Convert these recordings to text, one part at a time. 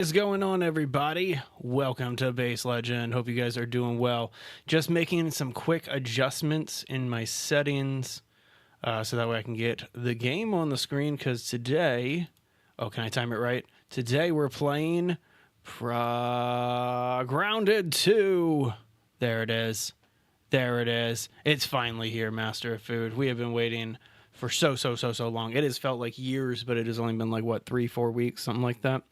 What is going on, everybody? Welcome to Base Legend. Hope you guys are doing well. Just making some quick adjustments in my settings so that way I can get the game on the screen, because today, can I time it right? Today we're playing Grounded 2. There it is. There it is. It's finally here, Master of Food. We have been waiting for so long. It has felt like years, but it has only been like, what, 3-4 weeks, something like that.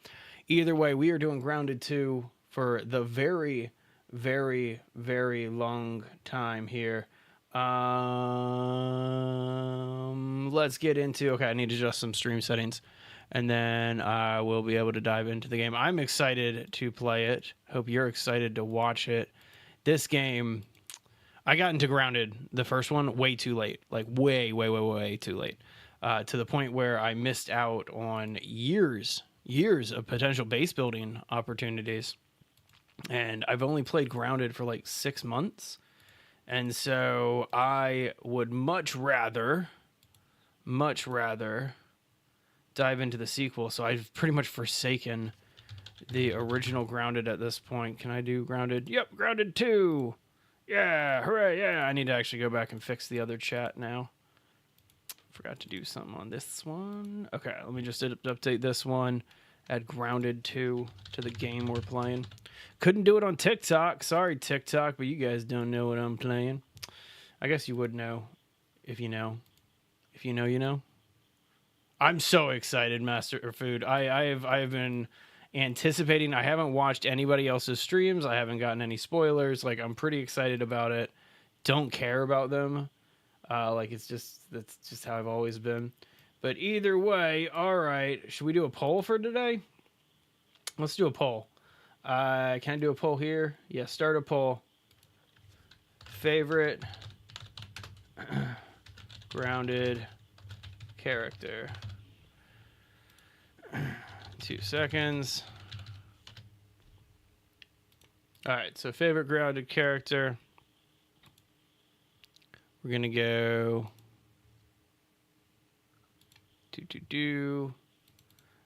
Either way, we are doing Grounded 2 for the very long time here. Let's get into... Okay, I need to adjust some stream settings, and then I will be able to dive into the game. I'm excited to play it. Hope you're excited to watch it. This game... I got into Grounded, the first one, way too late. Like, way too late. To the point where I missed out on years of potential base building opportunities. And I've only played Grounded for like 6 months. And so I would much rather dive into the sequel. So I've pretty much forsaken the original Grounded at this point. Can I do Grounded? Yep, Grounded 2. Yeah, hooray, yeah. I need to actually go back and fix the other chat now. Forgot to do something on this one. Okay, let me just update this one. Add Grounded 2 to the game we're playing. Couldn't do it on TikTok. Sorry, TikTok, but you guys don't know what I'm playing. I guess you would know if you know. If you know, you know. I'm so excited, Master of Food. I have been anticipating. I haven't watched anybody else's streams. I haven't gotten any spoilers. Like, I'm pretty excited about it. Don't care about them. That's just how I've always been. But either way, all right. Should we do a poll for today? Let's do a poll. Can I do a poll here? Yeah, start a poll. Favorite Grounded character. 2 seconds. All right, so favorite Grounded character. We're going to go...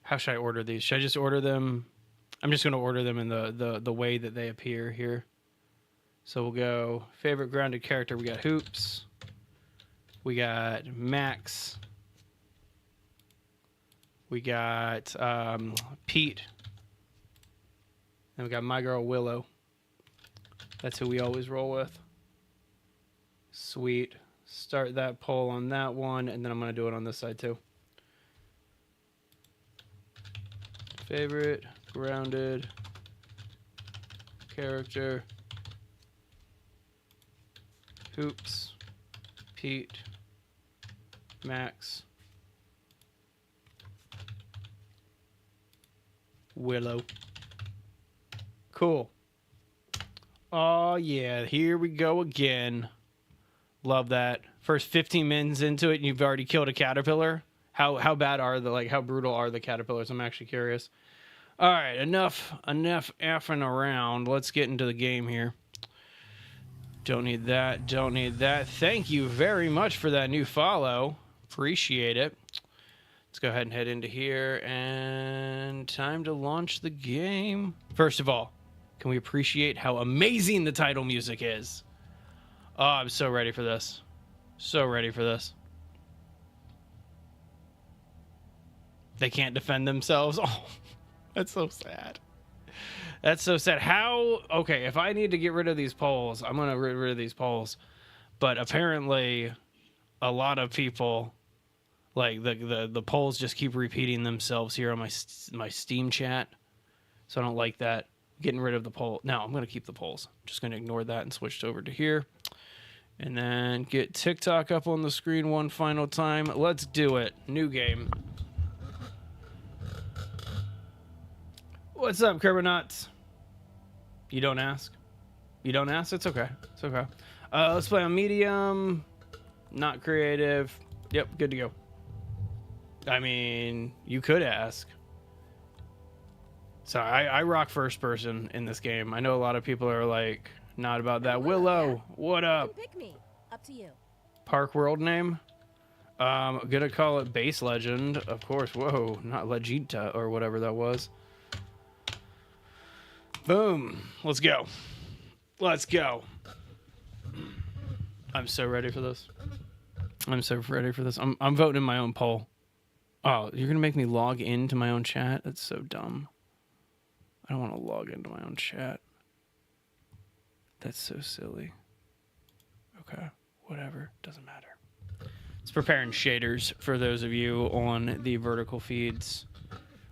How should I order these? Should I just order them? I'm just going to order them in the way that they appear here. So we'll go favorite Grounded character. We got Hoops. We got Max. We got Pete. And we got my girl Willow. That's who we always roll with. Sweet. Start that poll on that one, and then I'm going to do it on this side too. Favorite Grounded character. Hoops. Pete. Max. Willow. Cool. Oh yeah, here we go again. Love that. First 15 minutes into it and you've already killed a caterpillar. How bad are how brutal are the caterpillars? I'm actually curious. All right, enough effing around. Let's get into the game here. Don't need that. Thank you very much for that new follow. Appreciate it. Let's go ahead and head into here, and time to launch the game. First of all, can we appreciate how amazing the title music is? Oh, I'm so ready for this. So ready for this. They can't defend themselves. Oh, that's so sad. That's so sad. How? Okay, if I need to get rid of these polls, I'm going to get rid of these polls. But apparently, a lot of people, like the polls just keep repeating themselves here on my Steam chat. So I don't like that. Getting rid of the poll. No, I'm going to keep the polls. I'm just going to ignore that and switch over to here. And then get TikTok up on the screen one final time. Let's do it. New game. What's up, Kerbonauts? You don't ask? You don't ask? It's okay. It's okay. Let's play on medium. Not creative. Yep, good to go. I mean, you could ask. So I rock first person in this game. I know a lot of people are like, not about that. Willow, what up? Pick me. Up to you. Park world name? I'm gonna call it Base Legend, of course. Whoa, not Legita or whatever that was. Boom. Let's go. Let's go. I'm so ready for this. I'm so ready for this. I'm voting in my own poll. Oh, you're going to make me log into my own chat? That's so dumb. I don't want to log into my own chat. That's so silly. Okay, whatever. Doesn't matter. It's preparing shaders for those of you on the vertical feeds.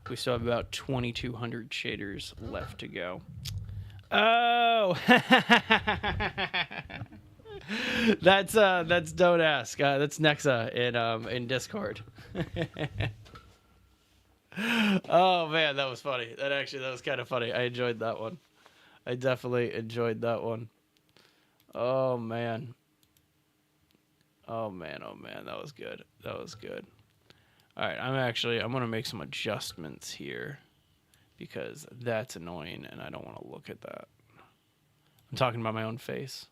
We still have about 2,200 shaders left to go. Oh! That's Don't Ask. That's Nexa in Discord. Oh man, that was funny. That was kind of funny. I enjoyed that one. I definitely enjoyed that one. Oh man. Oh man, that was good. That was good. All right, I'm going to make some adjustments here because that's annoying and I don't want to look at that. I'm talking about my own face.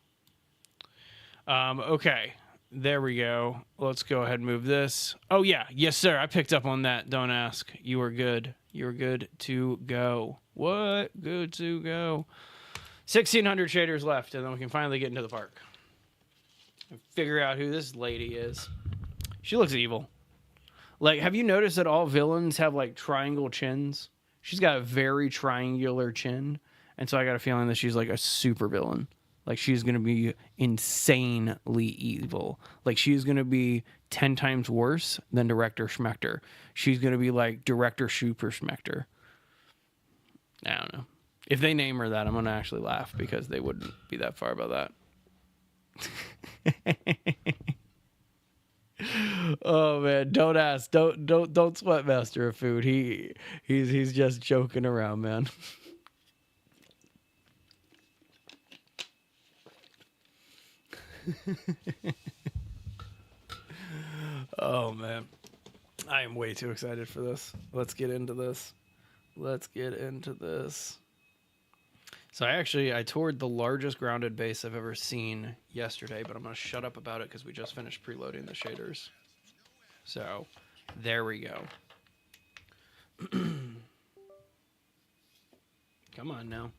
Okay, there we go. Let's go ahead and move this. Oh yeah, yes sir, I picked up on that. Don't ask. You were good. You were good to go. What? Good to go. 1,600 shaders left and then we can finally get into the park. And figure out who this lady is. She looks evil. Like, have you noticed that all villains have, like, triangle chins? She's got a very triangular chin. And so I got a feeling that she's, like, a super villain. Like, she's going to be insanely evil. Like, she's going to be 10 times worse than Director Schmechter. She's going to be, like, Director Super Schmechter. I don't know. If they name her that, I'm going to actually laugh because they wouldn't be that far about that. Oh man, don't ask. Don't sweat Master of Food. He's just joking around, man. Oh man. I am way too excited for this. Let's get into this. So I toured the largest grounded base I've ever seen yesterday, but I'm going to shut up about it because we just finished preloading the shaders. So, there we go. Come on now.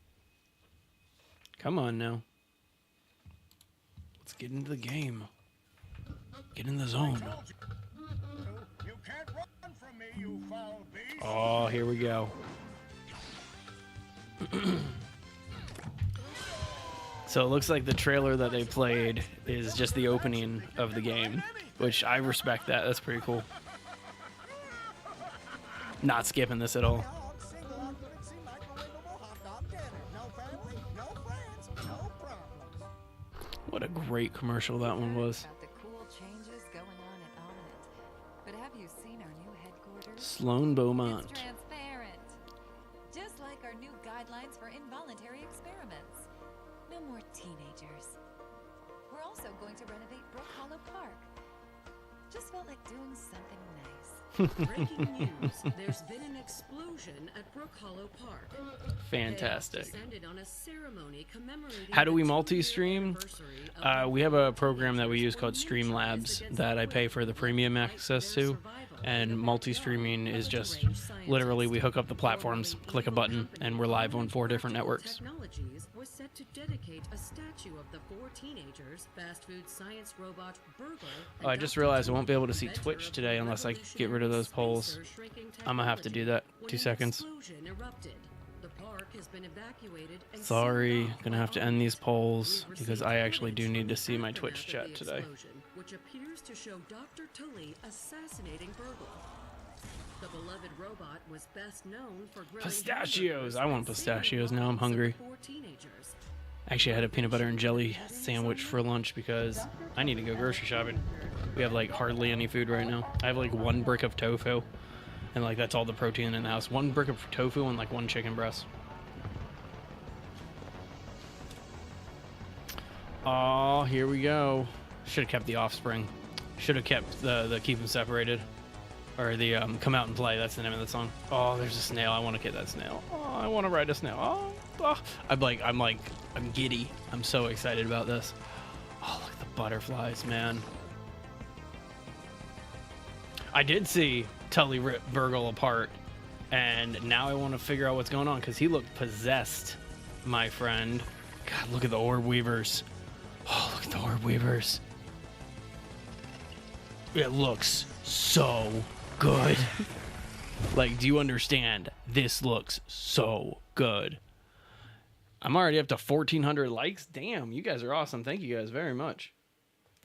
Let's get into the game. Get in the zone. You can't run from me, you foul beast. Oh, here we go. So it looks like the trailer that they played is just the opening of the game, which I respect that. That's pretty cool. Not skipping this at all. What a great commercial that one was. Sloan Beaumont. It's transparent. Just like our new guidelines for involuntary experiments. No more teenagers. We're also going to renovate Brook Hollow Park. Just felt like doing something nice. Breaking news, there's been an explosion at Brook Hollow Park. Fantastic. On a ceremony commemorating How do we the multi-stream? 2-year anniversary of We have a program that we use called Streamlabs that I pay for the premium access to. And multi-streaming is just literally we hook up the platforms, click a button, and we're live on 4 different networks. Technologies was set to dedicate a statue of the 4 teenagers, fast food science robot Burgle. Oh, I just realized I won't be able to see Twitch today unless I get rid of those polls. I'm gonna have to do that. 2 seconds. Sorry, gonna have to end these polls because I actually do need to see my Twitch chat today. Which appears to show Dr. Tully assassinating Burgle. The beloved robot was best known for grilling Pistachios! I want pistachios now. I'm hungry. Actually, I had a peanut butter and jelly sandwich for lunch because I need to go grocery shopping. We have like hardly any food right now. I have like 1 brick of tofu, and like that's all the protein in the house. 1 brick of tofu and like 1 chicken breast. Oh, here we go. Should have kept the offspring. Should have kept the keep them separated, or the come out and play. That's the name of the song. Oh, there's a snail. I want to get that snail. Oh, I want to ride a snail. Oh. I'm giddy. I'm so excited about this. Oh, look at the butterflies, man. I did see Tully rip Burgle apart, and now I want to figure out what's going on because he looked possessed my friend. God, look at the orb weavers. Oh, look at the orb weavers. It looks so good. Like, do you understand? This looks so good. I'm already up to 1,400 likes. Damn, you guys are awesome. Thank you guys very much.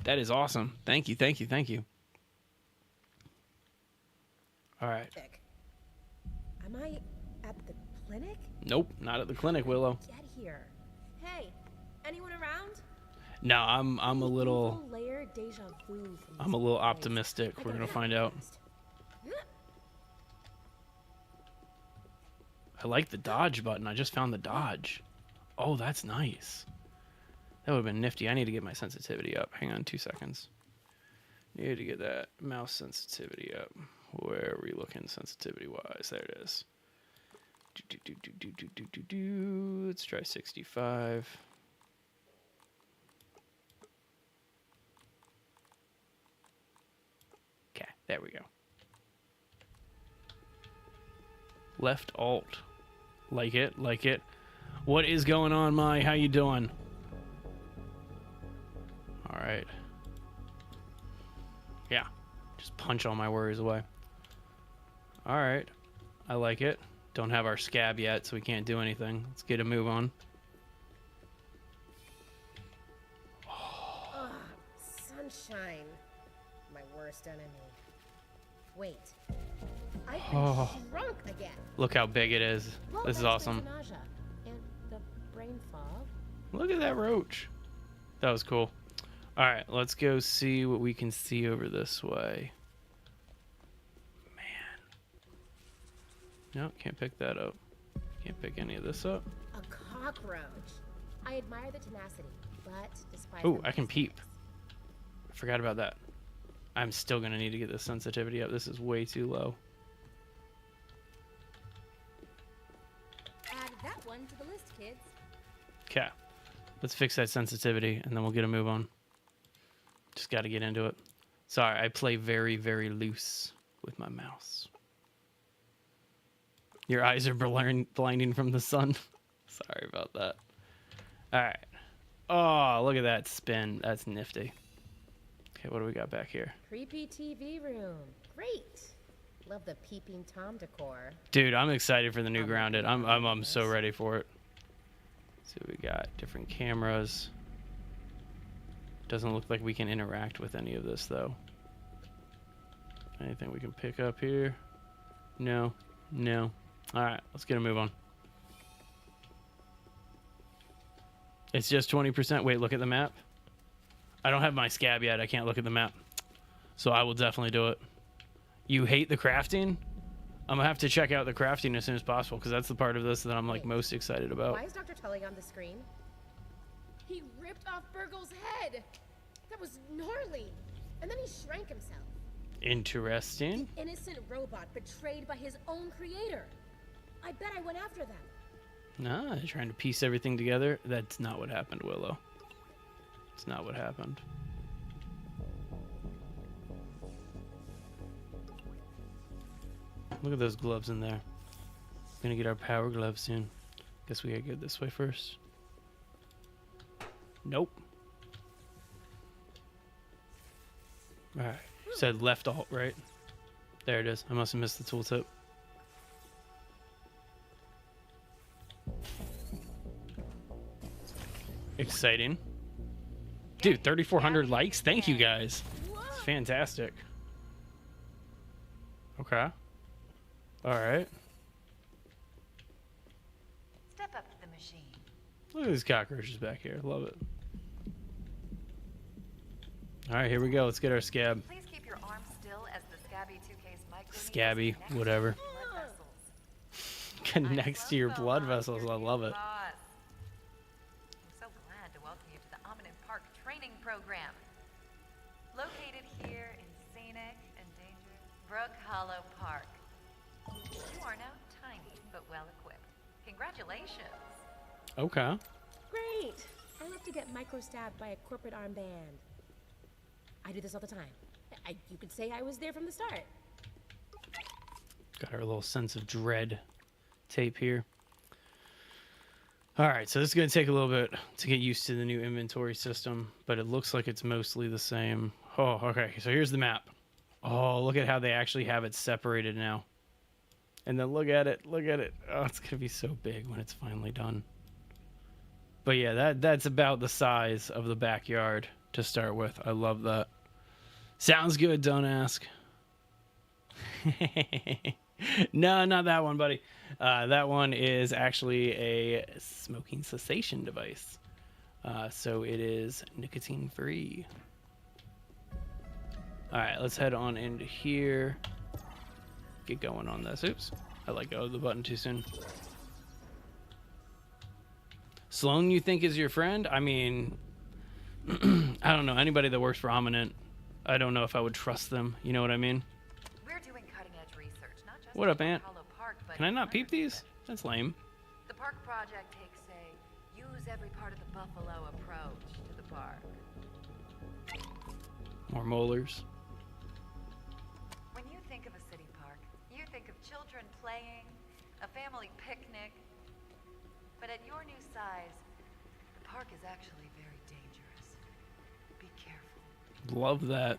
That is awesome. Thank you, thank you, thank you. All right. Am I at the clinic? Nope, not at the clinic, Willow. Get here. Hey, anyone around? No, I'm a little Evil layer deja vu from I'm a this little place. optimistic. I We're gotta gonna get find out. fast. I like the dodge button. I just found the dodge. Oh, that's nice. That would have been nifty. I need to get my sensitivity up. Hang on 2 seconds. Need to get that mouse sensitivity up. Where are we looking sensitivity wise? There it is. Let's try 65. Okay, there we go. Left alt. Like it, like it. What is going on, Mai? How you doing? All right. Yeah, just punch all my worries away. All right, I like it. Don't have our scab yet, so we can't do anything. Let's get a move on. Ugh, sunshine. My worst enemy. Wait. I've been shrunk again. Look how big it is. Well, This is that awesome. explains the nausea and the brain fog. Look at that roach. That was cool. All right, let's go see what we can see over this way. Man. No, can't pick that up. Can't pick any of this up. A cockroach. I admire the tenacity, but despite Oh, I can peep. I forgot about that. I'm still going to need to get the sensitivity up. This is way too low. Add that one to the list, kids. Okay. Let's fix that sensitivity, and then we'll get a move on. Just got to get into it. Sorry, I play very, very loose with my mouse. Your eyes are blinding from the sun. Sorry about that. All right. Oh, look at that spin. That's nifty. Okay, what do we got back here? Creepy TV room. Great. Love the peeping Tom decor. Dude, I'm excited for the new Grounded. I'm so ready for it. So we got different cameras. Doesn't look like we can interact with any of this though. Anything we can pick up here? No. No. All right, let's get a move on. It's just 20%. Wait, look at the map. I don't have my scab yet. I can't look at the map. So I will definitely do it. You hate the crafting? I'm gonna have to check out the crafting as soon as possible because that's the part of this that I'm like most excited about. Why is Dr. Tully on the screen? He ripped off Burgle's head. That was gnarly. And then he shrank himself. Interesting. Innocent robot betrayed by his own creator. I bet I went after them. Nah, they're trying to piece everything together. That's not what happened, Willow. It's not what happened. Look at those gloves in there. We're gonna get our power gloves soon. Guess we gotta go this way first. Nope. Alright. Said left alt, right? There it is. I must have missed the tooltip. Exciting. Dude, 3,400 likes? Thank you guys. It's fantastic. Okay. Alright. Step up to the machine. Look at these cockroaches back here. Love it. Alright, here we go. Let's get our scab. Please keep your arm still as the Scabby 2K's micro Scabby, connects to whatever. your blood vessels. Connects to your blood vessels. I love it. I'm so glad to welcome you to the Omnin Park training program. Located here in scenic and dangerous Brook Hollow Park. You are now tiny but well equipped. Congratulations. Okay. Great. I love to get micro-stabbed by a corporate armband. I do this all the time. You could say I was there from the start. Got our little sense of dread tape here. All right, so this is going to take a little bit to get used to the new inventory system, but it looks like it's mostly the same. Oh, okay, so here's the map. Oh, look at how they actually have it separated now. And then look at it, look at it. Oh, it's going to be so big when it's finally done. But yeah, that's about the size of the backyard to start with. I love that. Sounds good, don't ask. No, not that one, buddy. That one is actually a smoking cessation device. So it is nicotine free. All right, let's head on into here. Get going on this. Oops, I let go of the button too soon. Sloan, you think is your friend? I mean, I don't know. Anybody that works for Ominent, I don't know if I would trust them. You know what I mean? We're doing cutting-edge research, not just What up, in Aunt? Hollow Park, but Can I not peep underneath these? it. That's lame. The park project takes a use every part of the buffalo approach to the park. More molars. When you think of a city park, you think of children playing, a family picnic. But at your new size, the park is actually very dangerous. Be careful. Love that.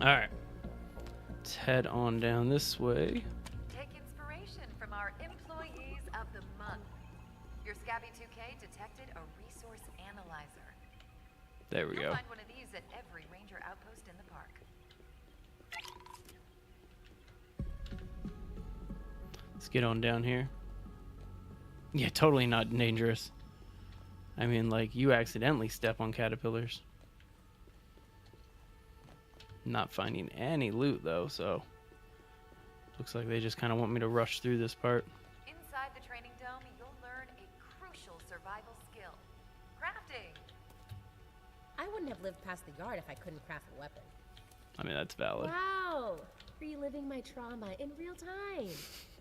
All right. Let's head on down this way. Take inspiration from our Employees of the Month. Your Scabby 2K detected a resource analyzer. There we You'll go. find one of these at every ranger outpost in the park. Let's get on down here. Yeah, totally not dangerous. I mean, like, you accidentally step on caterpillars. Not finding any loot, though, so... Looks like they just kind of want me to rush through this part. Inside the training dome, you'll learn a crucial survival skill. Crafting. I wouldn't have lived past the yard if I couldn't craft a weapon. I mean, that's valid. Wow! Reliving my trauma in real time.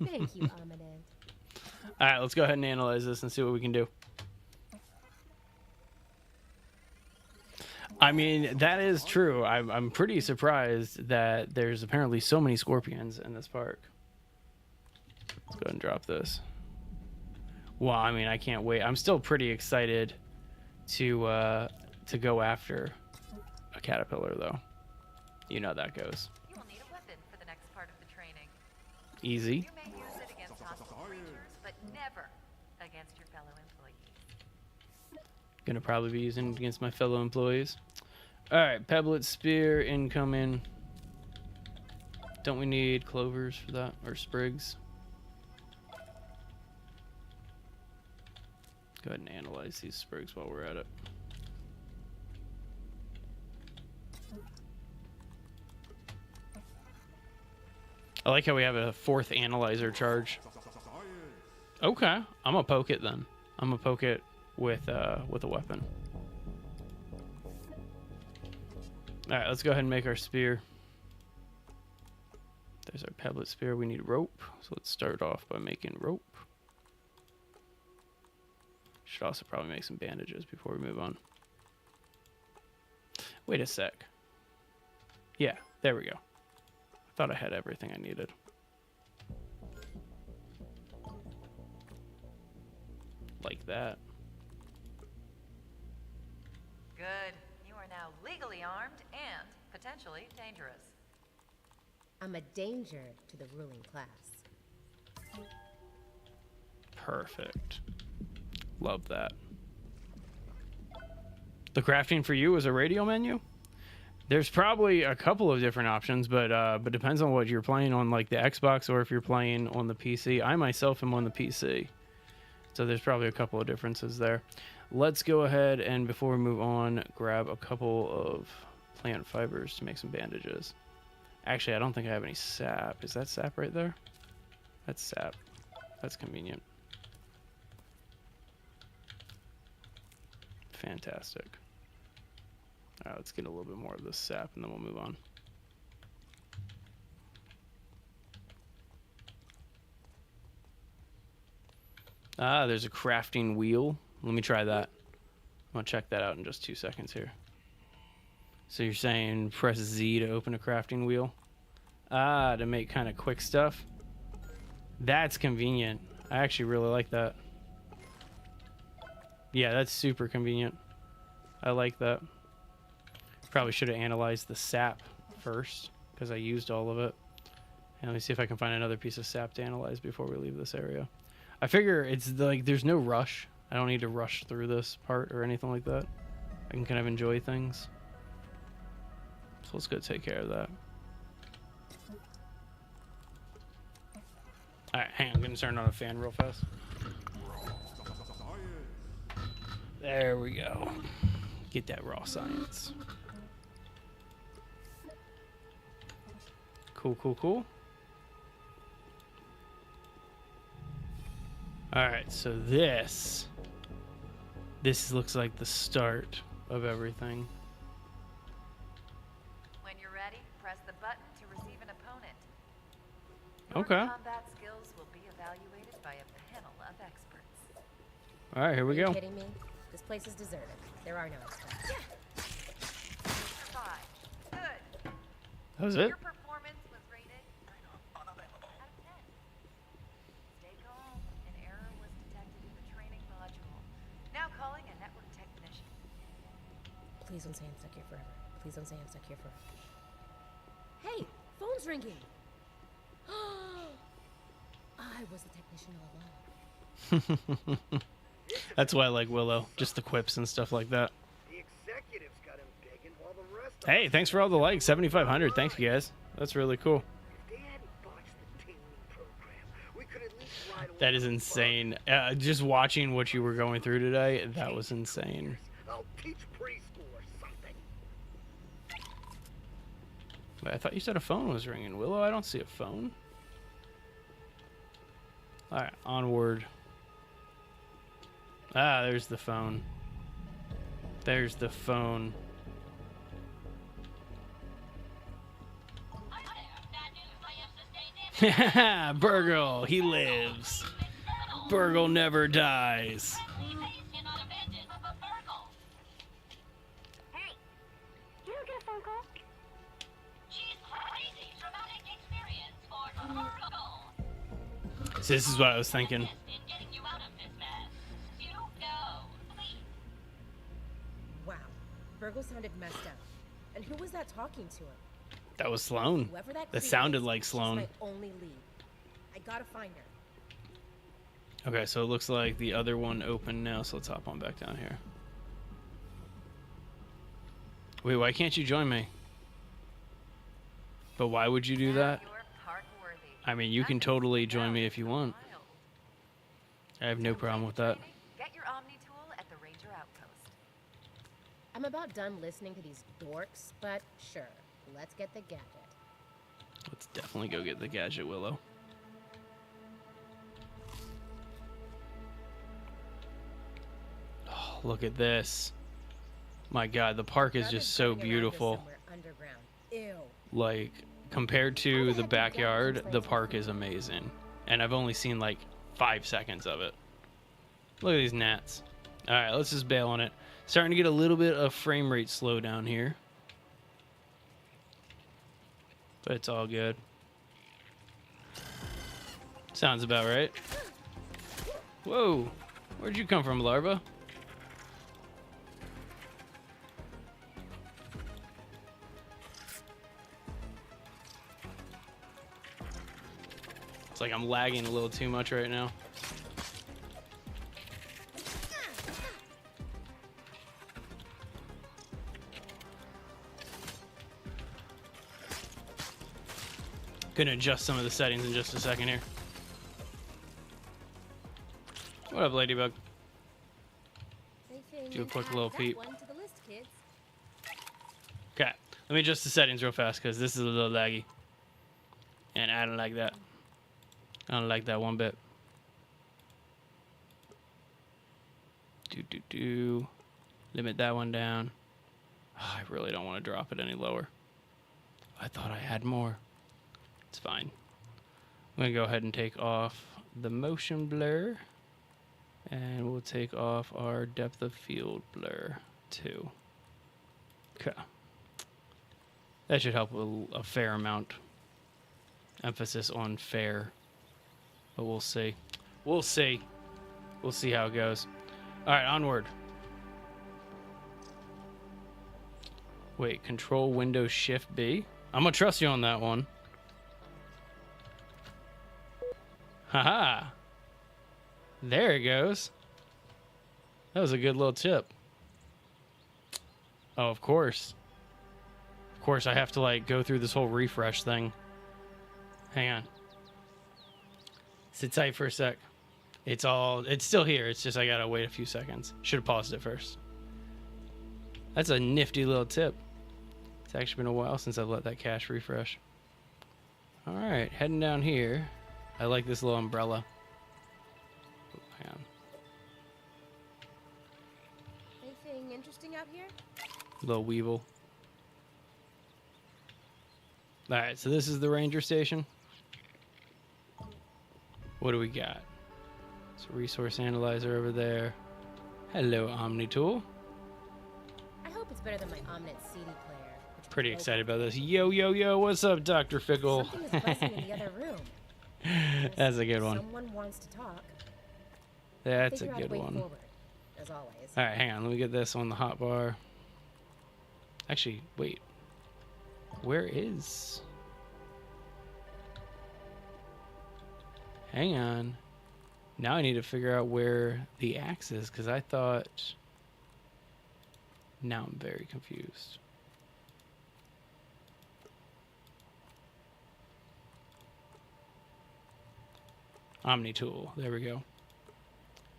Thank you, Ominent. Alright, let's go ahead and analyze this and see what we can do. I mean, that is true. I'm pretty surprised that there's apparently so many scorpions in this park. Let's go ahead and drop this. Well, I mean, I can't wait. I'm still pretty excited to go after a caterpillar, though. You know how that goes. You will need a weapon for the next part of the training. Easy. You may use it against hostile creatures, but never against your fellow employees. Gonna probably be using it against my fellow employees. Alright, Pebblet Spear incoming. Don't we need clovers for that? Or sprigs? Go ahead and analyze these sprigs while we're at it. I like how we have a fourth analyzer charge. Okay, I'm gonna poke it then. I'm gonna poke it with a weapon. All right, let's go ahead and make our spear. There's our Pebblet Spear. We need rope, so let's start off by making rope. Should also probably make some bandages before we move on. Wait a sec. Yeah, there we go. I thought I had everything I needed. Like that. Good. You are now legally armed and potentially dangerous. I'm a danger to the ruling class. Perfect. Love that. The crafting for you is a radio menu? There's probably a couple of different options, but depends on what you're playing on, like the Xbox, or if you're playing on the PC. I myself am on the PC, so there's probably a couple of differences there. Let's go ahead and, before we move on, grab a couple of plant fibers to make some bandages. Actually, I don't think I have any sap. Is that sap right there? That's sap. That's convenient. Fantastic. All right, let's get a little bit more of this sap and then we'll move on. Ah, there's a crafting wheel. Let me try that. I'll check that out in just 2 seconds here. So you're saying press Z to open a crafting wheel? Ah, to make kind of quick stuff? That's convenient. I actually really like that. Yeah, that's super convenient. I like that. Probably should have analyzed the sap first because I used all of it. And let me see if I can find another piece of sap to analyze before we leave this area. I figure it's like there's no rush. I don't need to rush through this part or anything like that. I can kind of enjoy things. So let's go take care of that. Alright, hang on. I'm going to turn on a fan real fast. There we go. Get that raw science. Cool, cool, cool. Alright, so this looks like the start of everything. When you're ready, press the button to receive an opponent. Your Okay. combat skills will be evaluated by a panel of experts. Alright, here we Are you go. kidding me? This place is deserted. There are no experts. Survive. Good. That was it? Your performance was rated out of 10. Stay calm. An error was detected in the training module. Now calling a network technician. Please don't say I'm stuck here forever. Please don't say I'm stuck here forever. Hey, phone's ringing. I was the technician all along. That's why I like Willow. Just the quips and stuff like that. The executives got him digging while the rest of Hey, thanks for all the likes. 7,500. Thank you, guys. That's really cool. If they hadn't botched the training program, we could at least ride along That is with insane. Just watching what you were going through today, that was insane. I'll teach preschool or something. But I thought you said a phone was ringing. Willow, I don't see a phone. Alright, onward. Ah, there's the phone. There's the phone. Burgle, he lives. Burgle never dies. Hey, you don't get a phone call? She's crazy. Traumatic experience for Virgo. So this is what I was thinking. In getting you out of this mess. You go, please. Wow. Virgo sounded messed up. And who was that talking to him? That was Sloan. Whoever that That creep sounded is, like she's Sloan. my only lead. I gotta find her. Okay, so it looks like the other one opened now, so let's hop on back down here. Wait, why can't you join me? But why would you do that? You're park worthy. I mean, you can totally join me if you want. I have no problem with that. Get your Omni tool at the Ranger Outpost. I'm about done listening to these dorks, but sure. Let's get the gadget. Let's definitely go get the gadget, Willow. Oh, look at this. My God, the park is Found just a so bunny around here beautiful. somewhere underground. Ew. Like, compared How to the the heck did backyard, Gatlin the train park take is amazing. And I've only seen like 5 seconds of it. Look at these gnats. Alright, let's just bail on it. Starting to get a little bit of frame rate slowdown here. But it's all good. Sounds about right. Whoa! Where'd you come from, larva? It's like I'm lagging a little too much right now. Gonna adjust some of the settings in just a second here. What up, Ladybug? Do a quick little peep. One to the list, kids. Okay, let me adjust the settings real fast because this is a little laggy. And I don't like that. I don't like that one bit. Do. Limit that one down. Oh, I really don't want to drop it any lower. I thought I had more. It's fine. I'm going to go ahead and take off the motion blur. And we'll take off our depth of field blur too. Okay. That should help a fair amount. Emphasis on fair. but we'll see. We'll see. We'll see how it goes. All right, onward. Wait, Control Windows Shift B. I'm gonna trust you on that one. Haha. There it goes. That was a good little tip. Oh, of course. Of course, I have to like go through this whole refresh thing. Hang on. Sit tight for a sec. It's still here. It's just I gotta wait a few seconds. Should have paused it first. That's a nifty little tip. It's actually been a while since I've let that cache refresh. All right, heading down here. I like this little umbrella. Oh, hang on. Anything interesting out here? Little Weevil. All right, so this is the ranger station. What do we got? It's a resource analyzer over there. Hello, Omnitool. I hope it's better than my Omnet CD player. which Pretty broke. excited about this. Yo, yo, yo, what's up, Dr. Fickle? Something is buzzing in the other room. That's a good one. Someone wants to talk. That's a Figure out good way one. forward, as always. All right, hang on. Let me get this on the hotbar. Actually, wait. Where is... Hang on. Now I need to figure out where the axe is, because I thought... Now I'm very confused. Omnitool. There we go. All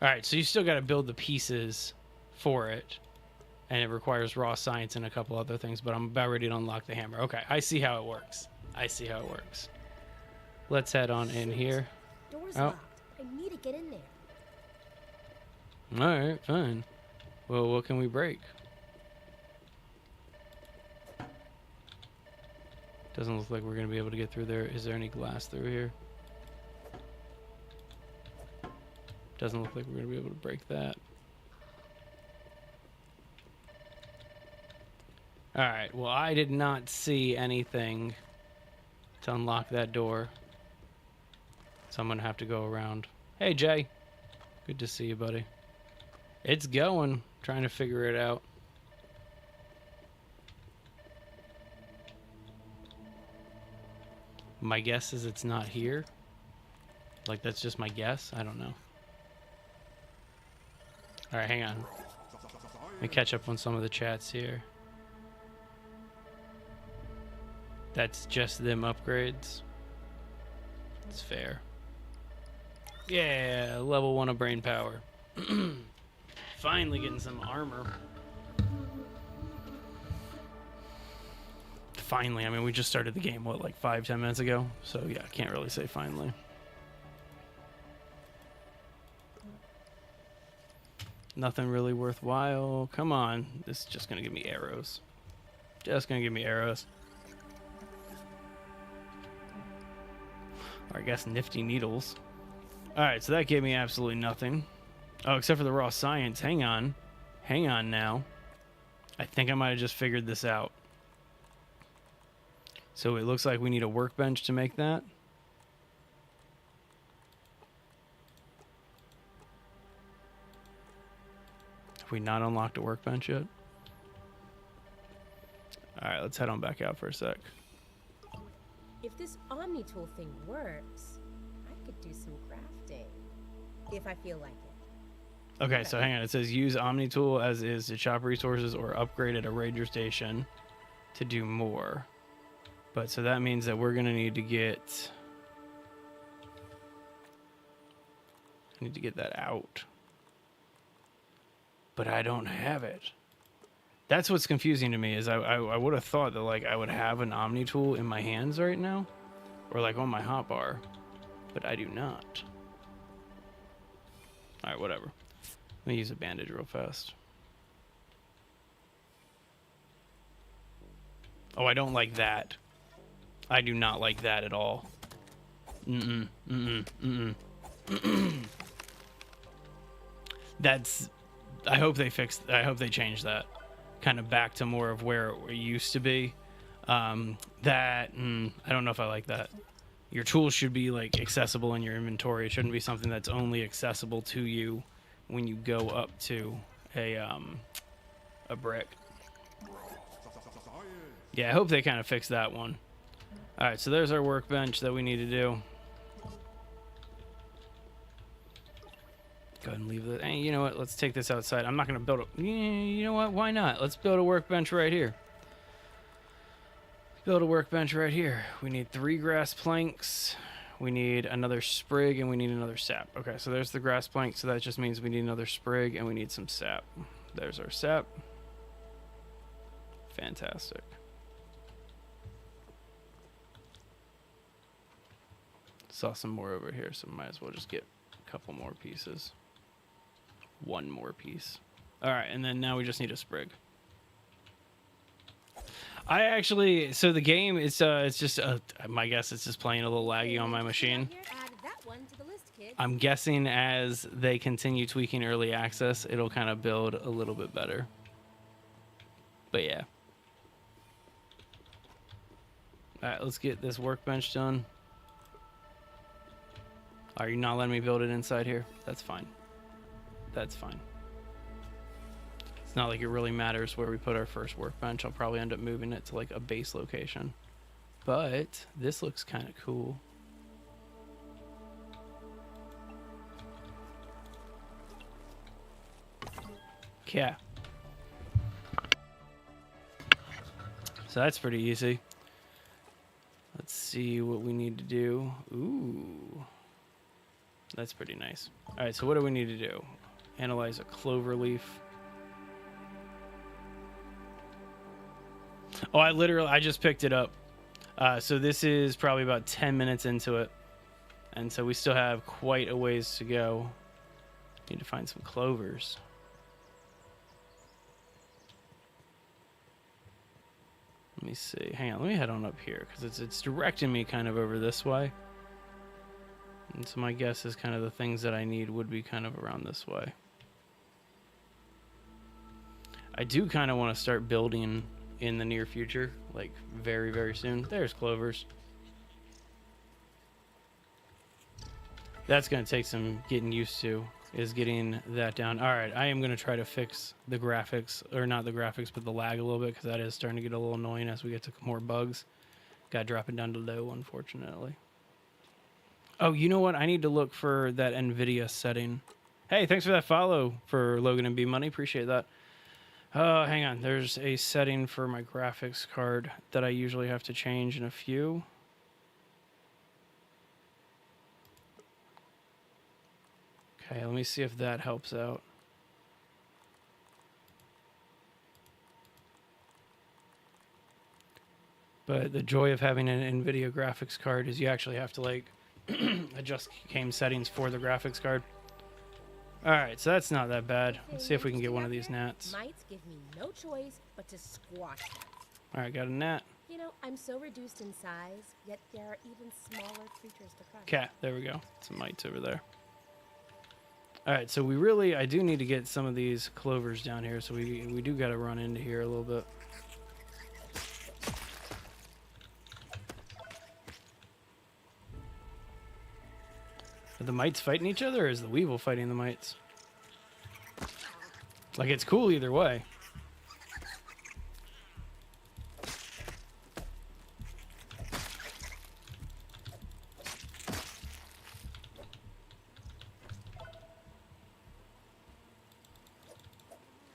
right, so you still got to build the pieces for it, and it requires raw science and a couple other things, but I'm about ready to unlock the hammer. Okay, I see how it works. I see how it works. Let's head on in here. Door's Oh. locked. I need to get in there. All right, fine. Well, what can we break? Doesn't look like we're going to be able to get through there. Is there any glass through here? Doesn't look like we're going to be able to break that. All right, well, I did not see anything to unlock that door. So I'm going to have to go around. Hey, Jay. Good to see you, buddy. It's going. Trying to figure it out. My guess is it's not here. Like, that's just my guess. I don't know. All right, hang on. Let me catch up on some of the chats here. That's just them upgrades. It's fair. Yeah, level 1 of brain power. Finally getting some armor. Finally, I mean, we just started the game, what, like 5-10 minutes ago? So yeah, I can't really say finally. Nothing really worthwhile. Come on. This is just gonna give me arrows. Just gonna give me arrows. Or I guess nifty needles. Alright, so that gave me absolutely nothing. Oh, except for the raw science. Hang on. Hang on now. I think I might have just figured this out. So it looks like we need a workbench to make that. Have we not unlocked a workbench yet? Alright, let's head on back out for a sec. If this Omnitool thing works, I could do some crafting. If I feel like it. Okay, so hang on. It says use Omnitool as is to chop resources or upgrade at a ranger station to do more. But so that means that we're gonna need to get... I need to get that out. But I don't have it. That's what's confusing to me is I would have thought that like I would have an Omnitool in my hands right now. Or like on my hotbar. But I do not. Alright, whatever. Let me use a bandage real fast. Oh, I don't like that. I do not like that at all. That's... I hope they fixed... I hope they changed that. Kind of back to more of where it used to be. I don't know if I like that. your tools should be like accessible in your inventory. It shouldn't be something that's only accessible to you when you go up to a brick. Yeah, I hope they kind of fix that one. All right, so there's our workbench that we need to do. Go ahead and leave it. Hey, you know what? Let's take this outside. I'm not going to build a... You know what? Why not? Let's build a workbench right here. Build a workbench right here. We need 3 grass planks. We need another sprig, and we need another sap. Okay, so there's the grass plank, so that just means we need another sprig, and we need some sap. There's our sap. Fantastic. Saw some more over here, so might as well just get a couple more pieces. 1 more piece. All right, and then now we just need a sprig. I actually, so the game it's just my guess it's just playing a little laggy on my machine. Add that one to the list, kid. I'm guessing as they continue tweaking early access, it'll kind of build a little bit better. But yeah. All right, let's get this workbench done. Are you not letting me build it inside here? That's fine. That's fine. It's not like it really matters where we put our first workbench. I'll probably end up moving it to like a base location. But this looks kind of cool. Yeah. So that's pretty easy. Let's see what we need to do. Ooh. That's pretty nice. All right, so what do we need to do? Analyze a clover leaf. Oh, I just picked it up. So this is probably about 10 minutes into it. And so we still have quite a ways to go. Need to find some clovers. Let me see. Hang on, let me head on up here because it's directing me kind of over this way. And so my guess is kind of the things that I need would be kind of around this way. I do kind of want to start building in the near future, like very, very soon. There's clovers. That's going to take some getting used to, is getting that down. All right, I am going to try to fix the graphics, or not the graphics, but the lag a little bit, because that is starting to get a little annoying as we get to more bugs. Got to drop it down to low, unfortunately. Oh, you know what? I need to look for that NVIDIA setting. Hey, thanks for that follow for Logan and B Money. Appreciate that. Hang on. There's a setting for my graphics card that I usually have to change in a few. Okay, let me see if that helps out. But the joy of having an NVIDIA graphics card is you actually have to like adjust game settings for the graphics card. All right, so that's not that bad. Let's see if we can get one of these gnats. Mites give me no choice but to squash them. All right, got a gnat. You know, I'm so reduced in size, yet there are even smaller creatures to crush. Okay, there we go. Some mites over there. All right, so I do need to get some of these clovers down here, so we do got to run into here a little bit. Are the mites fighting each other, or is the weevil fighting the mites? Like, it's cool either way.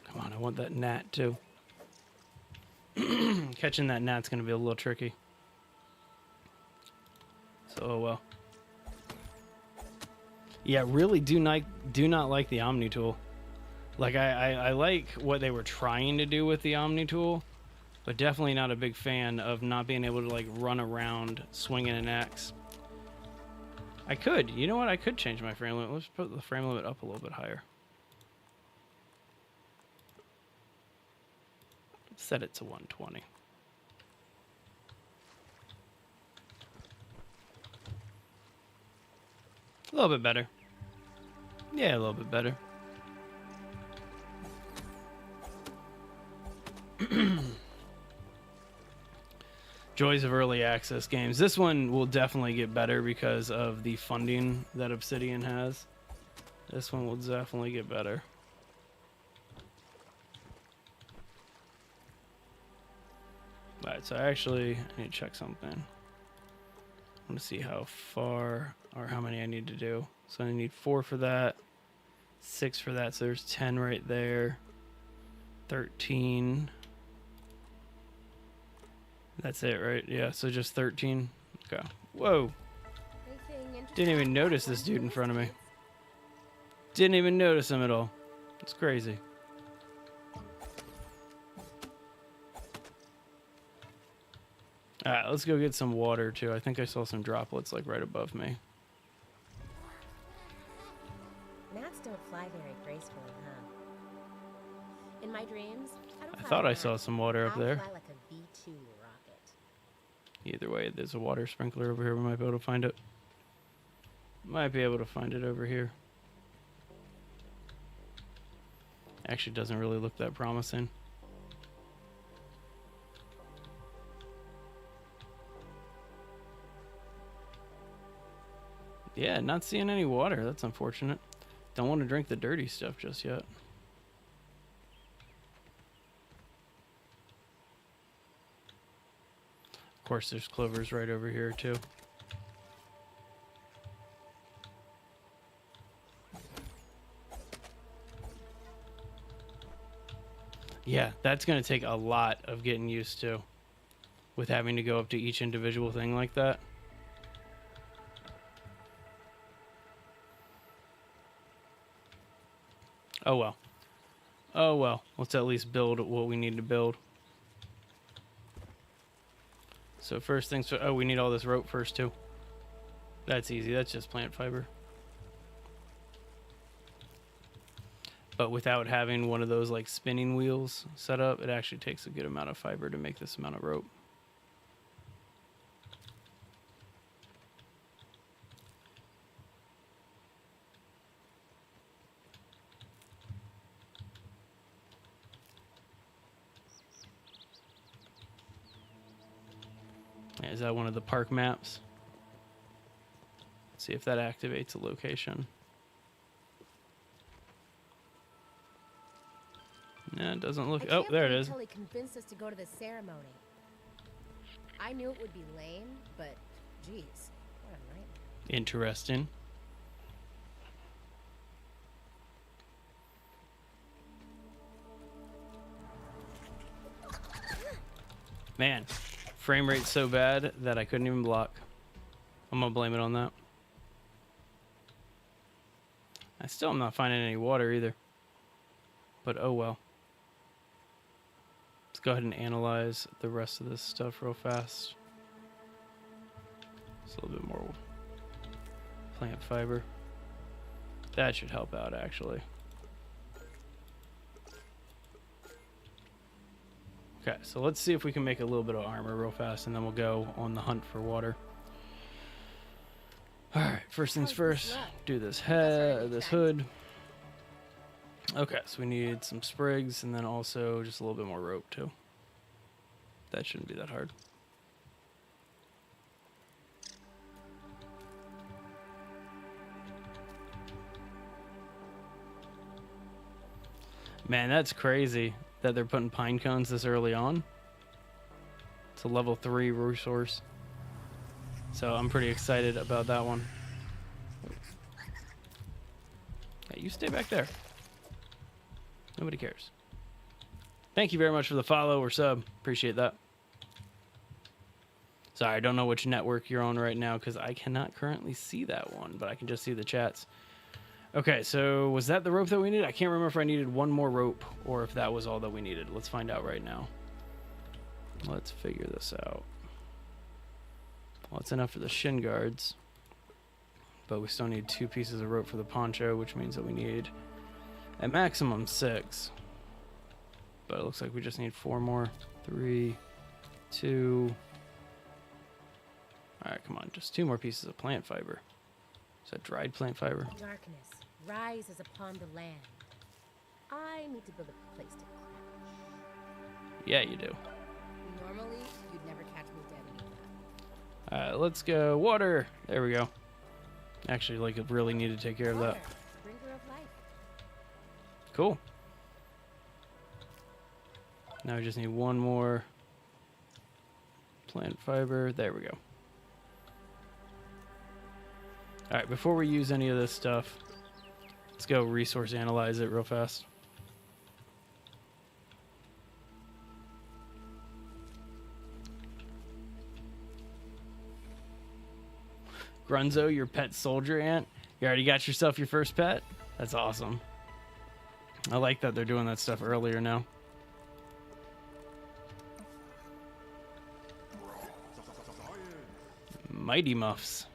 Come on, I want that gnat too. Catching that gnat's gonna be a little tricky. So, oh well. Yeah, really do not like the Omni tool. Like I like what they were trying to do with the Omni tool, but definitely not a big fan of not being able to like run around swinging an axe. You know what? I could change my frame limit. Let's put the frame limit up a little bit higher. Let's set it to 120. A little bit better. Yeah, a little bit better. Joys of early access games. This one will definitely get better because of the funding that Obsidian has. This one will definitely get better. Alright, so I need to check something. I want to see how far or how many I need to do. So I need 4 for that, 6 for that, so there's 10 right there. 13. That's it, right? Yeah, so just 13. Okay. Whoa. Didn't even notice this dude in front of me. Didn't even notice him at all. It's crazy. Alright, let's go get some water too. I think I saw some droplets like right above me. Gnats don't fly very gracefully, huh? In my dreams, I thought I saw some water up there. Fly like a V2 rocket. Either way, there's a water sprinkler over here. We might be able to find it. Might be able to find it over here. Actually, doesn't really look that promising. Yeah, not seeing any water. That's unfortunate. Don't want to drink the dirty stuff just yet. Of course, there's clovers right over here, too. Yeah, that's going to take a lot of getting used to with having to go up to each individual thing like that. Oh well. Oh well. Let's at least build what we need to build. So first things first. Oh, we need all this rope first too. That's easy. That's just plant fiber. But without having one of those like spinning wheels set up, it actually takes a good amount of fiber to make this amount of rope. Is that one of the park maps? Let's see if that activates a location. No, it doesn't look. Oh, there it is. Tully convinced us to go to the ceremony. I knew it would be lame, but geez, what a nightmare. Interesting. Man, frame rate's so bad that I couldn't even block. I'm gonna blame it on that. I still am not finding any water either. But oh well. Let's go ahead and analyze the rest of this stuff real fast. Just a little bit more plant fiber. That should help out actually. Okay, so let's see if we can make a little bit of armor real fast, and then we'll go on the hunt for water. All right, first things first, do this head, this hood. Okay, so we need some sprigs, and then also just a little bit more rope too. That shouldn't be that hard. Man, that's crazy that they're putting pine cones this early on. It's a level 3 resource. So I'm pretty excited about that one. Hey, you stay back there. Nobody cares. Thank you very much for the follow or sub. Appreciate that. Sorry, I don't know which network you're on right now because I cannot currently see that one, but I can just see the chats. Okay, so was that the rope that we needed? I can't remember if I needed one more rope or if that was all that we needed. Let's find out right now. Let's figure this out. Well, it's enough for the shin guards, but we still need 2 pieces of rope for the poncho, which means that we need at maximum 6. But it looks like we just need 4 more. 3, 2. All right, come on, just 2 more pieces of plant fiber. Is that dried plant fiber? Darkness rises upon the land. I need to build a place to crouch. Yeah, you do. Normally, you'd never catch me dead in Let's go. Water. There we go. Actually, like, I really need to take care of that. Water, bringer of life. Cool. Now I just need one more plant fiber. There we go. All right, before we use any of this stuff, let's go resource analyze it real fast. Grunzo, your pet soldier ant. You already got yourself your first pet? That's awesome. I like that they're doing that stuff earlier now. Mighty Muffs.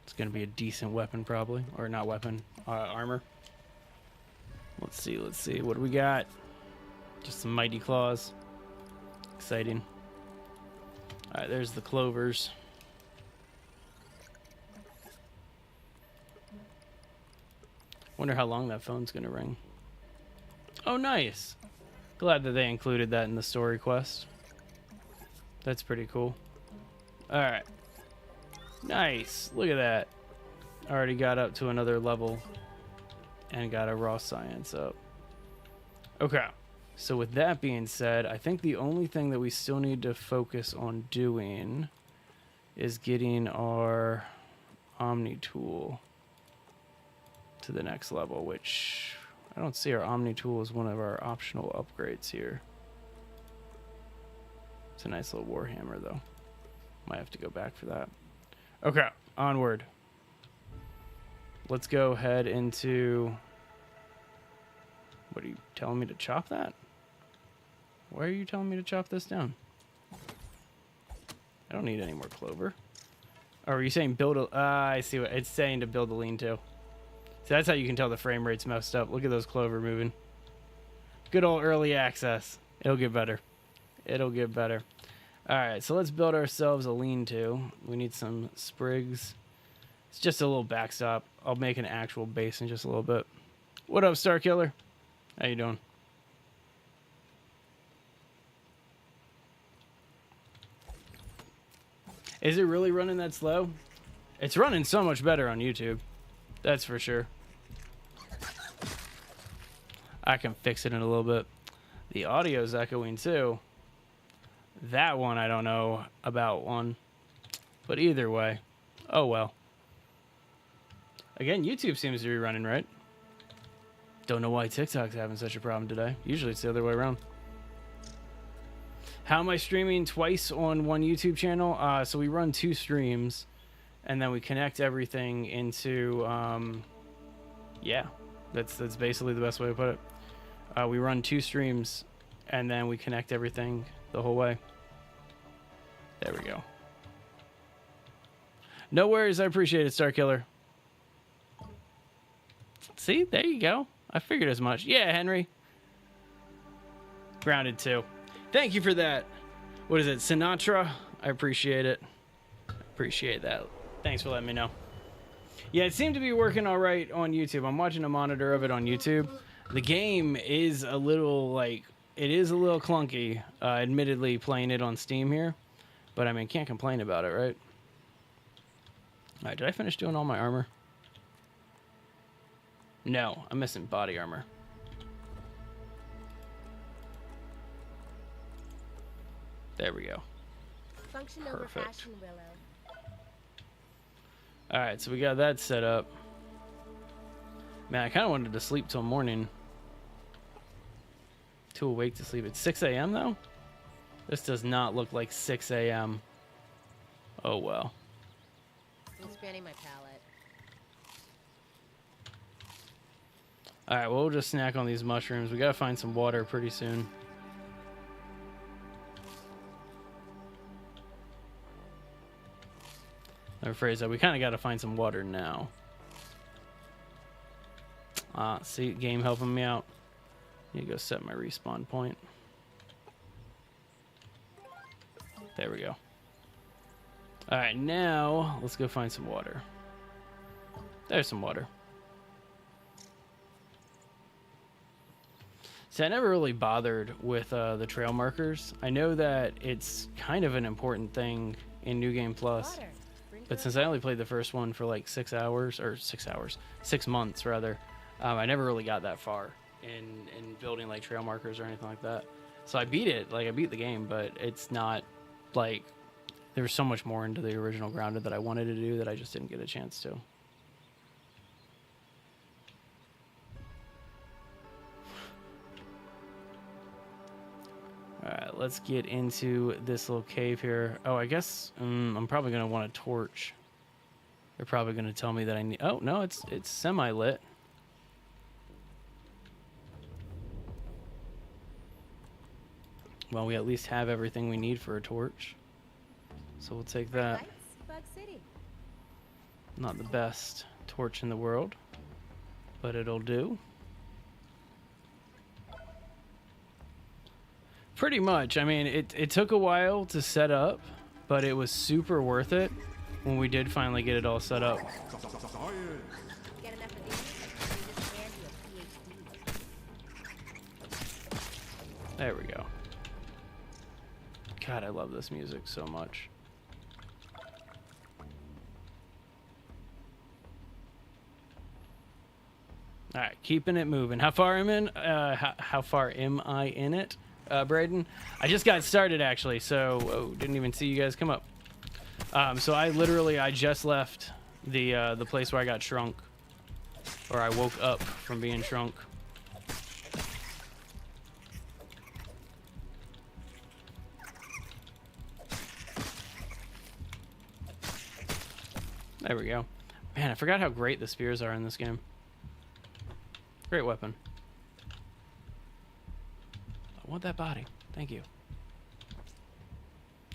It's going to be a decent weapon probably. Or not weapon, armor. Let's see, let's see. What do we got? Just some Mighty Claws. Exciting. Alright, there's the clovers. Wonder how long that phone's gonna ring. Oh, nice. Glad that they included that in the story quest. That's pretty cool. Alright. Nice. Look at that. Already got up to another level. And got a raw science up. Okay. So with that being said, I think the only thing that we still need to focus on doing is getting our Omni tool to the next level, which I don't see our Omni tool as one of our optional upgrades here. It's a nice little Warhammer though. Might have to go back for that. Okay, onward. Let's go head into... What are you telling me to chop that? Why are you telling me to chop this down? I don't need any more clover. Or are you saying build a... I see what it's saying, to build a lean-to. So that's how you can tell the frame rate's messed up. Look at those clover moving. Good old early access. It'll get better. It'll get better. Alright, so let's build ourselves a lean-to. We need some sprigs. It's just a little backstop. I'll make an actual base in just a little bit. What up, Starkiller? How you doing? Is it really running that slow? It's running so much better on YouTube. That's for sure. I can fix it in a little bit. The audio's echoing too. That one I don't know about one. But either way. Oh well. Again, YouTube seems to be running right. Don't know why TikTok's having such a problem today. Usually it's the other way around. How am I streaming twice on one YouTube channel? So we run 2 streams. And then we connect everything into, yeah, that's basically the best way to put it. We run 2 streams, and then we connect everything the whole way. There we go. No worries, I appreciate it, Starkiller. See, there you go. I figured as much. Yeah, Henry. Grounded 2. Thank you for that. What is it, Sinatra? I appreciate it. Appreciate that. Thanks for letting me know. Yeah, it seemed to be working all right on YouTube. I'm watching a monitor of it on YouTube. The game is a little, like, it is a little clunky, admittedly, playing it on Steam here. But, I mean, can't complain about it, right? All right, did I finish doing all my armor? No, I'm missing body armor. There we go. Function over Perfect. Fashion Willow. Alright, so we got that set up. Man, I kind of wanted to sleep till morning. Too awake to sleep. It's 6 a.m. though? This does not look like 6 a.m. Oh well. I'm expanding my palette. Alright, well, we'll just snack on these mushrooms. We gotta find some water pretty soon. I'll rephrase that. We kind of got to find some water now. See, game helping me out. Need to go set my respawn point. There we go. All right, now let's go find some water. There's some water. See, I never really bothered with the trail markers. I know that it's kind of an important thing in New Game Plus. Water. Bring But her since I only played the first one for like 6 months rather, I never really got that far in building like trail markers or anything like that. So I beat it, like I beat the game, but it's not like there's so much more into the original Grounded that I wanted to do that I just didn't get a chance to. Alright, let's get into this little cave here. Oh, I guess I'm probably going to want a torch. They're probably going to tell me that I need... Oh, no, it's semi-lit. Well, we at least have everything we need for a torch. So we'll take that. lights. Bug City. Not the best torch in the world, but it'll do. Pretty much. I mean, it took a while to set up, but it was super worth it when we did finally get it all set up. Get enough of these? You just hand you a PhD. There we go. God, I love this music so much. All right, keeping it moving. How far am in? How far am I in it, Braden? I just got started actually, so didn't even see you guys come up. So I just left the place where I got shrunk, or I woke up from being shrunk. There we go. Man, I forgot how great the spears are in this game. Great weapon. I want that body. Thank you.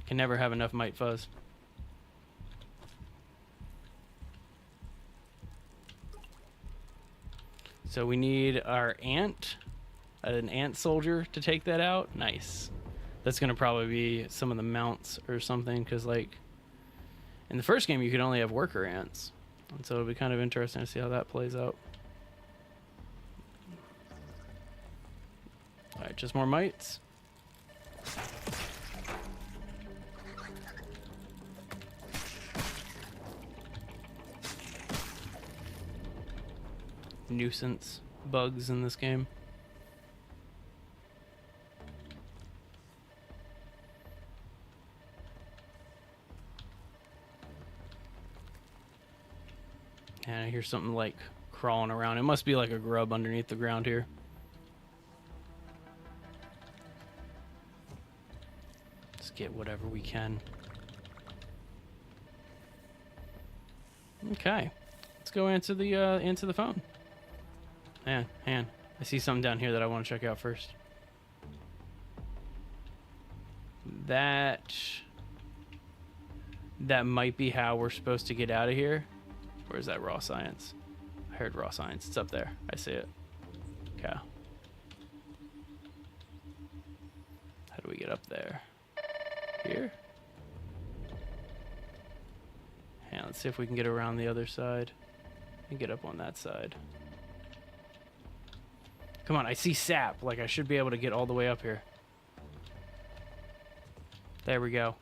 Can never have enough Might Fuzz. So we need our ant, an ant soldier to take that out. Nice. That's going to probably be some of the mounts or something, because like in the first game you could only have worker ants. And so it'll be kind of interesting to see how that plays out. Alright, just more mites. Nuisance bugs in this game. And I hear something like crawling around. It must be like a grub underneath the ground here. Let's get whatever we can. Okay, let's go answer the phone. Man, I see something down here that I want to check out first. That might be how we're supposed to get out of here. Where's that raw science? I heard raw science. It's up there. I see it. Okay. How do we get up there? Here? Yeah, let's see if we can get around the other side and get up on that side. Come on, I see sap. Like, I should be able to get all the way up here. There we go.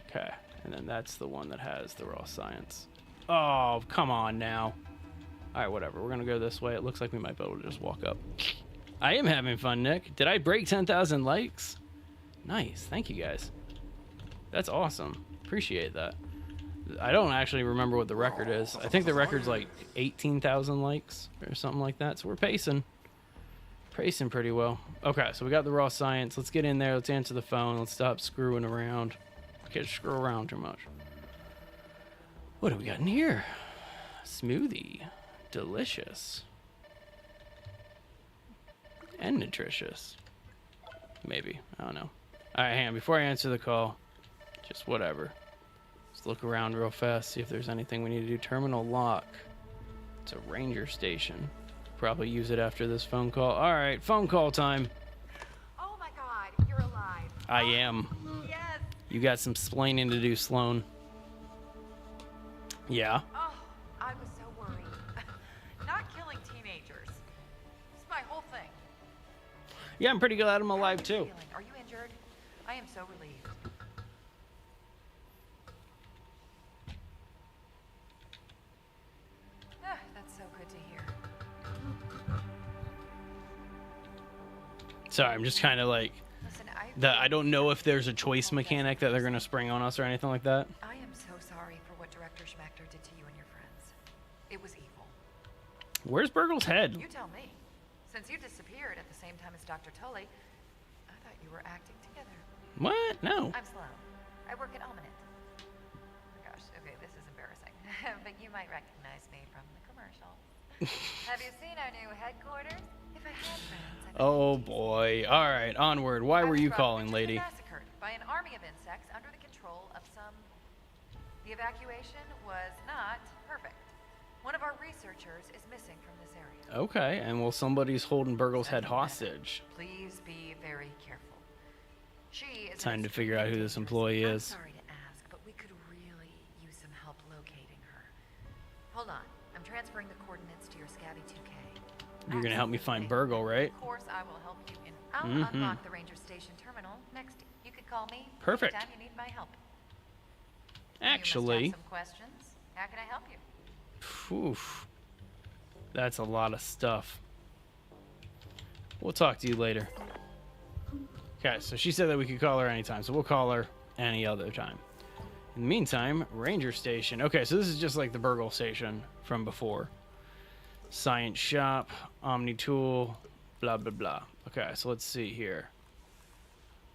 Okay, and then that's the one that has the raw science. Oh, come on now. All right, whatever. We're going to go this way. It looks like we might be able to just walk up. I am having fun, Nick. Did I break 10,000 likes? Nice. Thank you, guys. That's awesome. Appreciate that. I don't actually remember what the record is. I think the record's like 18,000 likes or something like that. So we're pacing pretty well. Okay, so we got the raw science. Let's get in there. Let's answer the phone. Let's stop screwing around. Can't screw around too much. What do we got in here? Smoothie. Delicious. And nutritious. Maybe. I don't know. All right, hang on. Before I answer the call, just whatever. Let's look around real fast, see if there's anything we need to do. Terminal lock. It's a ranger station. Probably use it after this phone call. All right, phone call time. Oh my god, you're alive. I am. Yes. You got some splaining to do, Sloan. Yeah. Oh, I was so worried. Not killing teenagers. It's my whole thing. Yeah, I'm pretty glad I'm alive How are you too. feeling? Are you injured? I am so relieved. Sorry, I'm just kind of like Listen, that. I don't know if there's a choice mechanic that they're gonna spring on us or anything like that. I am so sorry for what Director Schmachter did to you and your friends. It was evil. Where's Burgle's head? You tell me. Since you disappeared at the same time as Dr. Tully, I thought you were acting together. What? No. I'm Sloan. I work at Ominent. Oh gosh, okay, this is embarrassing. But you might recognize me from the commercial. Have you seen our new headquarters? If I had friends, I bet Oh they'd tease me. boy. All right, onward. Why I were was you brought calling, into lady? the massacred by an army of insects under the control of some. The evacuation was not perfect. One of our researchers is missing from this area. Okay, and well, somebody's holding Burgle's head hostage. Please be very careful. She is Time an to figure out who this extremely employee dangerous- is. I'm sorry to ask, but we could really use some help locating her. Hold on, I'm transferring the coordinates to your Scabby 2K. You're gonna help me find Absolutely. Burgle, right? Of course, I will help you. I'll unlock the Ranger Station terminal next. You could call me Perfect. anytime you need my help. You must Actually, have some questions. How can I help you? oof, that's a lot of stuff. We'll talk to you later. Okay, so she said that we could call her anytime, so we'll call her any other time. In the meantime, Ranger Station. Okay, so this is just like the Burgle Station from before. Science Shop, Omni Tool, blah, blah, blah. Okay, so let's see here.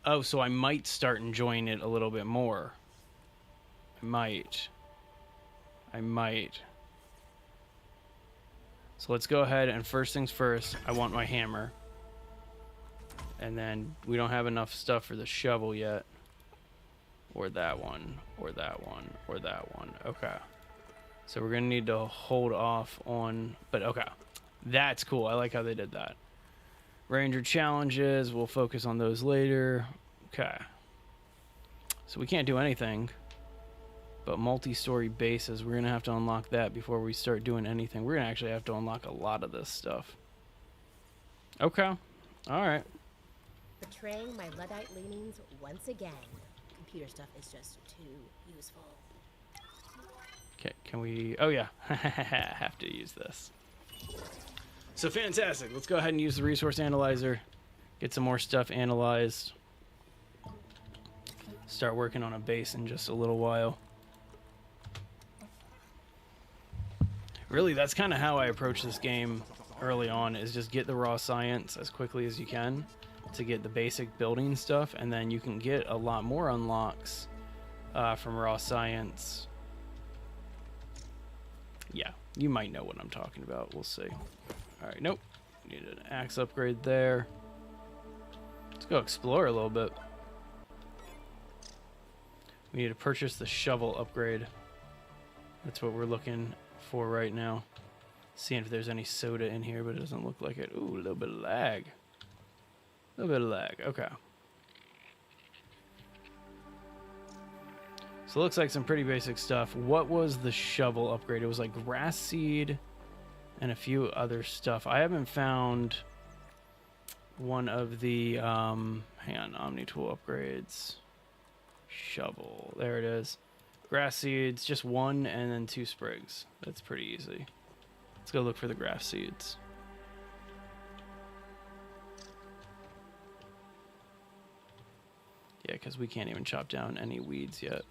Oh, so I might start enjoying it a little bit more. I might. So let's go ahead and first things first, I want my hammer. And then we don't have enough stuff for the shovel yet. Or that one, or that one, or that one. Okay. So we're gonna need to hold off on, but okay. That's cool. I like how they did that. Ranger challenges, we'll focus on those later. Okay. So we can't do anything. But multi-story bases, we're gonna have to unlock that before we start doing anything. We're gonna actually have to unlock a lot of this stuff. Okay. Alright. Betraying my Luddite leanings once again. Computer stuff is just too useful. Okay, can we... Oh, yeah. Have to use this. So, fantastic. Let's go ahead and use the resource analyzer. Get some more stuff analyzed. Start working on a base in just a little while. Really, that's kind of how I approach this game early on, is just get the raw science as quickly as you can to get the basic building stuff, and then you can get a lot more unlocks from raw science. Yeah, you might know what I'm talking about. We'll see. All right, nope. Need an axe upgrade there. Let's go explore a little bit. We need to purchase the shovel upgrade. That's what we're looking for right now. Seeing if there's any soda in here, but it doesn't look like it. Ooh, a little bit of lag. A little bit of lag. Okay. So it looks like some pretty basic stuff. What was the shovel upgrade? It was like grass seed and a few other stuff. I haven't found one of the hang on, Omni Tool upgrades. Shovel. There it is. Grass seeds, just one and then 2 sprigs. That's pretty easy. Let's go look for the grass seeds. Yeah, because we can't even chop down any weeds yet.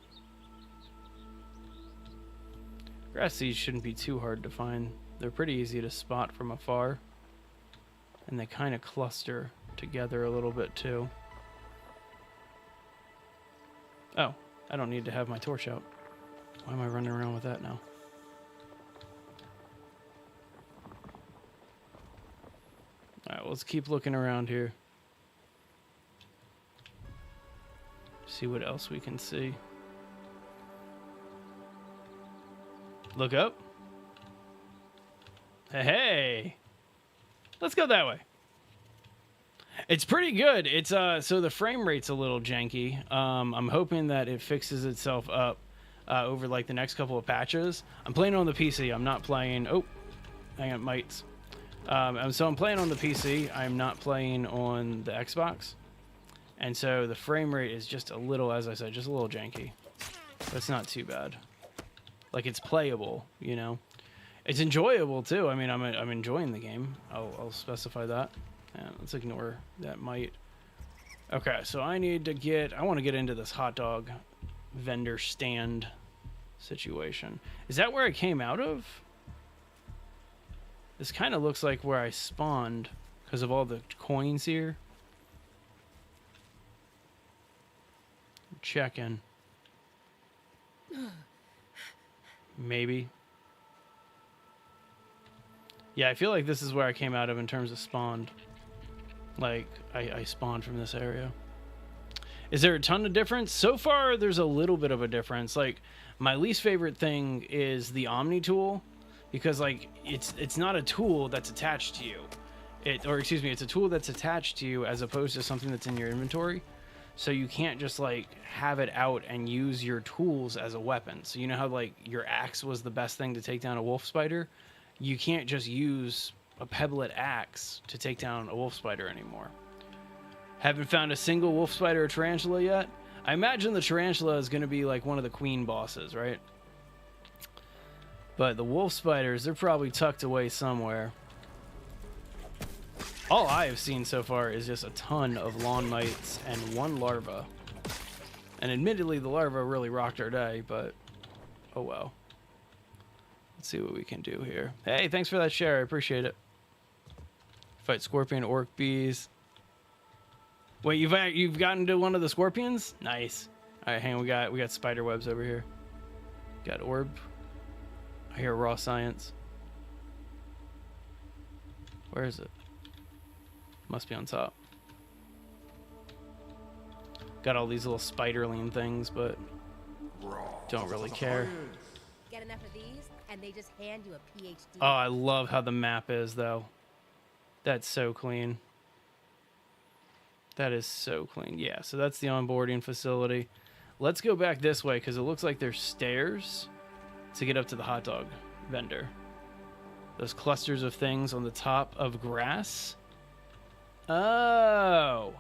Grass seeds shouldn't be too hard to find. They're pretty easy to spot from afar. And they kind of cluster together a little bit too. Oh, I don't need to have my torch out. Why am I running around with that now? Alright, well, let's keep looking around here. See what else we can see. Look up. Hey! Let's go that way. It's pretty good. It's so the frame rate's a little janky. I'm hoping that it fixes itself up over like the next couple of patches. I'm playing on the PC. I'm not playing. Oh, hang on, mites. So I'm playing on the PC. I'm not playing on the Xbox, and so the frame rate is just a little, as I said, just a little janky. But it's not too bad. Like, it's playable, you know. It's enjoyable too. I mean, I'm enjoying the game. I'll specify that. let's ignore that might. Okay, so I want to get into this hot dog vendor stand situation. Is that where I came out of? This kind of looks like where I spawned because of all the coins here. Checking. Maybe. Yeah, I feel like this is where I came out of in terms of spawned. Like, I spawned from this area. Is there a ton of difference? So far, there's a little bit of a difference. Like, my least favorite thing is the Omni tool, because, like, it's not a tool that's attached to you. It's a tool that's attached to you as opposed to something that's in your inventory. So you can't just, like, have it out and use your tools as a weapon. So you know how, like, your axe was the best thing to take down a wolf spider? You can't just use a pebblet axe to take down a wolf spider anymore. Haven't found a single wolf spider or tarantula yet. I imagine the tarantula is going to be like one of the queen bosses, right? But the wolf spiders, they're probably tucked away somewhere. All I have seen so far is just a ton of lawn mites and one larva. And admittedly, the larva really rocked our day, but oh well. Let's see what we can do here. Hey, thanks for that share. I appreciate it. Fight scorpion, orc bees. Wait, you've gotten to one of the scorpions? Nice. All right, hang on. We got spider webs over here. Got orb. I hear raw science. Where is it? Must be on top. Got all these little spiderling things, but don't really care. Get enough of these, and they just hand you a PhD. Oh, I love how the map is, though. That's so clean. That is so clean. Yeah, so that's the onboarding facility. Let's go back this way, because it looks like there's stairs to get up to the hot dog vendor. Those clusters of things on the top of grass. Oh.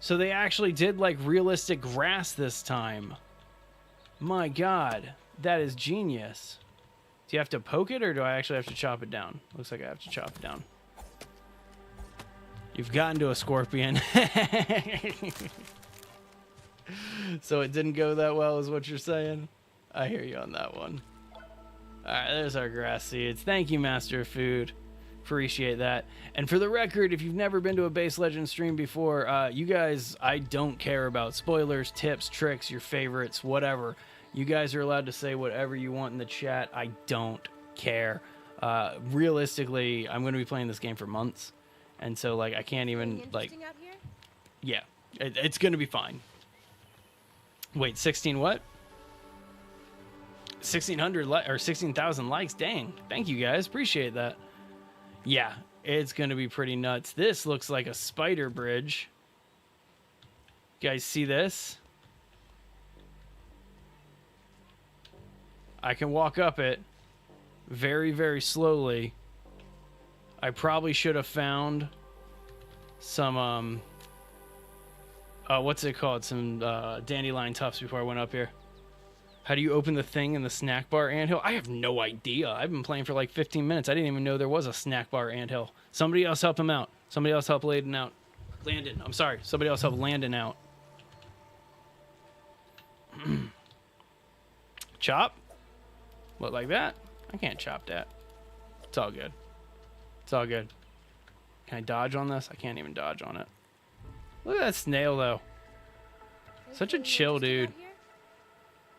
So they actually did, like, realistic grass this time. My God. That is genius. Do you have to poke it, or do I actually have to chop it down? Looks like I have to chop it down. You've gotten to a scorpion. So it didn't go that well is what you're saying? I hear you on that one. Alright, there's our grass seeds. Thank you, Master of Food. Appreciate that. And for the record, if you've never been to a Base Legends stream before, you guys, I don't care about spoilers, tips, tricks, your favorites, whatever. You guys are allowed to say whatever you want in the chat. I don't care. Realistically, I'm going to be playing this game for months. And so, like, I can't even, like... Out here? Yeah, it's going to be fine. Wait, 16 what? 1,600 or 16,000 likes. Dang. Thank you, guys. Appreciate that. Yeah, it's going to be pretty nuts. This looks like a spider bridge. You guys see this? I can walk up it very, very slowly. I probably should have found some, what's it called? Some dandelion tufts before I went up here. How do you open the thing in the snack bar anthill? I have no idea. I've been playing for like 15 minutes. I didn't even know there was a snack bar anthill. Somebody else help him out. Somebody else help Landon out. Landon, I'm sorry. Somebody else help Landon out. Chop? What, like that? I can't chop that. It's all good. It's all good. Can I dodge on this? I can't even dodge on it. Look at that snail, though. Such a chill dude.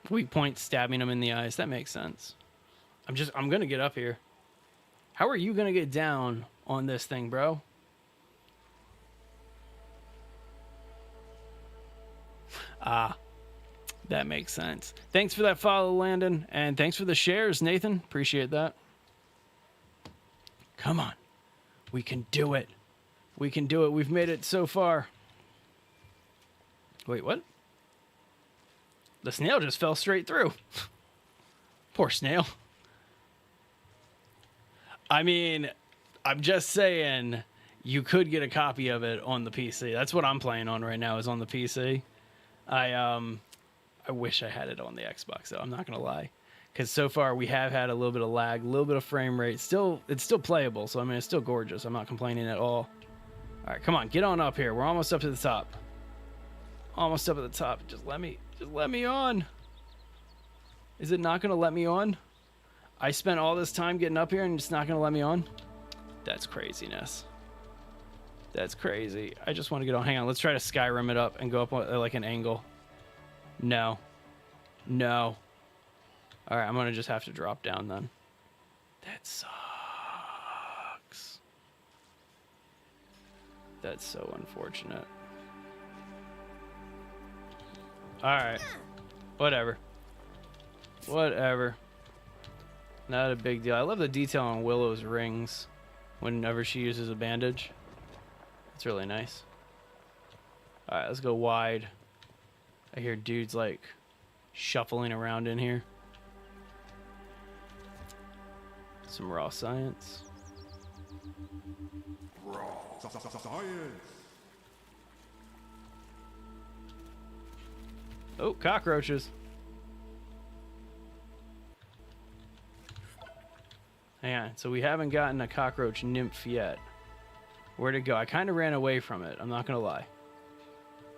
Weak point stabbing him in the eyes. That makes sense. I'm gonna get up here. How are you gonna get down on this thing, bro? Ah, that makes sense. Thanks for that follow, Landon, and thanks for the shares, Nathan. Appreciate that. Come on. We can do it. We can do it. We've made it so far. Wait, what? The snail just fell straight through. Poor snail. I mean, I'm just saying you could get a copy of it on the PC. That's what I'm playing on right now, is on the PC. I wish I had it on the Xbox, though. I'm not going to lie. Because so far we have had a little bit of lag, a little bit of frame rate. It's still playable, so I mean, it's still gorgeous. I'm not complaining at all. All right, come on, get on up here. We're almost up to the top. Almost up at the top. Just let me on. Is it not gonna let me on? I spent all this time getting up here and it's not gonna let me on? That's craziness. That's crazy. I just want to get on. Hang on, let's try to Skyrim it up and go up at like an angle. No. No. All right, I'm gonna just have to drop down then. That sucks. That's so unfortunate. Alright. Whatever. Whatever. Not a big deal. I love the detail on Willow's rings whenever she uses a bandage. It's really nice. Alright, let's go wide. I hear dudes like shuffling around in here. Some raw science. Science. Oh, cockroaches. Hang on. So we haven't gotten a cockroach nymph yet. Where'd it go? I kind of ran away from it. I'm not going to lie.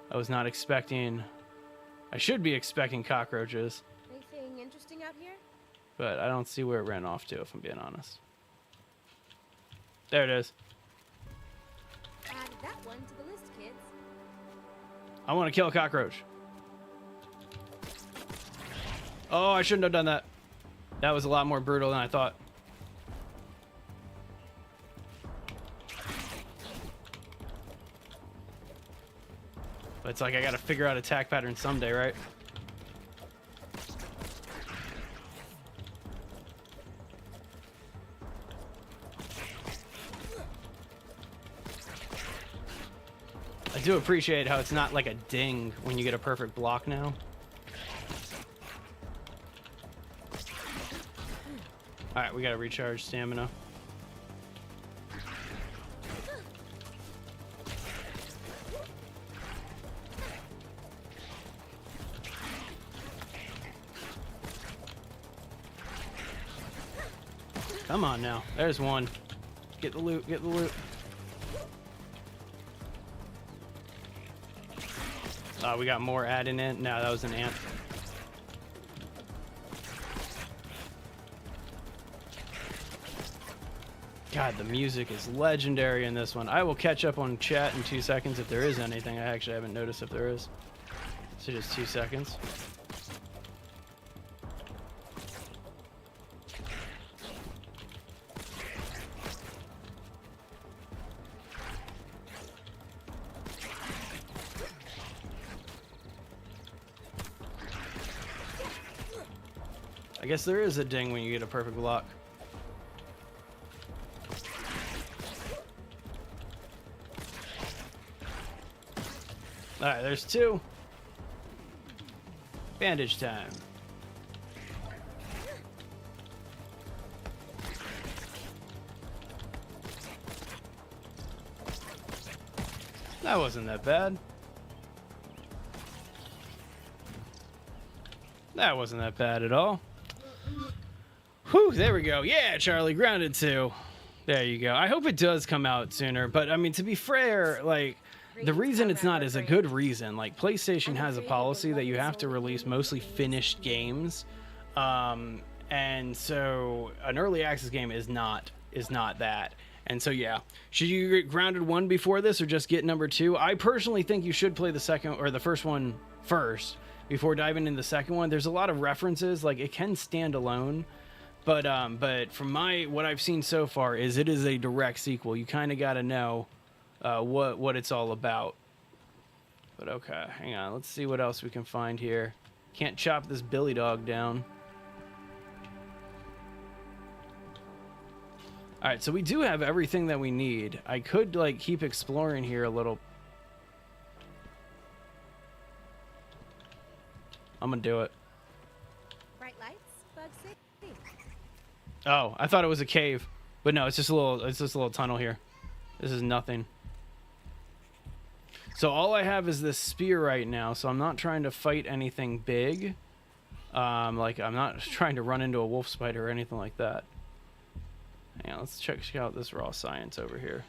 I was not expecting... I should be expecting cockroaches. Anything interesting out here? But I don't see where it ran off to, if I'm being honest. There it is. Add that one to the list, kids. I want to kill a cockroach. Oh, I shouldn't have done that. That was a lot more brutal than I thought. But it's like I gotta figure out attack pattern someday, right? I do appreciate how it's not like a ding when you get a perfect block now. Alright, we gotta recharge stamina. Come on now. There's one. Get the loot, get the loot. We got more adding in. No, that was an ant. God, the music is legendary in this one. I will catch up on chat in 2 seconds if there is anything. I actually haven't noticed if there is. So just 2 seconds. I guess there is a ding when you get a perfect block. Alright, there's two. Bandage time. That wasn't that bad. That wasn't that bad at all. Whew, there we go. Yeah, Charlie, grounded 2. There you go. I hope it does come out sooner. But, I mean, to be fair, like, the reason it's not is a good reason. Like, PlayStation has a policy that you have to release mostly finished games. And so an early access game is not that. And so, yeah. Should you get grounded 1 before this or just get number 2? I personally think you should play the second or the first one first before diving into the second one. There's a lot of references. Like, it can stand alone. But from what I've seen so far is it is a direct sequel. You kind of got to know what it's all about. But okay, hang on. Let's see what else we can find here. Can't chop this Billy dog down. All right, so we do have everything that we need. I could like keep exploring here a little. I'm gonna do it. Bright lights, Bug City. Oh, I thought it was a cave, but no, it's just a little tunnel here. This is nothing. So all I have is this spear right now, so I'm not trying to fight anything big. Like I'm not trying to run into a wolf spider or anything like that. Hang on, let's check out this raw science over here.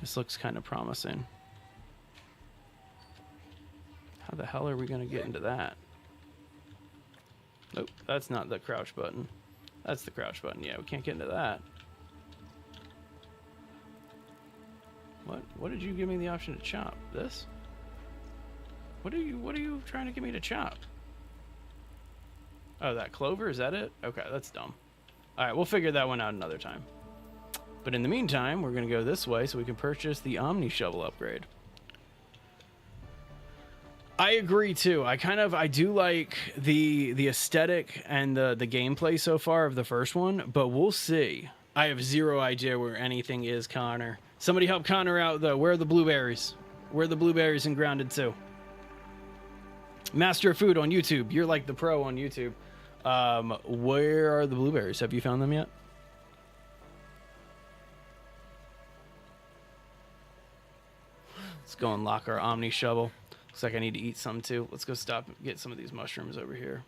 This looks kind of promising. How the hell are we going to get into that? Nope, that's not the crouch button. That's the crouch button. Yeah, we can't get into that. What did you give me the option to chop? This? What are you trying to get me to chop? Oh, that clover, is that it? Okay, that's dumb. All right, we'll figure that one out another time. But in the meantime, we're going to go this way so we can purchase the Omni Shovel upgrade. I agree too. I do like the aesthetic and the gameplay so far of the first one, but we'll see. I have zero idea where anything is, Connor. Somebody help Connor out though. Where are the blueberries? Where are the blueberries in Grounded 2? Master of Food on YouTube. You're like the pro on YouTube. Where are the blueberries? Have you found them yet? Let's go unlock our Omni Shovel. Looks like I need to eat some too. Let's go stop and get some of these mushrooms over here.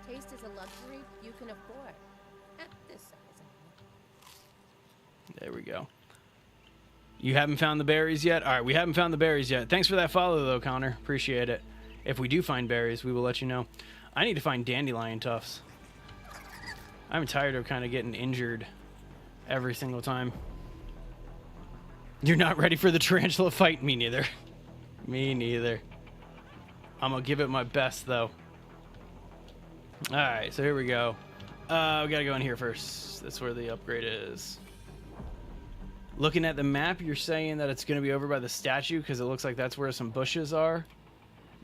Taste is a luxury you can afford. At this size. There we go. You haven't found the berries yet? All right, we haven't found the berries yet. Thanks for that follow, though, Connor. Appreciate it. If we do find berries, we will let you know. I need to find dandelion tufts. I'm tired of kind of getting injured every single time. You're not ready for the tarantula fight? Me neither. Me neither. I'm going to give it my best, though. All right, so here we go. We got to go in here first. That's where the upgrade is. Looking at the map, you're saying that it's going to be over by the statue because it looks like that's where some bushes are.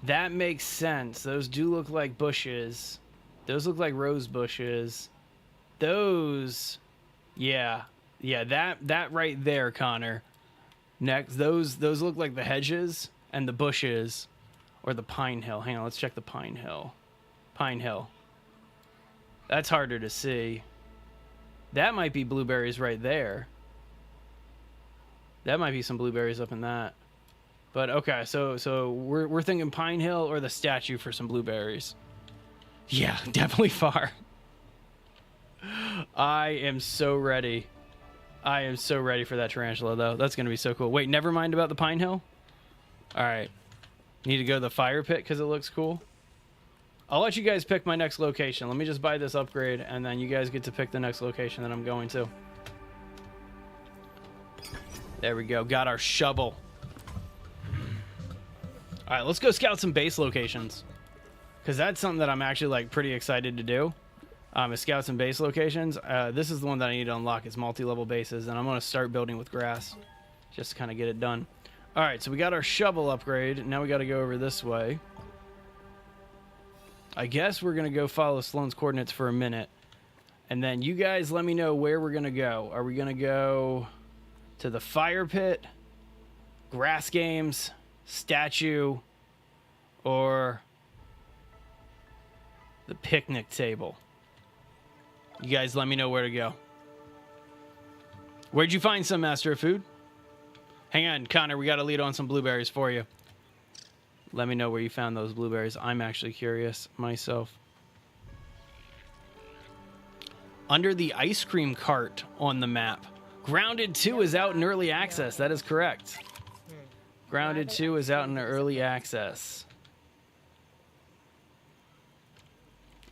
That makes sense. Those do look like bushes. Those look like rose bushes. Those, yeah, that right there, Connor. Next, those look like the hedges and the bushes, or the Pine Hill. Hang on, let's check the Pine Hill. Pine Hill. That's harder to see. That might be blueberries right there. That might be some blueberries up in that. But okay, so we're thinking Pine Hill or the statue for some blueberries. Yeah, definitely far. I am so ready. I am so ready for that tarantula, though. That's going to be so cool. Wait, never mind about the Pine Hill? All right. Need to go to the fire pit because it looks cool. I'll let you guys pick my next location. Let me just buy this upgrade, and then you guys get to pick the next location that I'm going to. There we go. Got our shovel. All right, let's go scout some base locations. Because that's something that I'm actually like pretty excited to do. Is scout some base locations. This is the one that I need to unlock. It's multi-level bases, and I'm going to start building with grass. Just to kind of get it done. All right, so we got our shovel upgrade. Now we got to go over this way. I guess we're going to go follow Sloan's coordinates for a minute. And then you guys let me know where we're going to go. Are we going to go to the fire pit, grass games, statue, or the picnic table? You guys let me know where to go. Where'd you find some, Master of Food? Hang on, Connor, we got to lead on some blueberries for you. Let me know where you found those blueberries. I'm actually curious myself. Under the ice cream cart on the map. Grounded 2 is out in early access. That is correct. Grounded 2 is out in early access.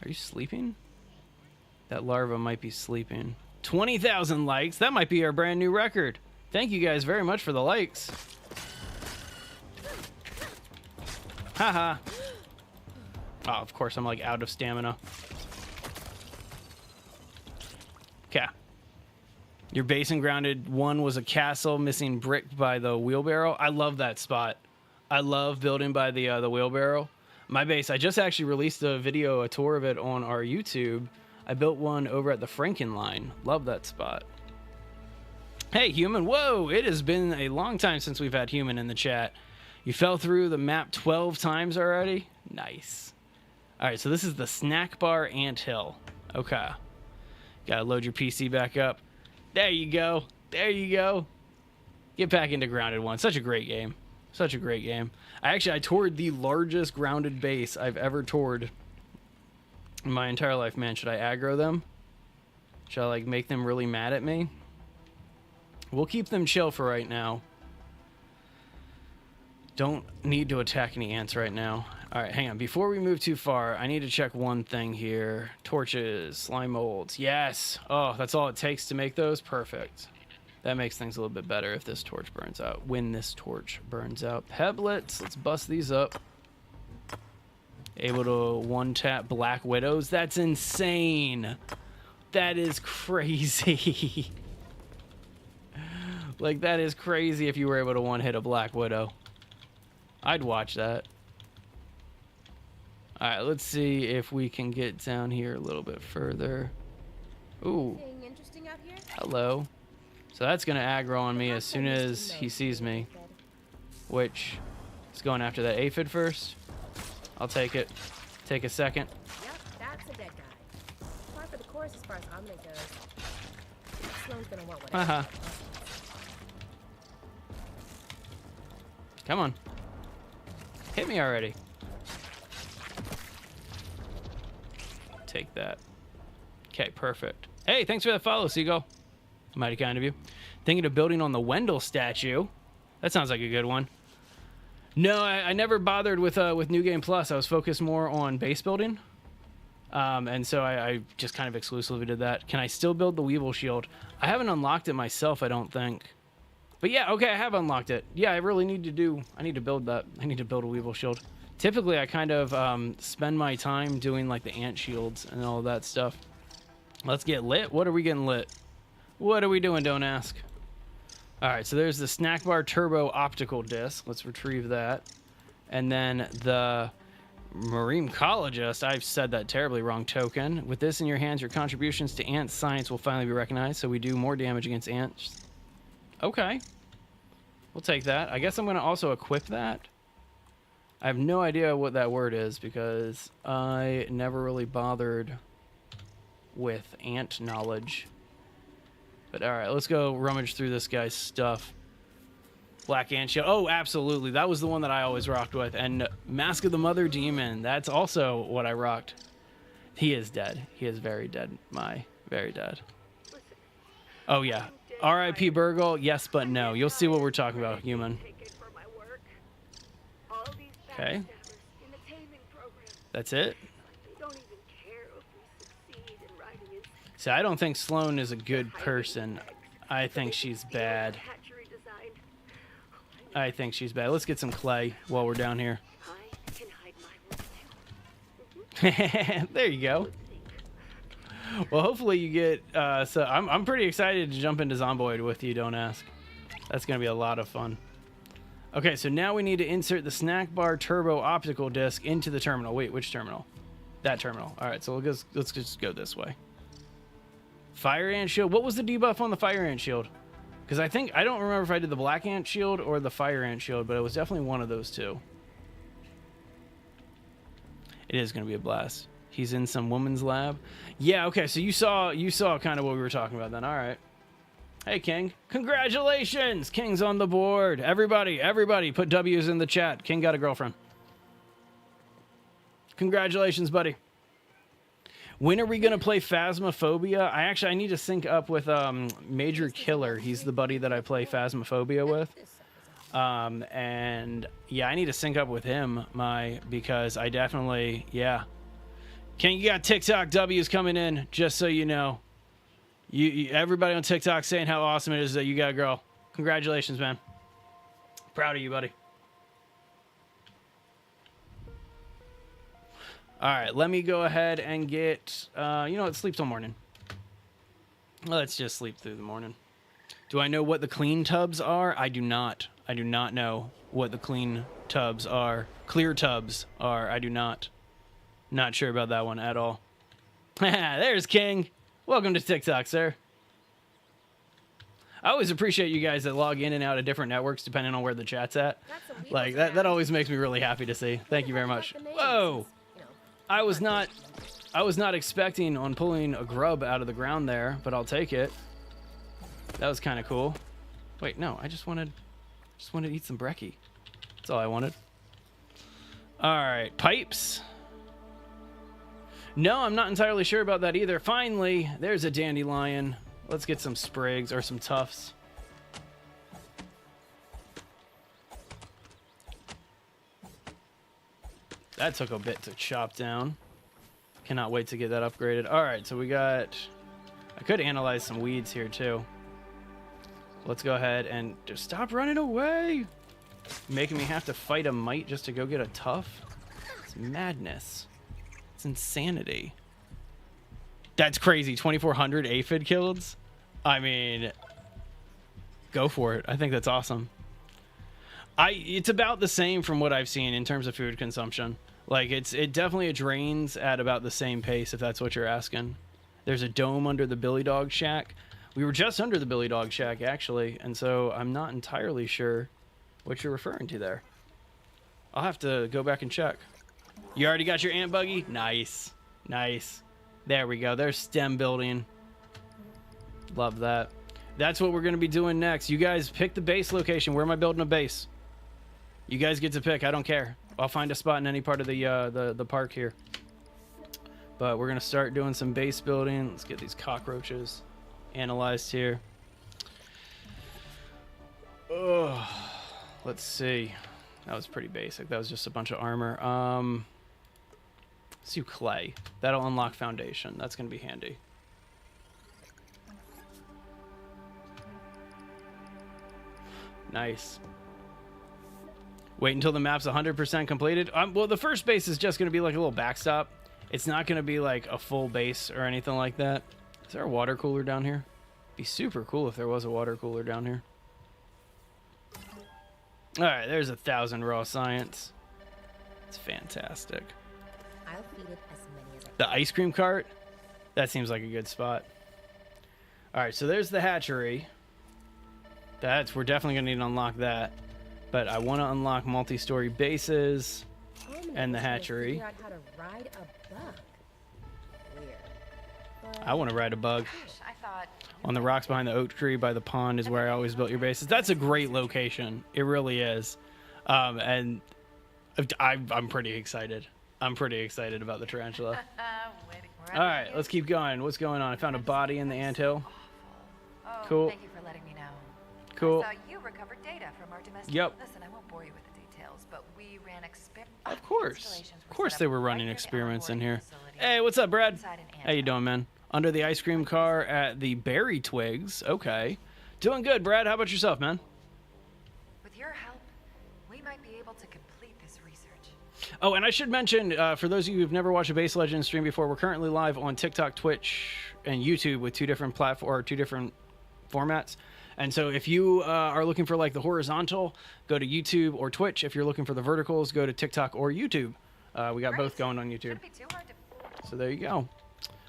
Are you sleeping? That larva might be sleeping. 20,000 likes. That might be our brand new record. Thank you guys very much for the likes. Haha. Oh, of course I'm like out of stamina. Okay. Your base in Grounded 1 was a castle missing brick by the wheelbarrow. I love that spot. I love building by the wheelbarrow. My base, I just actually released a tour of it on our YouTube. I built one over at the Franken line. Love that spot. Hey, Human. Whoa, it has been a long time since we've had Human in the chat. You fell through the map 12 times already? Nice. All right, so this is the Snack Bar Anthill. Okay. Got to load your PC back up. There you go. There you go. Get back into Grounded 1. Such a great game. Such a great game. I toured the largest Grounded base I've ever toured in my entire life, man. Should I aggro them? Should I like make them really mad at me? We'll keep them chill for right now. Don't need to attack any ants right now. All right, hang on. Before we move too far, I need to check one thing here. Torches, slime molds. Yes. Oh, that's all it takes to make those? Perfect. That makes things a little bit better if this torch burns out. When this torch burns out. Peblets. Let's bust these up. Able to one-tap Black Widows. That's insane. That is crazy. Like, that is crazy if you were able to one-hit a Black Widow. I'd watch that. Alright, let's see if we can get down here a little bit further. Ooh. Anything interesting out here? Hello. So that's going to aggro on me as soon as he sees me. Which is going after that aphid first. I'll take it. Take a second. Yep, that's a dead guy. Par for the course as far as Omni goes. Sloan's gonna want whatever. Uh-huh. Come on. Hit me already. Take that. Okay, perfect. Hey, thanks for the follow, Seagull. Mighty kind of you. Thinking of building on the Wendell statue. That sounds like a good one. No, I never bothered with New Game Plus. I was focused more on base building. And so I just kind of exclusively did that. Can I still build the Weevil Shield? I haven't unlocked it myself, I don't think. But yeah, okay, I have unlocked it. Yeah, I really need to I need to build that. I need to build a Weevil Shield. Typically, I kind of spend my time doing like the ant shields and all that stuff. Let's get lit. What are we getting lit? What are we doing, don't ask. All right, so there's the Snack Bar Turbo Optical Disc. Let's retrieve that. And then the Marinecologist, I've said that terribly wrong, token. With this in your hands, your contributions to ant science will finally be recognized, so we do more damage against ants. Okay. We'll take that. I guess I'm going to also equip that. I have no idea what that word is because I never really bothered with ant knowledge. But all right, let's go rummage through this guy's stuff. Black Ant Shield. Oh, absolutely. That was the one that I always rocked with. And Mask of the Mother Demon. That's also what I rocked. He is dead. He is very dead. Very dead. Oh, yeah. R.I.P. Burgle. Yes, but no. You'll see what we're talking about, human. Okay. That's it? See, I don't think Sloan is a good person. I think she's bad. I think she's bad. Let's get some clay while we're down here. There you go. Well, hopefully you get... so I'm pretty excited to jump into Zomboid with you, don't ask. That's going to be a lot of fun. Okay, so now we need to insert the Snack Bar Turbo Optical Disc into the terminal. Wait, which terminal? That terminal. All right, so let's just go this way. Fire Ant Shield. What was the debuff on the Fire Ant Shield? Because I don't remember if I did the Black Ant Shield or the Fire Ant Shield, but it was definitely one of those two. It is going to be a blast. He's in some woman's lab. Yeah, okay, so you saw kind of what we were talking about then. All right. Hey, King. Congratulations! King's on the board. Everybody put W's in the chat. King got a girlfriend. Congratulations, buddy. When are we going to play Phasmophobia? I need to sync up with Major Killer. He's the buddy that I play Phasmophobia with. And yeah, I need to sync up with him, because I definitely, yeah. King, you got TikTok W's coming in, just so you know. Everybody on TikTok saying how awesome it is that you got a girl. Congratulations, man. Proud of you, buddy. All right, let me go ahead and get, you know what, sleep till morning. Let's just sleep through the morning. Do I know what the clean tubs are? I do not. I do not know what the clean tubs are. Clear tubs are. I do not. Not sure about that one at all. There's King. Welcome to TikTok, sir. I always appreciate you guys that log in and out of different networks depending on where the chat's at. Like, that always makes me really happy to see. Thank you very much. Whoa! I was not expecting on pulling a grub out of the ground there, but I'll take it. That was kind of cool. Wait, no, I just wanted to eat some brekkie. That's all I wanted. All right, pipes. No, I'm not entirely sure about that either. Finally, there's a dandelion. Let's get some sprigs or some tufts. That took a bit to chop down. Cannot wait to get that upgraded. All right, so we got... I could analyze some weeds here, too. Let's go ahead and just stop running away. Making me have to fight a mite just to go get a tough. It's madness. It's insanity. That's crazy. 2,400 aphid kills? I mean, go for it. I think that's awesome. It's about the same from what I've seen in terms of food consumption. Like, it definitely drains at about the same pace, if that's what you're asking. There's a dome under the Billy Dog Shack. We were just under the Billy Dog Shack, actually, and so I'm not entirely sure what you're referring to there. I'll have to go back and check. You already got your ant buggy? Nice. Nice. There we go. There's stem building. Love that. That's what we're going to be doing next. You guys pick the base location. Where am I building a base? You guys get to pick. I don't care. I'll find a spot in any part of the park here. But we're going to start doing some base building. Let's get these cockroaches analyzed here. Oh, let's see. That was pretty basic. That was just a bunch of armor. Let's do clay. That'll unlock foundation. That's going to be handy. Nice. Wait until the map's 100% completed. Well, the first base is just going to be like a little backstop. It's not going to be like a full base or anything like that. Is there a water cooler down here? It'd be super cool if there was a water cooler down here. All right, there's 1,000 raw science. It's fantastic. I'll feed it as many as I can. The ice cream cart? That seems like a good spot. All right, so there's the hatchery. We're definitely going to need to unlock that. But I want to unlock multi-story bases and the hatchery. Figure out how to ride a bug. Weird. I want to ride a bug. Gosh, I thought On the rocks behind the oak tree by the pond is where I always built your bases. That's a great location. It really is. And I'm pretty excited. I'm pretty excited about the tarantula. All right, let's keep going. What's going on? I found a body in the anthill. Oh, Cool. Thank you for letting me know. Cool. I saw you recovered data from our domestic. Yep. Listen, I won't bore you with the details, but we ran experiments. Of course. Of course they were running experiments in here. Hey, what's up, Brad? How you doing, man? Under the ice cream car at the Berry Twigs. Okay. Doing good, Brad. How about yourself, man? With your help, we might be able to complete this research. Oh, and I should mention, for those of you who've never watched a Base Legends stream before, we're currently live on TikTok, Twitch, and YouTube with two different formats. And so if you are looking for like the horizontal, go to YouTube or Twitch. If you're looking for the verticals, go to TikTok or YouTube. We got both going on YouTube. Shouldn't be too hard to... So there you go.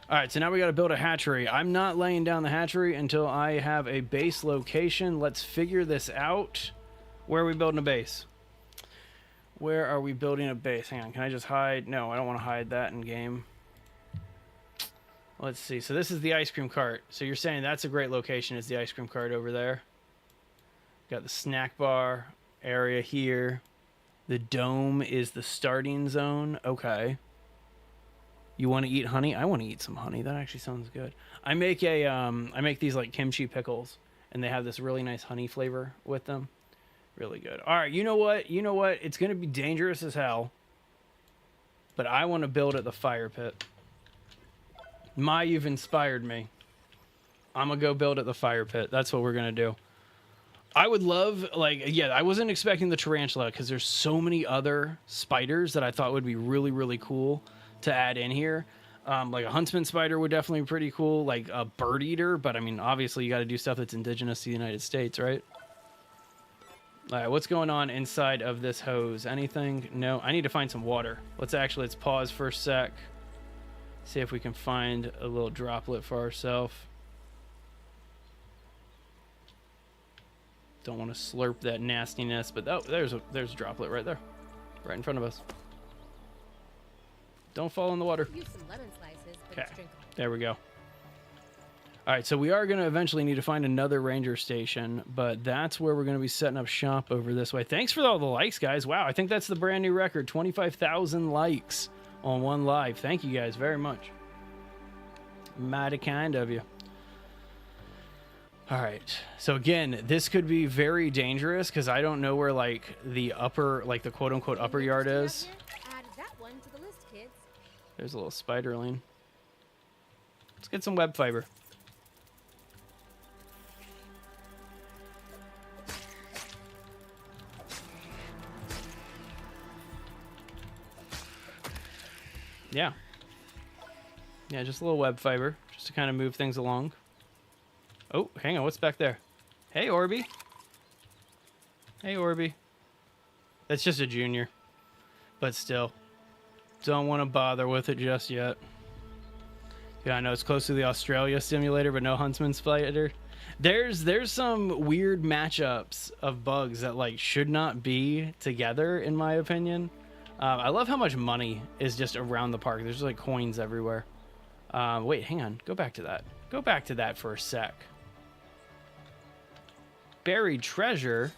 All right, so now we got to build a hatchery. I'm not laying down the hatchery until I have a base location. Let's figure this out. Where are we building a base? Where are we building a base? Hang on, can I just hide? No, I don't want to hide that in game. Let's see. So this is the ice cream cart. So you're saying that's a great location, is the ice cream cart over there. Got the snack bar area here. The dome is the starting zone. Okay. You want to eat honey? I want to eat some honey. That actually sounds good. I make these like kimchi pickles, and they have this really nice honey flavor with them. Really good. All right, you know what? You know what? It's going to be dangerous as hell, but I want to build at the fire pit. You've inspired me. I'm going to go build at the fire pit. That's what we're going to do. I would love, I wasn't expecting the tarantula because there's so many other spiders that I thought would be really, really cool to add in here. Like a huntsman spider would definitely be pretty cool. Like a bird eater, but I mean, obviously you got to do stuff that's indigenous to the United States, right? All right, what's going on inside of this hose? Anything? No, I need to find some water. Let's pause for a sec. See if we can find a little droplet for ourselves. Don't want to slurp that nastiness, but there's a droplet right there, right in front of us. Don't fall in the water. Use some lemon slices, but Okay, it's drinkable. there we go. All right, so we are going to eventually need to find another ranger station, but that's where we're going to be setting up shop over this way. Thanks for all the likes, guys. Wow, I think that's the brand new record, 25,000 likes on one live. Thank you guys very much. Mighty kind of you. All right, so again, this could be very dangerous because I don't know where like the upper, like the quote-unquote upper yard is. Add that one There's a little spiderling. Let's get some web fiber. Yeah. Yeah, just a little web fiber, just to kind of move things along. Oh, hang on, what's back there? Hey, Orby. Hey, Orby. That's just a junior. But still, don't want to bother with it just yet. Yeah, I know it's close to the Australia simulator, but no Huntsman spider. There's some weird matchups of bugs that like should not be together, in my opinion. I love how much money is just around the park. There's like coins everywhere. Wait, hang on. Go back to that. Go back to that for a sec. Buried treasure.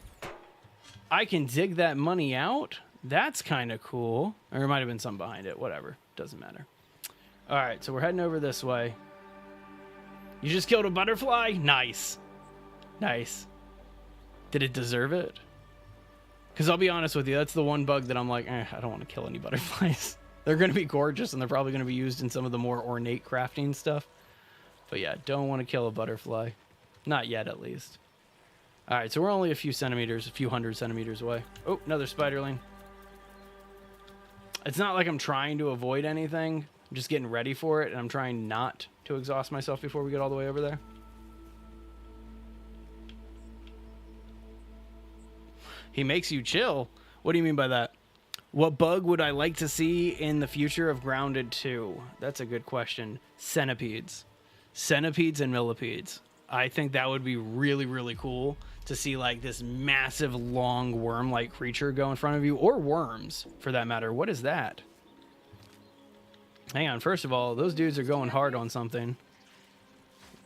I can dig that money out. That's kind of cool. Or there might have been something behind it. Whatever. Doesn't matter. All right, so we're heading over this way. You just killed a butterfly? Nice. Nice. Did it deserve it? Because I'll be honest with you, that's the one bug that I'm like, I don't want to kill any butterflies. They're going to be gorgeous, and they're probably going to be used in some of the more ornate crafting stuff. But yeah, don't want to kill a butterfly. Not yet, at least. All right, so we're only a few centimeters, a few hundred centimeters away. Oh, another spiderling. It's not like I'm trying to avoid anything. I'm just getting ready for it, and I'm trying not to exhaust myself before we get all the way over there. He makes you chill. What do you mean by that? What bug would I like to see in the future of Grounded 2? That's a good question. Centipedes. Centipedes and millipedes. I think that would be really, really cool to see like this massive, long worm-like creature go in front of you, or worms, for that matter. What is that? Hang on. First of all, those dudes are going hard on something.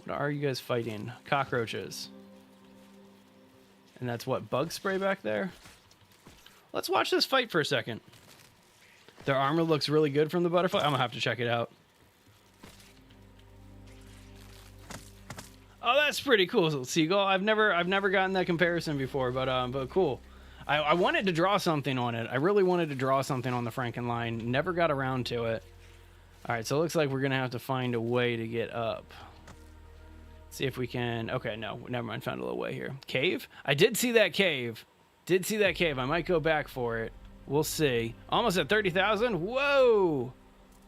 What are you guys fighting? Cockroaches. And that's what, bug spray back there? Let's watch this fight for a second. Their armor looks really good from the butterfly. I'm gonna have to check it out. Oh, that's pretty cool, Seagull. I've never gotten that comparison before, but cool. I wanted to draw something on it. I really wanted to draw something on the Frankenline. Never got around to it. All right, so it looks like we're gonna have to find a way to get up. See if we can. Okay, no, never mind. Found a little way here. Cave? I did see that cave. Did see that cave. I might go back for it. We'll see. Almost at 30,000. Whoa!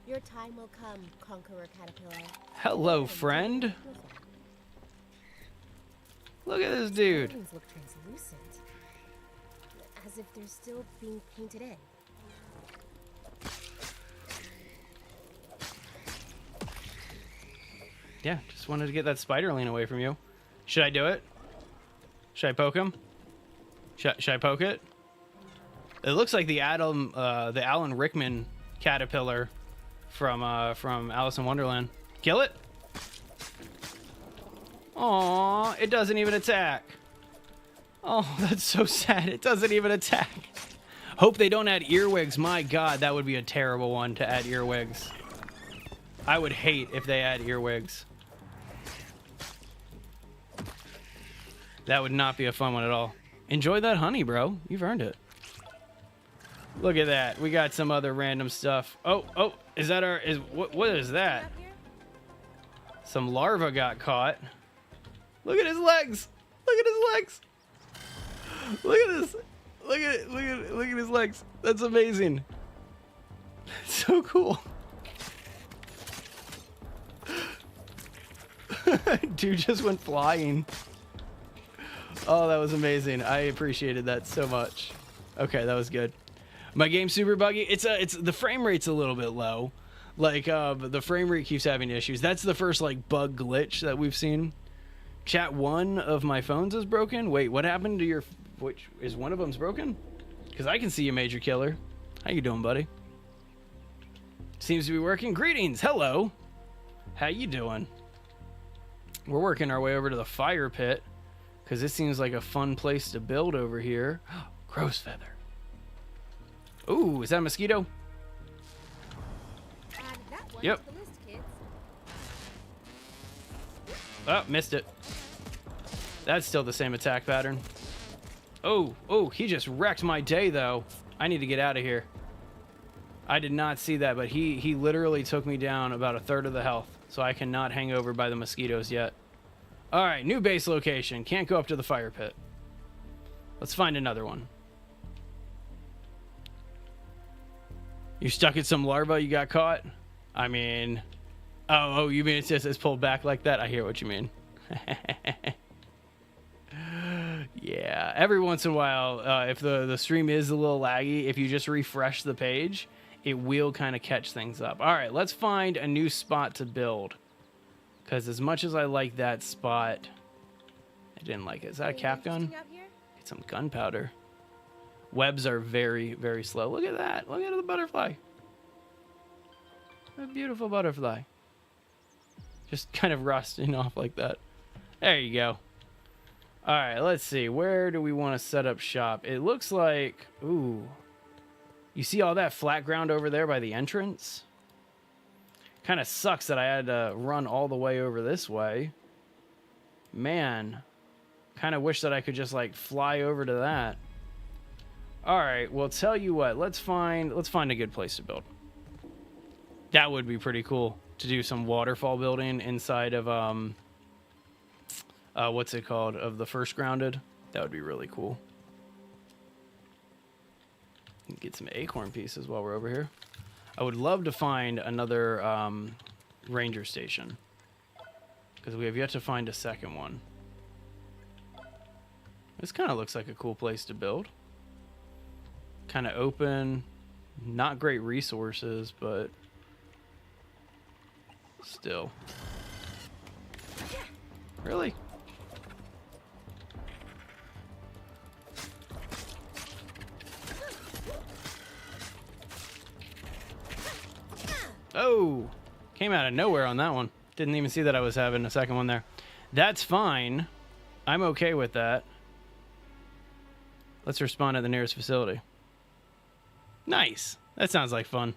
Your time will come, Conqueror Caterpillar. Hello, friend. Look at this dude. Buildings look translucent, as if they're still being painted in. Yeah, just wanted to get that spiderling away from you. Should I do it? Should I poke him? Should I poke it? It looks like the Alan Rickman caterpillar from Alice in Wonderland. Kill it. Aww, it doesn't even attack. Oh, that's so sad. It doesn't even attack. Hope they don't add earwigs. My God, that would be a terrible one to add earwigs. I would hate if they add earwigs. That would not be a fun one at all. Enjoy that honey, bro. You've earned it. Look at that. We got some other random stuff. Oh, is that our... What is that? Some larva got caught. Look at his legs. Look at his legs. Look at this. Look at it. Look at his legs. That's amazing. That's so cool. Dude just went flying. Oh, that was amazing. I appreciated that so much. Okay, that was good. My game's super buggy. It's the frame rate's a little bit low. Like the frame rate keeps having issues. That's the first like bug glitch that we've seen. Chat, one of my phones is broken. Wait, what happened to your... Which is one of them's broken? Because I can see you, Major Killer. How you doing, buddy? Seems to be working. Greetings. Hello. How you doing? We're working our way over to the fire pit because this seems like a fun place to build over here. Crow's feather. Ooh, is that a mosquito? Add that one Yep. to the list, kids. Oh, missed it. That's still the same attack pattern. Oh, he just wrecked my day, though. I need to get out of here. I did not see that, but he literally took me down about a third of the health, so I cannot hang over by the mosquitoes yet. All right, new base location. Can't go up to the fire pit. Let's find another one. You stuck in some larva, you got caught? I mean, oh, you mean it's pulled back like that? I hear what you mean. Yeah, every once in a while, if the stream is a little laggy, if you just refresh the page, it will kind of catch things up. All right, let's find a new spot to build. Because as much as I like that spot, I didn't like it. Is that a cap gun? Get some gunpowder. Webs are very, very slow. Look at that. Look at the butterfly. A beautiful butterfly. Just kind of rusting off like that. There you go. All right, let's see. Where do we want to set up shop? It looks like... Ooh. You see all that flat ground over there by the entrance? Kind of sucks that I had to run all the way over this way. Man. Kind of wish that I could just, like, fly over to that. All right, well, tell you what. Let's find a good place to build. That would be pretty cool to do some waterfall building inside of... what's it called? Of the first grounded. That would be really cool. Get some acorn pieces while we're over here. I would love to find another ranger station, because we have yet to find a second one. This kind of looks like a cool place to build. Kind of open. Not great resources, but still. Really? Oh, came out of nowhere on that one. Didn't even see that I was having a second one there. That's fine. I'm okay with that. Let's respawn at the nearest facility. Nice. That sounds like fun.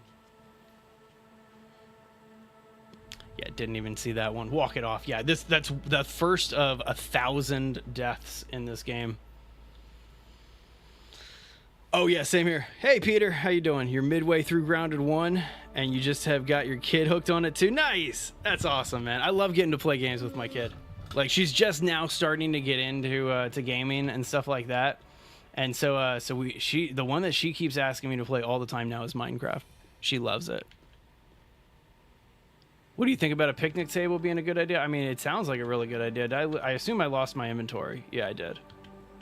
Yeah, didn't even see that one. Walk it off. Yeah, that's the first of 1,000 deaths in this game. Oh yeah, same here. Hey Peter, how you doing? You're midway through Grounded 1 and you just have got your kid hooked on it too. Nice. That's awesome, man. I love getting to play games with my kid. Like, she's just now starting to get into to gaming and stuff like that. And so the one that she keeps asking me to play all the time now is Minecraft. She loves it. What do you think about a picnic table being a good idea? I mean, it sounds like a really good idea. I assume I lost my inventory. Yeah, I did.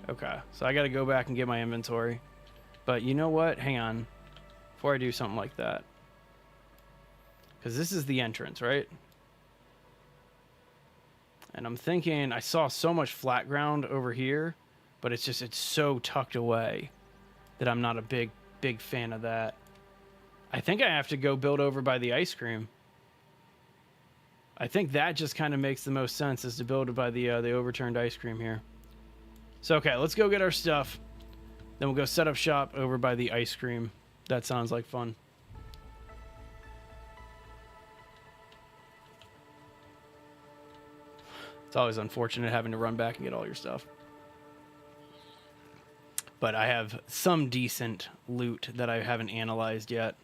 Okay, so I got to go back and get my inventory. But you know what? Hang on. Before I do something like that. Because this is the entrance, right? And I'm thinking, I saw so much flat ground over here, but it's so tucked away that I'm not a big fan of that. I think I have to go build over by the ice cream. I think that just kind of makes the most sense, is to build by the overturned ice cream here. So, okay, let's go get our stuff. Then we'll go set up shop over by the ice cream. That sounds like fun. It's always unfortunate having to run back and get all your stuff. But I have some decent loot that I haven't analyzed yet.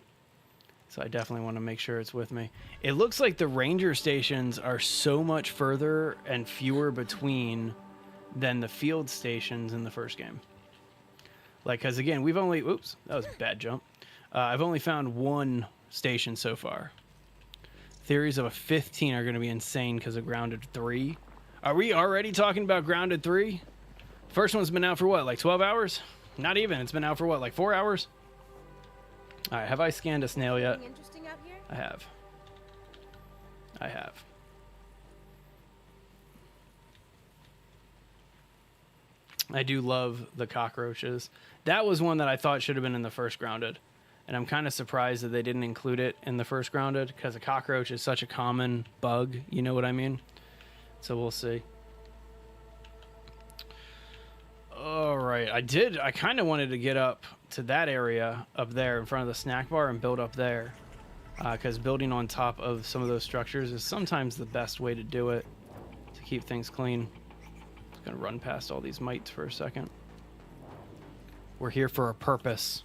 So I definitely want to make sure it's with me. It looks like the ranger stations are so much further and fewer between than the field stations in the first game. Like, because again, we've only... Oops, that was a bad jump. I've only found one station so far. Theories of a 15 are going to be insane because of Grounded 3. Are we already talking about Grounded 3? First one's been out for what, like 12 hours? Not even. It's been out for what, like 4 hours? All right, have I scanned a snail yet? Interesting out here? I have. I have. I do love the cockroaches. That was one that I thought should have been in the first Grounded. And I'm kind of surprised that they didn't include it in the first Grounded, because a cockroach is such a common bug. You know what I mean? So we'll see. All right. I kind of wanted to get up to that area up there in front of the snack bar and build up there. Because building on top of some of those structures is sometimes the best way to do it, to keep things clean. Just going to run past all these mites for a second. We're here for a purpose.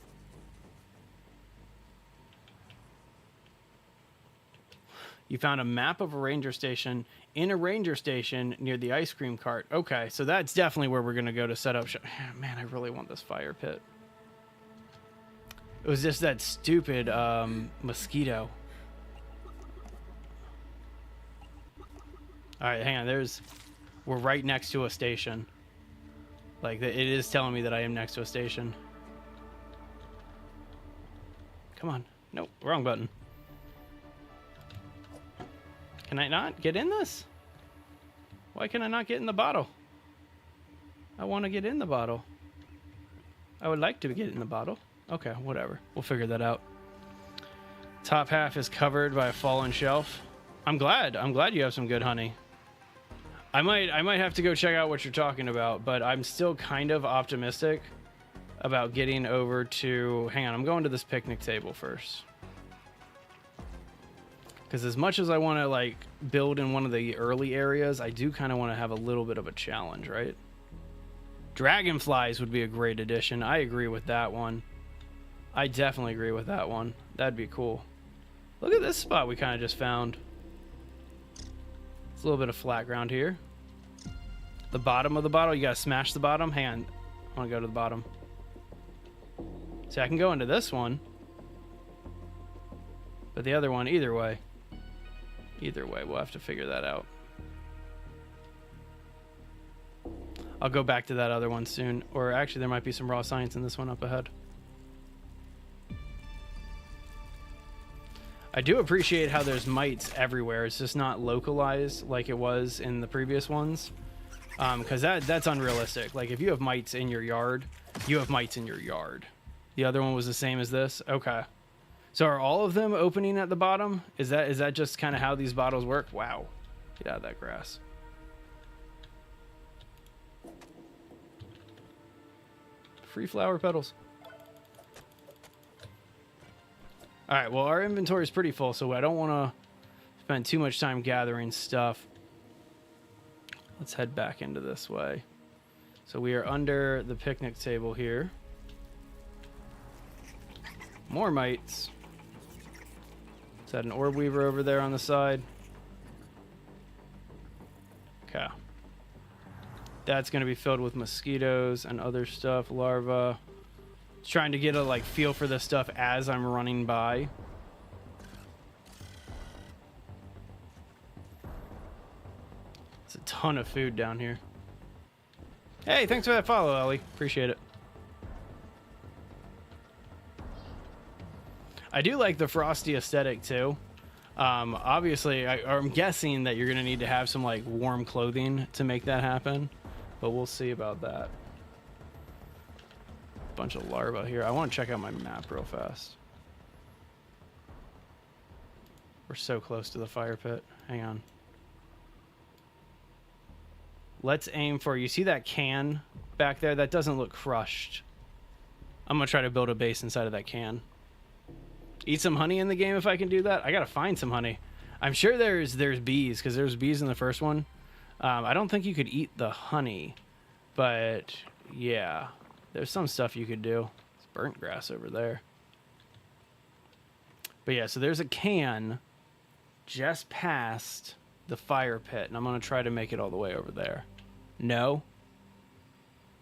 You found a map of a ranger station in a ranger station near the ice cream cart. Okay, so that's definitely where we're going to go to set up shop. Man, I really want this fire pit. It was just that stupid mosquito. All right, hang on. We're right next to a station. Like, it is telling me that I am next to a station. Come on. Nope, wrong button. Can I not get in this? Why can I not get in the bottle? I want to get in the bottle. I would like to get in the bottle. Okay, whatever. We'll figure that out. Top half is covered by a fallen shelf. I'm glad you have some good honey. I might have to go check out what you're talking about, but I'm still kind of optimistic about getting over to... Hang on, I'm going to this picnic table first. Because as much as I want to, like, build in one of the early areas, I do kind of want to have a little bit of a challenge, right? Dragonflies would be a great addition. I agree with that one. I definitely agree with that one. That'd be cool. Look at this spot we kind of just found. It's a little bit of flat ground here. The bottom of the bottle, you gotta smash the bottom. Hang on. I want to go to the bottom. See, I can go into this one. But the other one, either way, we'll have to figure that out. I'll go back to that other one soon. Or actually, there might be some raw science in this one up ahead. I do appreciate how there's mites everywhere. It's just not localized like it was in the previous ones. Because that's unrealistic. Like, if you have mites in your yard, you have mites in your yard. The other one was the same as this? Okay. So are all of them opening at the bottom? Is that just kind of how these bottles work? Wow. Get out of that grass. Free flower petals. All right, well, our inventory is pretty full, so I don't want to spend too much time gathering stuff. Let's head back into this way. So we are under the picnic table here. More mites. Is that an orb weaver over there on the side? Okay. That's going to be filled with mosquitoes and other stuff, larvae. Just trying to get a feel for this stuff as I'm running by. It's a ton of food down here. Hey, thanks for that follow, Ellie. Appreciate it. I do like the frosty aesthetic too. Obviously, I'm guessing that you're going to need to have some warm clothing to make that happen, but we'll see about that. Bunch of larvae here. I want to check out my map real fast. We're so close to the fire pit. Hang on. Let's aim for... You see that can back there? That doesn't look crushed. I'm going to try to build a base inside of that can. Eat some honey in the game if I can do that. I got to find some honey. I'm sure there's bees, because there's bees in the first one. I don't think you could eat the honey, but yeah. There's some stuff you could do. It's burnt grass over there. But yeah, so there's a can just past the fire pit, and I'm going to try to make it all the way over there. No?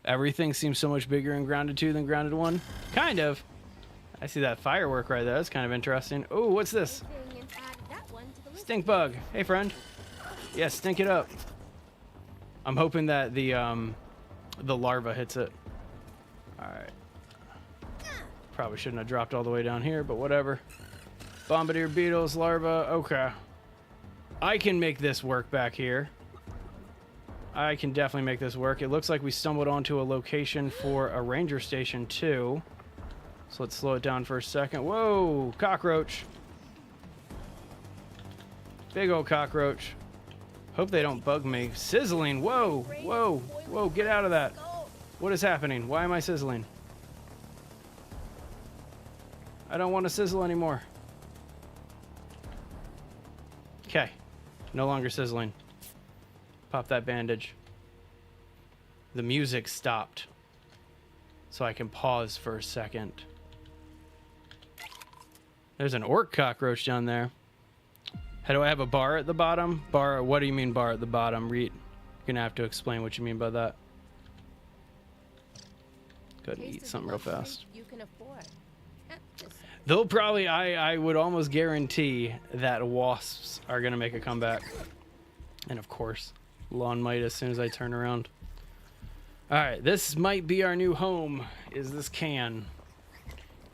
Everything seems so much bigger in Grounded 2 than Grounded 1? Kind of. I see that firework right there. That's kind of interesting. Oh, what's this? Stink bug. Hey, friend. Yeah, stink it up. I'm hoping that the larva hits it. Alright. Probably shouldn't have dropped all the way down here, but whatever. Bombardier beetles, larva. Okay. I can make this work back here. I can definitely make this work. It looks like we stumbled onto a location for a ranger station too. So let's slow it down for a second. Whoa! Cockroach. Big old cockroach. Hope they don't bug me. Sizzling. Whoa! Whoa! Whoa! Get out of that. What is happening? Why am I sizzling? I don't want to sizzle anymore. Okay. No longer sizzling. Pop that bandage. The music stopped. So I can pause for a second. There's an orc cockroach down there. How do I have a bar at the bottom? Bar, what do you mean bar at the bottom? Reed, you're gonna have to explain what you mean by that. Go ahead and eat something real fast. You can afford. Though probably I would almost guarantee that wasps are gonna make a comeback. And of course, lawn mite as soon as I turn around. Alright, this might be our new home, is this can.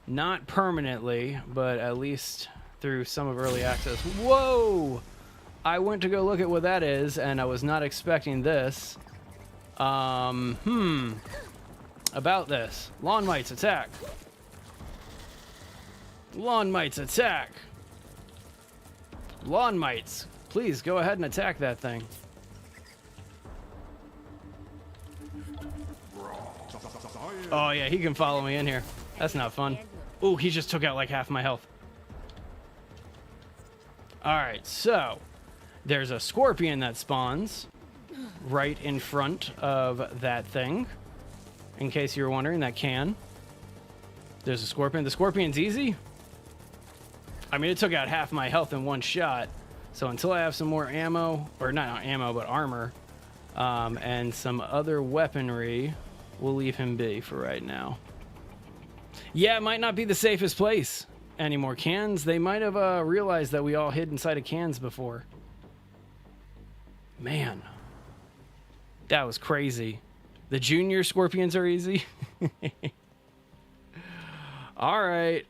Not permanently, but at least through some of early access. Whoa! I went to go look at what that is, and I was not expecting this. About this. Lawn mites attack. Lawn mites attack. Lawn mites, please go ahead and attack that thing. Oh yeah, he can follow me in here. That's not fun. Ooh, he just took out like half my health. Alright, so there's a scorpion that spawns right in front of that thing. In case you were wondering, that can. There's a scorpion. The scorpion's easy. I mean, it took out half my health in one shot. So until I have some more ammo, or not ammo, but armor, and some other weaponry, we'll leave him be for right now. Yeah, it might not be the safest place anymore. Cans, they might have realized that we all hid inside of cans before. Man, that was crazy. The junior scorpions are easy. All right.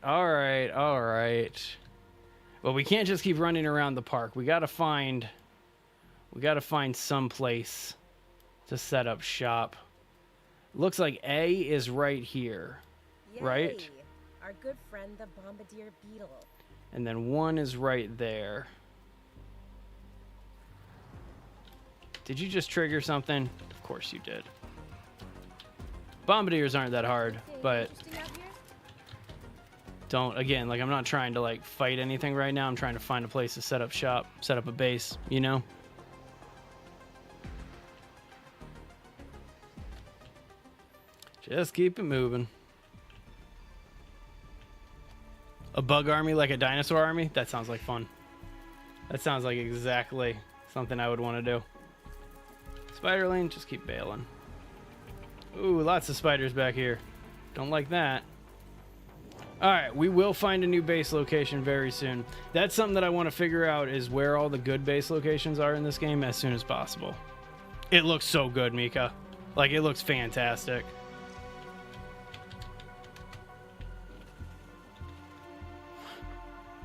Well, we can't just keep running around the park. We gotta find some place to set up shop. Looks like A is right here. Yay. Right? Our good friend, the bombardier beetle. And then 1 is right there. Did you just trigger something? Of course you did. Bombardiers aren't that hard, but don't, again, like I'm not trying to like fight anything right now. I'm trying to find a place to set up shop, set up a base, you know? Just keep it moving. A bug army like a dinosaur army? That sounds like fun. That sounds like exactly something I would want to do. Spiderling, just keep bailing. Ooh, lots of spiders back here. Don't like that. Alright, we will find a new base location very soon. That's something that I want to figure out, is where all the good base locations are in this game as soon as possible. It looks so good, Mika. Like, it looks fantastic.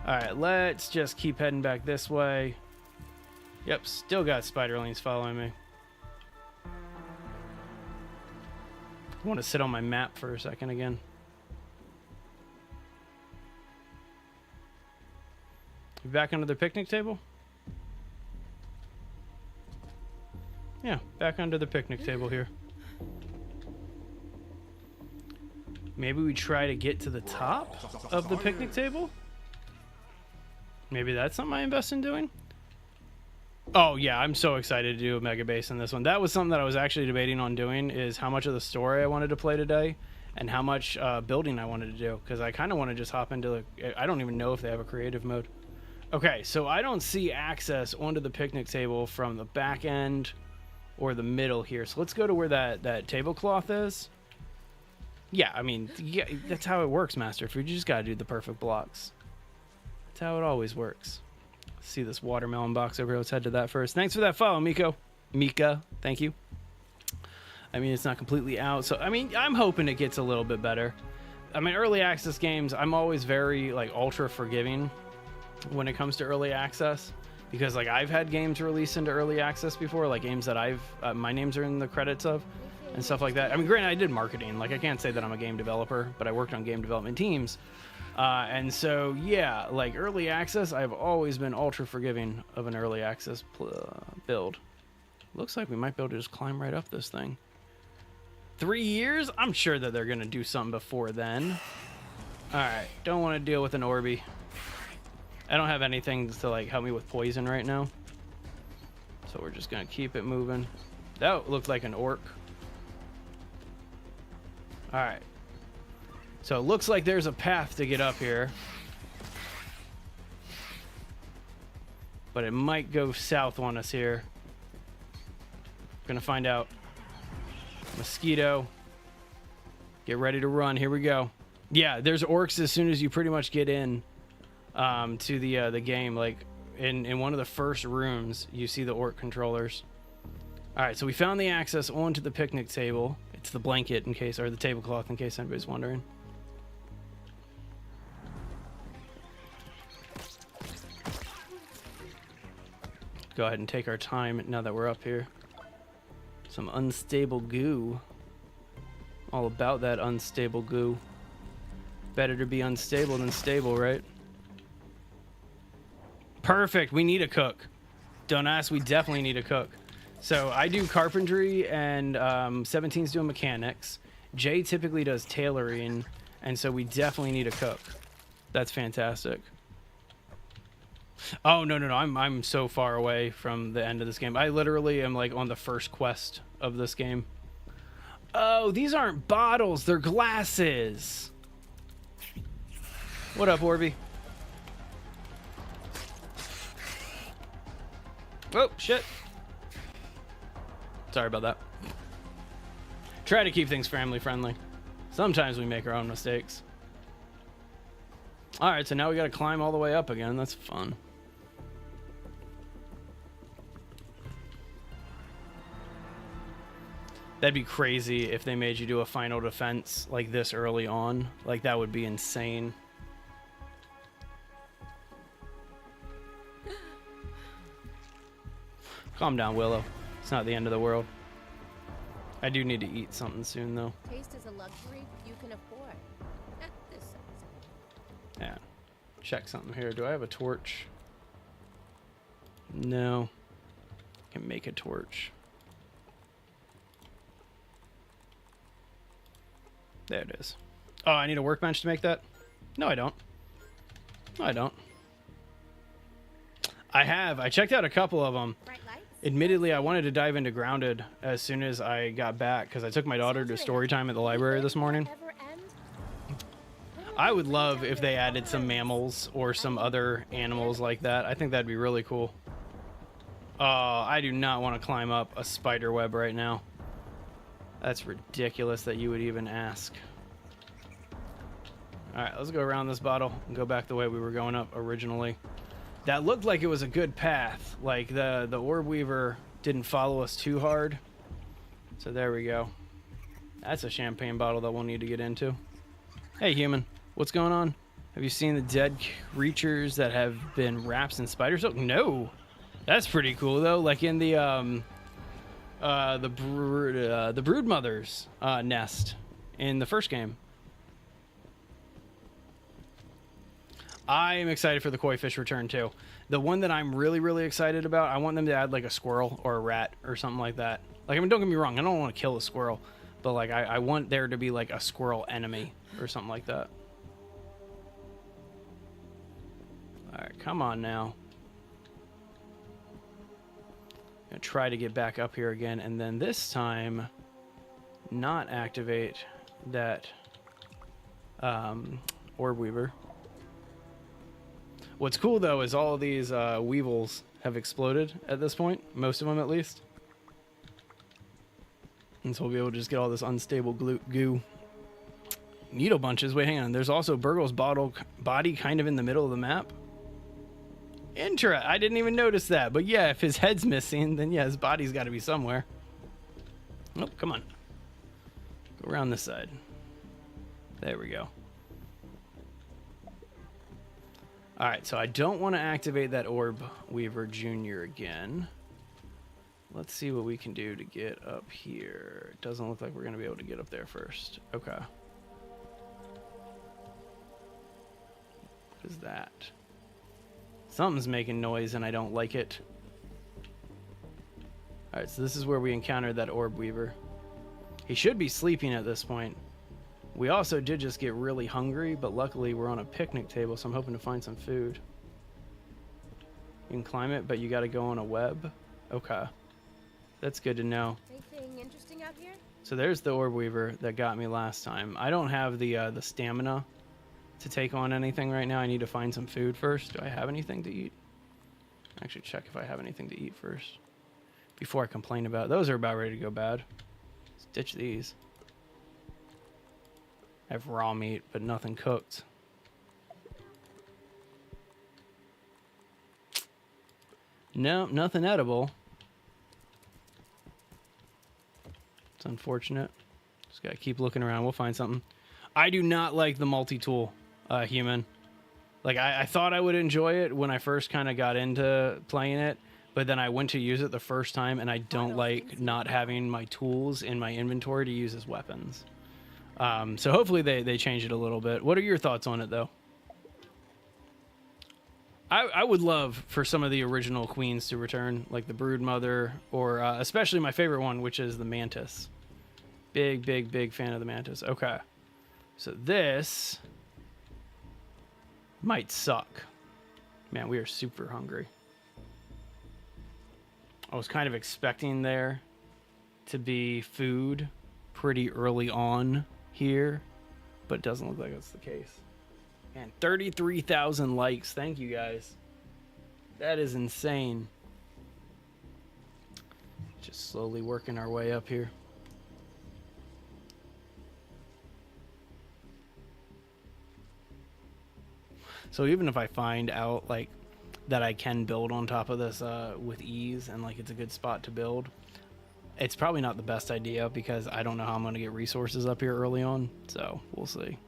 Alright, let's just keep heading back this way. Yep, still got spiderlings following me. I want to sit on my map for a second again. Back under the picnic table? Yeah, back under the picnic table here. Maybe we try to get to the top of the picnic table? Maybe that's something I invest in doing? Oh yeah, I'm so excited to do a mega base in this one. That was something that I was actually debating on doing, is how much of the story I wanted to play today and how much building I wanted to do, because I kind of want to just hop into the... I don't even know if they have a creative mode. Okay, so I don't see access onto the picnic table from the back end or the middle here. So let's go to where that tablecloth is. Yeah, I mean, yeah, that's how it works, Master. If you just got to do the perfect blocks. That's how it always works. See this watermelon box over here. Let's head to that first. Thanks for that follow, Mika, thank you. I mean, it's not completely out. So, I mean, I'm hoping it gets a little bit better. I mean, early access games, I'm always very, like, ultra forgiving when it comes to early access, because like I've had games released into early access before, like games that I've my names are in the credits of and stuff like that. I mean, granted, I did marketing, like I can't say that I'm a game developer, but I worked on game development teams, and so yeah, like early access, I've always been ultra forgiving of an early access build. Looks like we might be able to just climb right up this thing. 3 years? I'm sure that they're gonna do something before then. All right, don't want to deal with an Orby. I don't have anything to like help me with poison right now, so we're just gonna keep it moving. That looked like an orc. All right, so it looks like there's a path to get up here. but it might go south on us here. Gonna find out. Mosquito. Get ready to run. Here we go. Yeah, there's orcs as soon as you pretty much get in to the game. Like in one of the first rooms, you see the orc controllers. All right, so we found the access onto the picnic table. It's the blanket in case, or the tablecloth in case anybody's wondering. Go ahead and take our time now that we're up here. Some unstable goo. All about that unstable goo. Better to be unstable than stable, right? Perfect. We need a cook. Don't ask. We definitely need a cook. So I do carpentry, and 17's doing mechanics. Jay typically does tailoring, and so we definitely need a cook. That's fantastic. Oh, no. I'm so far away from the end of this game. I literally am like on the first quest of this game. Oh, these aren't bottles. They're glasses. What up, Orby? Oh, shit. Sorry about that. Try to keep things family friendly. Sometimes we make our own mistakes. All right, so now we got to climb all the way up again. That's fun. That'd be crazy if they made you do a final defense like this early on. Like, that would be insane. Calm down, Willow. It's not the end of the world. I do need to eat something soon, though. Taste is a luxury you can afford. This sounds good. Yeah. Check something here. Do I have a torch? No. I can make a torch. There it is. Oh, I need a workbench to make that? No, I don't. No, I don't. I checked out a couple of them. Bright lights? Admittedly, I wanted to dive into Grounded as soon as I got back because I took my daughter to story time at the library this morning. Ever end? I would love if they added some mammals or some other animals like that. I think that'd be really cool. I do not want to climb up a spider web right now. That's ridiculous that you would even ask. All right, let's go around this bottle and go back the way we were going up originally. That looked like it was a good path. Like the orb weaver didn't follow us too hard. So there we go. That's a champagne bottle that we'll need to get into. Hey, human, what's going on? Have you seen the dead creatures that have been wrapped in spider silk? No. That's pretty cool though. Like in the broodmother's nest in the first game. I am excited for the koi fish return too. The one that I'm really excited about, I want them to add like a squirrel or a rat or something like that. Like, I mean, don't get me wrong, I don't want to kill a squirrel, but like I want there to be like a squirrel enemy or something like that. All right, come on now. Gonna try to get back up here again, and then this time not activate that orb weaver. What's cool though is all of these weevils have exploded at this point, most of them at least, and so we'll be able to just get all this unstable goo. Needle bunches. Wait, hang on. There's also Burgle's body kind of in the middle of the map. I didn't even notice that. But yeah, if his head's missing, then yeah, his body's got to be somewhere. Oh, come on. Go around this side. There we go. All right, so I don't want to activate that Orb Weaver Jr. again. Let's see what we can do to get up here. It doesn't look like we're going to be able to get up there first. Okay. What is that? Something's making noise and I don't like it. Alright, so this is where we encountered that Orb Weaver. He should be sleeping at this point. We also did just get really hungry, but luckily we're on a picnic table, so I'm hoping to find some food. You can climb it, but you gotta go on a web. Okay. That's good to know. Anything interesting out here? So there's the Orb Weaver that got me last time. I don't have the stamina to take on anything right now. I need to find some food first. Do I have anything to eat? Actually, check if I have anything to eat first before I complain about it. Those are about ready to go bad. Let's ditch these. I have raw meat, but nothing cooked. No, nothing edible. It's unfortunate. Just gotta keep looking around. We'll find something. I do not like the multi-tool human. Like, I thought I would enjoy it when I first kind of got into playing it, but then I went to use it the first time, and I don't like not having my tools in my inventory to use as weapons. So hopefully they change it a little bit. What are your thoughts on it, though? I would love for some of the original queens to return, like the Broodmother, or especially my favorite one, which is the Mantis. Big fan of the Mantis. Okay. So this might suck. Man, we are super hungry. I was kind of expecting there to be food pretty early on here, but it doesn't look like that's the case. Man, 33,000 likes. Thank you, guys. That is insane. Just slowly working our way up here. So even if I find out, like, that I can build on top of this with ease, and, like, it's a good spot to build, it's probably not the best idea because I don't know how I'm going to get resources up here early on. So we'll see.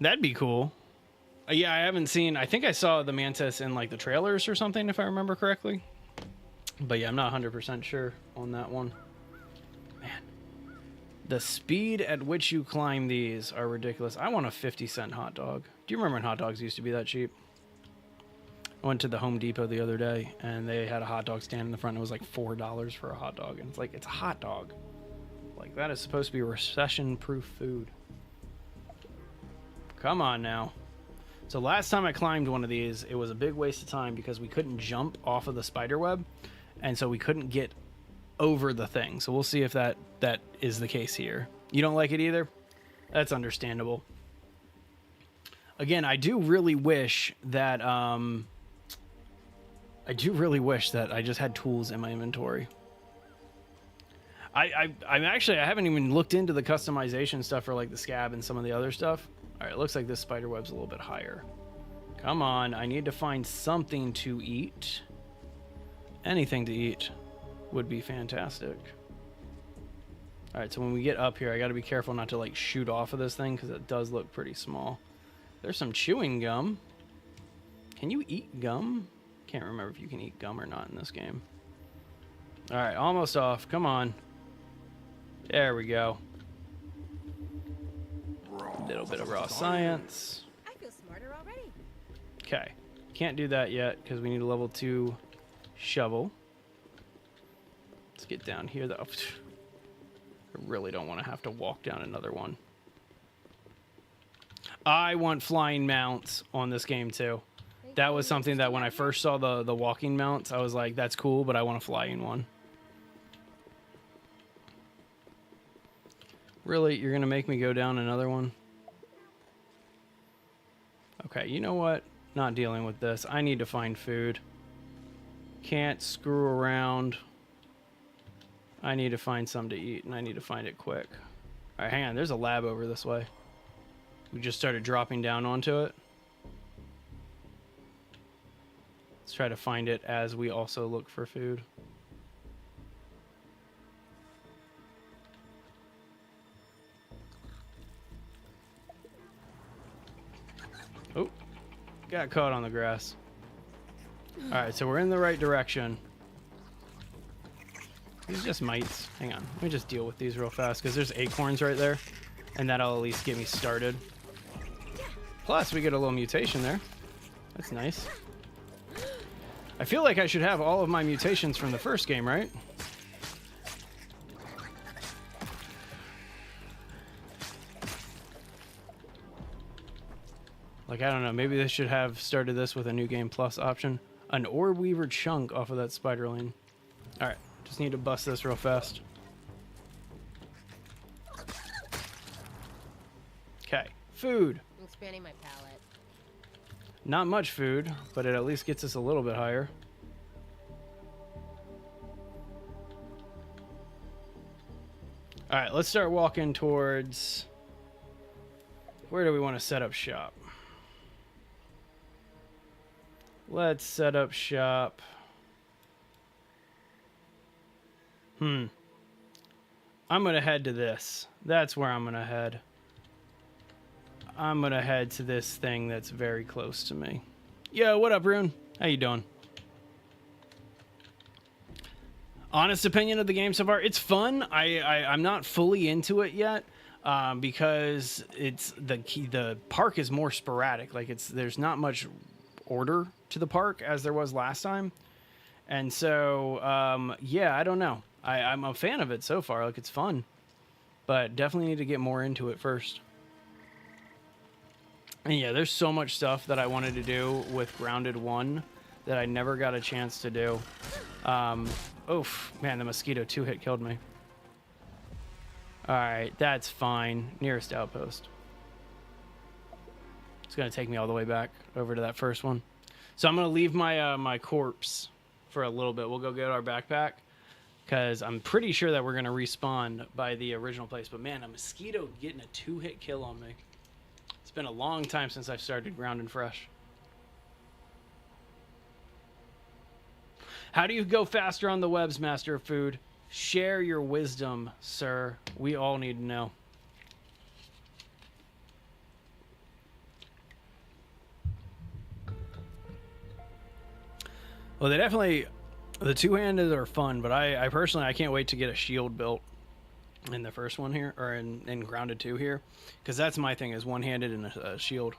That'd be cool. Yeah, I haven't seen... I think I saw the Mantis in, like, the trailers or something, if I remember correctly. But yeah, I'm not 100% sure on that one. Man. The speed at which you climb these are ridiculous. I want a 50-cent hot dog. Do you remember when hot dogs used to be that cheap? I went to the Home Depot the other day, and they had a hot dog stand in the front. It was like $4 for a hot dog. And it's like, it's a hot dog. Like, that is supposed to be recession-proof food. Come on now. So last time I climbed one of these, it was a big waste of time because we couldn't jump off of the spider web, and so we couldn't get over the thing. So we'll see if that is the case here. You don't like it either? That's understandable. Again, I do really wish that I just had tools in my inventory. I'm actually, I haven't even looked into the customization stuff for, like, the scab and some of the other stuff. All right, it looks like this spider web's a little bit higher. Come on, I need to find something to eat. Anything to eat would be fantastic. All right, so when we get up here, I got to be careful not to, like, shoot off of this thing because it does look pretty small. There's some chewing gum. Can you eat gum? Can't remember if you can eat gum or not in this game. All right, almost off. Come on. There we go. A little bit of raw science. I feel smarter already. Okay. Can't do that yet because we need a level 2 shovel. Let's get down here, though. I really don't want to have to walk down another one. I want flying mounts on this game, too. That was something that when I first saw the walking mounts, I was like, that's cool, but I want a flying one. Really? You're going to make me go down another one? Okay, you know what? Not dealing with this. I need to find food. Can't screw around. I need to find some to eat, and I need to find it quick. All right, hang on. There's a lab over this way. We just started dropping down onto it. Let's try to find it as we also look for food. Oh, got caught on the grass. All right, so we're in the right direction. These are just mites. Hang on, let me just deal with these real fast because there's acorns right there, and that'll at least get me started. Plus, we get a little mutation there. That's nice. I feel like I should have all of my mutations from the first game, right? Like, I don't know. Maybe they should have started this with a New Game Plus option. An Ore Weaver chunk off of that spiderling. All right. Just need to bust this real fast. Okay. Food. I'm expanding my palette. Not much food, but it at least gets us a little bit higher. All right, let's start walking towards... Where do we want to set up shop? Let's set up shop. I'm going to head to this. That's where I'm going to head. I'm going to head to this thing that's very close to me. Yo, what up, Rune? How you doing? Honest opinion of the game so far, it's fun. I'm not fully into it yet because it's the park is more sporadic. Like there's not much order to the park as there was last time, and so yeah, I don't know. I'm a fan of it so far. Like it's fun, but definitely need to get more into it first. And yeah, there's so much stuff that I wanted to do with Grounded 1 that I never got a chance to do. Oof, man, the mosquito 2-hit killed me. Alright, that's fine. Nearest outpost. It's going to take me all the way back over to that first one. So I'm going to leave my my corpse for a little bit. We'll go get our backpack, because I'm pretty sure that we're going to respawn by the original place. But man, a mosquito getting a 2-hit kill on me. It's been a long time since I've started Grounded Fresh. How do you go faster on the webs, Master of Food? Share your wisdom, sir. We all need to know. Well, they definitely... The two-handed are fun, but I personally, I can't wait to get a shield built in the first one here, or in Grounded 2 here. Because that's my thing, is one-handed and a shield.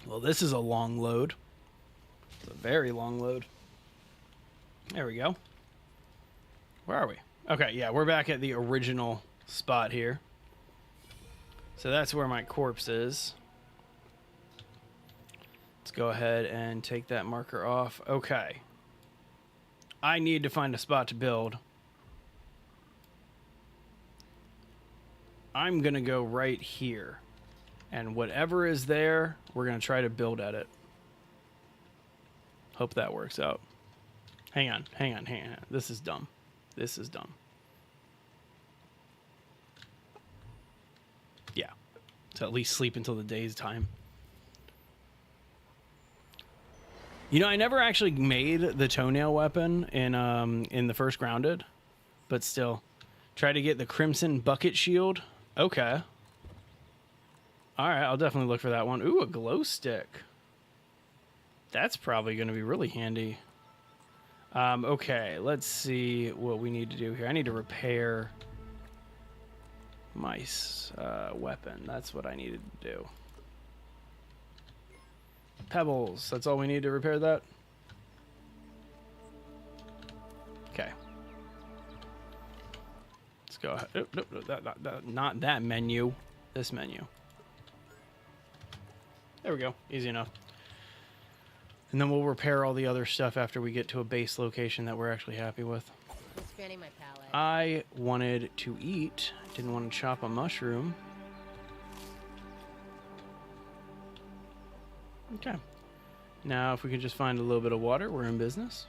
Well, this is a long load. It's a very long load. There we go. Where are we? Okay, yeah, we're back at the original spot here. So that's where my corpse is. Let's go ahead and take that marker off. Okay. I need to find a spot to build. I'm going to go right here. And whatever is there, we're going to try to build at it. Hope that works out. Hang on. This is dumb. Yeah. To at least sleep until the day's time. You know, I never actually made the toenail weapon in the first Grounded. But still. Try to get the Crimson Bucket Shield. Okay. Alright, I'll definitely look for that one. Ooh, a glow stick. That's probably going to be really handy. Okay, let's see what we need to do here. I need to repair my weapon. That's what I needed to do. Pebbles. That's all we need to repair that? Okay. Let's go ahead. Oh, no, not that menu. This menu. There we go. Easy enough. And then we'll repair all the other stuff after we get to a base location that we're actually happy with. Expanding my palate. I wanted to eat. Didn't want to chop a mushroom. Okay. Now, if we can just find a little bit of water, we're in business.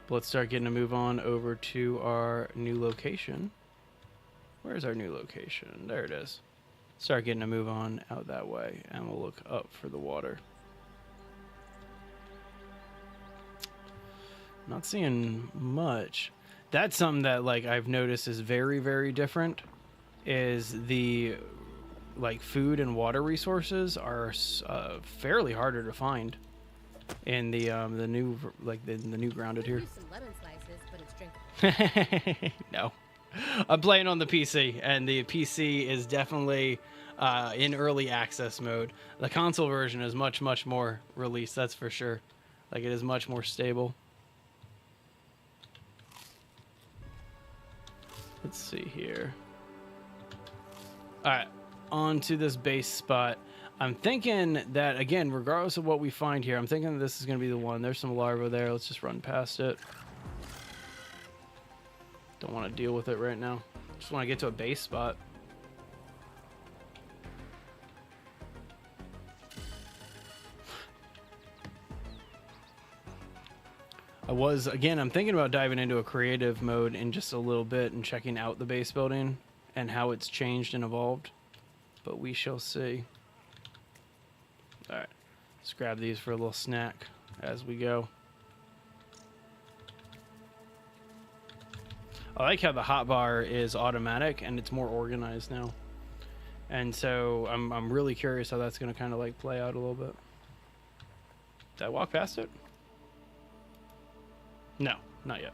But let's start getting a move on over to our new location. Where's our new location? There it is. Start getting a move on out that way, and we'll look up for the water. Not seeing much. That's something that like I've noticed is very, very different. Is the like food and water resources are fairly harder to find in the new like the new Grounded here. Some lemon slices, but it's drinkable. No. I'm playing on the PC, and the PC is definitely in early access mode. The console version is much, much more released, that's for sure. Like, it is much more stable. Let's see here. Alright, on to this base spot. I'm thinking that, again, regardless of what we find here, I'm thinking that this is going to be the one. There's some larvae there. Let's just run past it. Don't want to deal with it right now. Just want to get to a base spot. I'm thinking about diving into a creative mode in just a little bit and checking out the base building and how it's changed and evolved. But we shall see. Alright, let's grab these for a little snack as we go. I like how the hotbar is automatic and it's more organized now. And so I'm really curious how that's going to kind of like play out a little bit. Did I walk past it? No, not yet.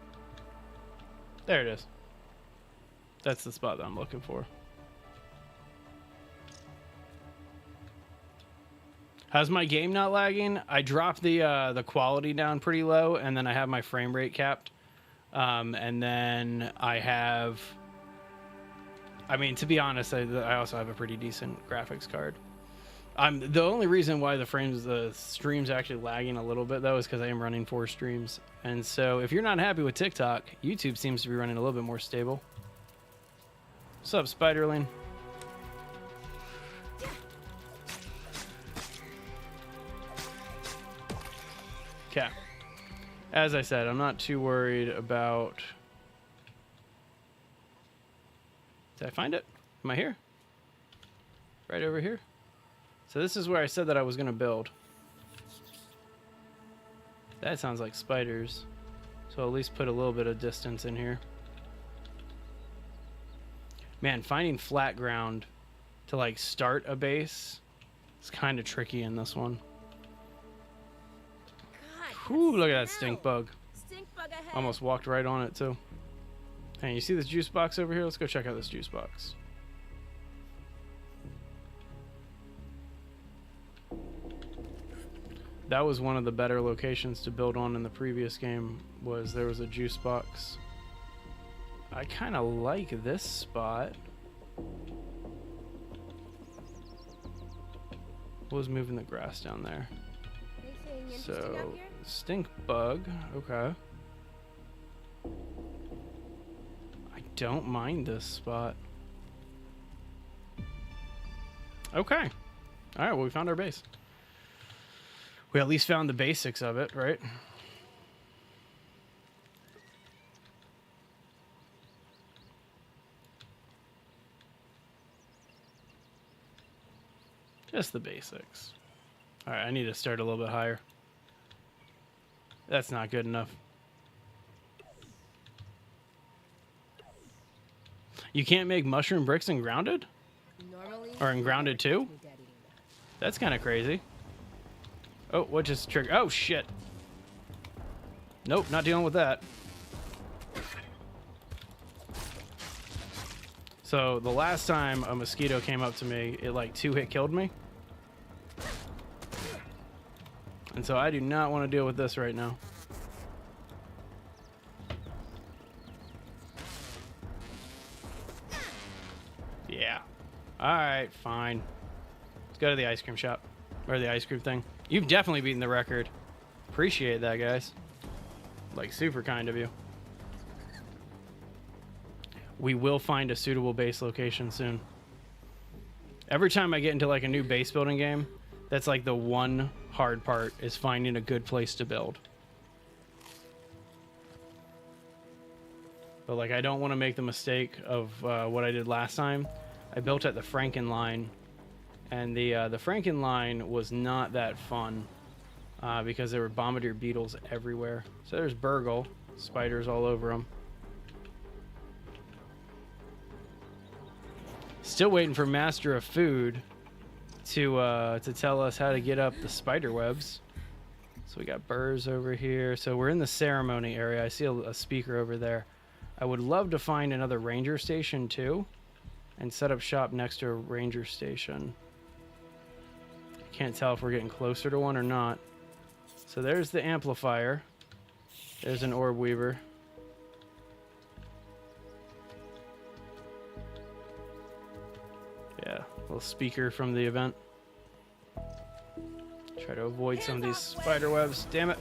There it is. That's the spot that I'm looking for. How's my game not lagging? I dropped the quality down pretty low, and then I have my frame rate capped. And then I have... I mean, to be honest, I also have a pretty decent graphics card. The only reason why the stream's actually lagging a little bit, though, is because I am running 4 streams. And so if you're not happy with TikTok, YouTube seems to be running a little bit more stable. What's up, Spiderling? Okay. As I said, I'm not too worried about... Did I find it? Am I here? Right over here? So this is where I said that I was going to build. That sounds like spiders. So I'll at least put a little bit of distance in here. Man, finding flat ground to like start a base is kind of tricky in this one. God, Whew, look at that stink bug. Stink bug ahead. Almost walked right on it too. Hey, you see this juice box over here? Let's go check out this juice box. That was one of the better locations to build on in the previous game, was there was a juice box. I kind of like this spot. What was moving the grass down there? Anything interesting So, out here? stink bug, okay. I don't mind this spot. Okay. Alright, well, we found our base. We at least found the basics of it, right? Just the basics. Alright, I need to start a little bit higher. That's not good enough. You can't make mushroom bricks in Grounded? Normally, Or in Grounded 2? me dead eating that. That's kind of crazy. Oh, what just triggered? Oh, shit. Nope, not dealing with that. So, the last time a mosquito came up to me, it like 2-hit killed me. And so I do not want to deal with this right now. Yeah. Alright, fine. Let's go to the ice cream shop. Or the ice cream thing. You've definitely beaten the record. Appreciate that, guys. Like, super kind of you. We will find a suitable base location soon. Every time I get into like a new base building game, that's like the one hard part, is finding a good place to build. But like, I don't want to make the mistake of what I did last time. I built at the Frankenline, and the Frankenline was not that fun because there were bombardier beetles everywhere. So there's Burgle, spiders all over them. Still waiting for Master of Food to tell us how to get up the spider webs. So we got burrs over here. So we're in the ceremony area. I see a speaker over there. I would love to find another ranger station too, and set up shop next to a ranger station. Can't tell if we're getting closer to one or not. So there's the amplifier. There's an orb weaver. Yeah, little speaker from the event. Try to avoid some of these spider webs. Damn it.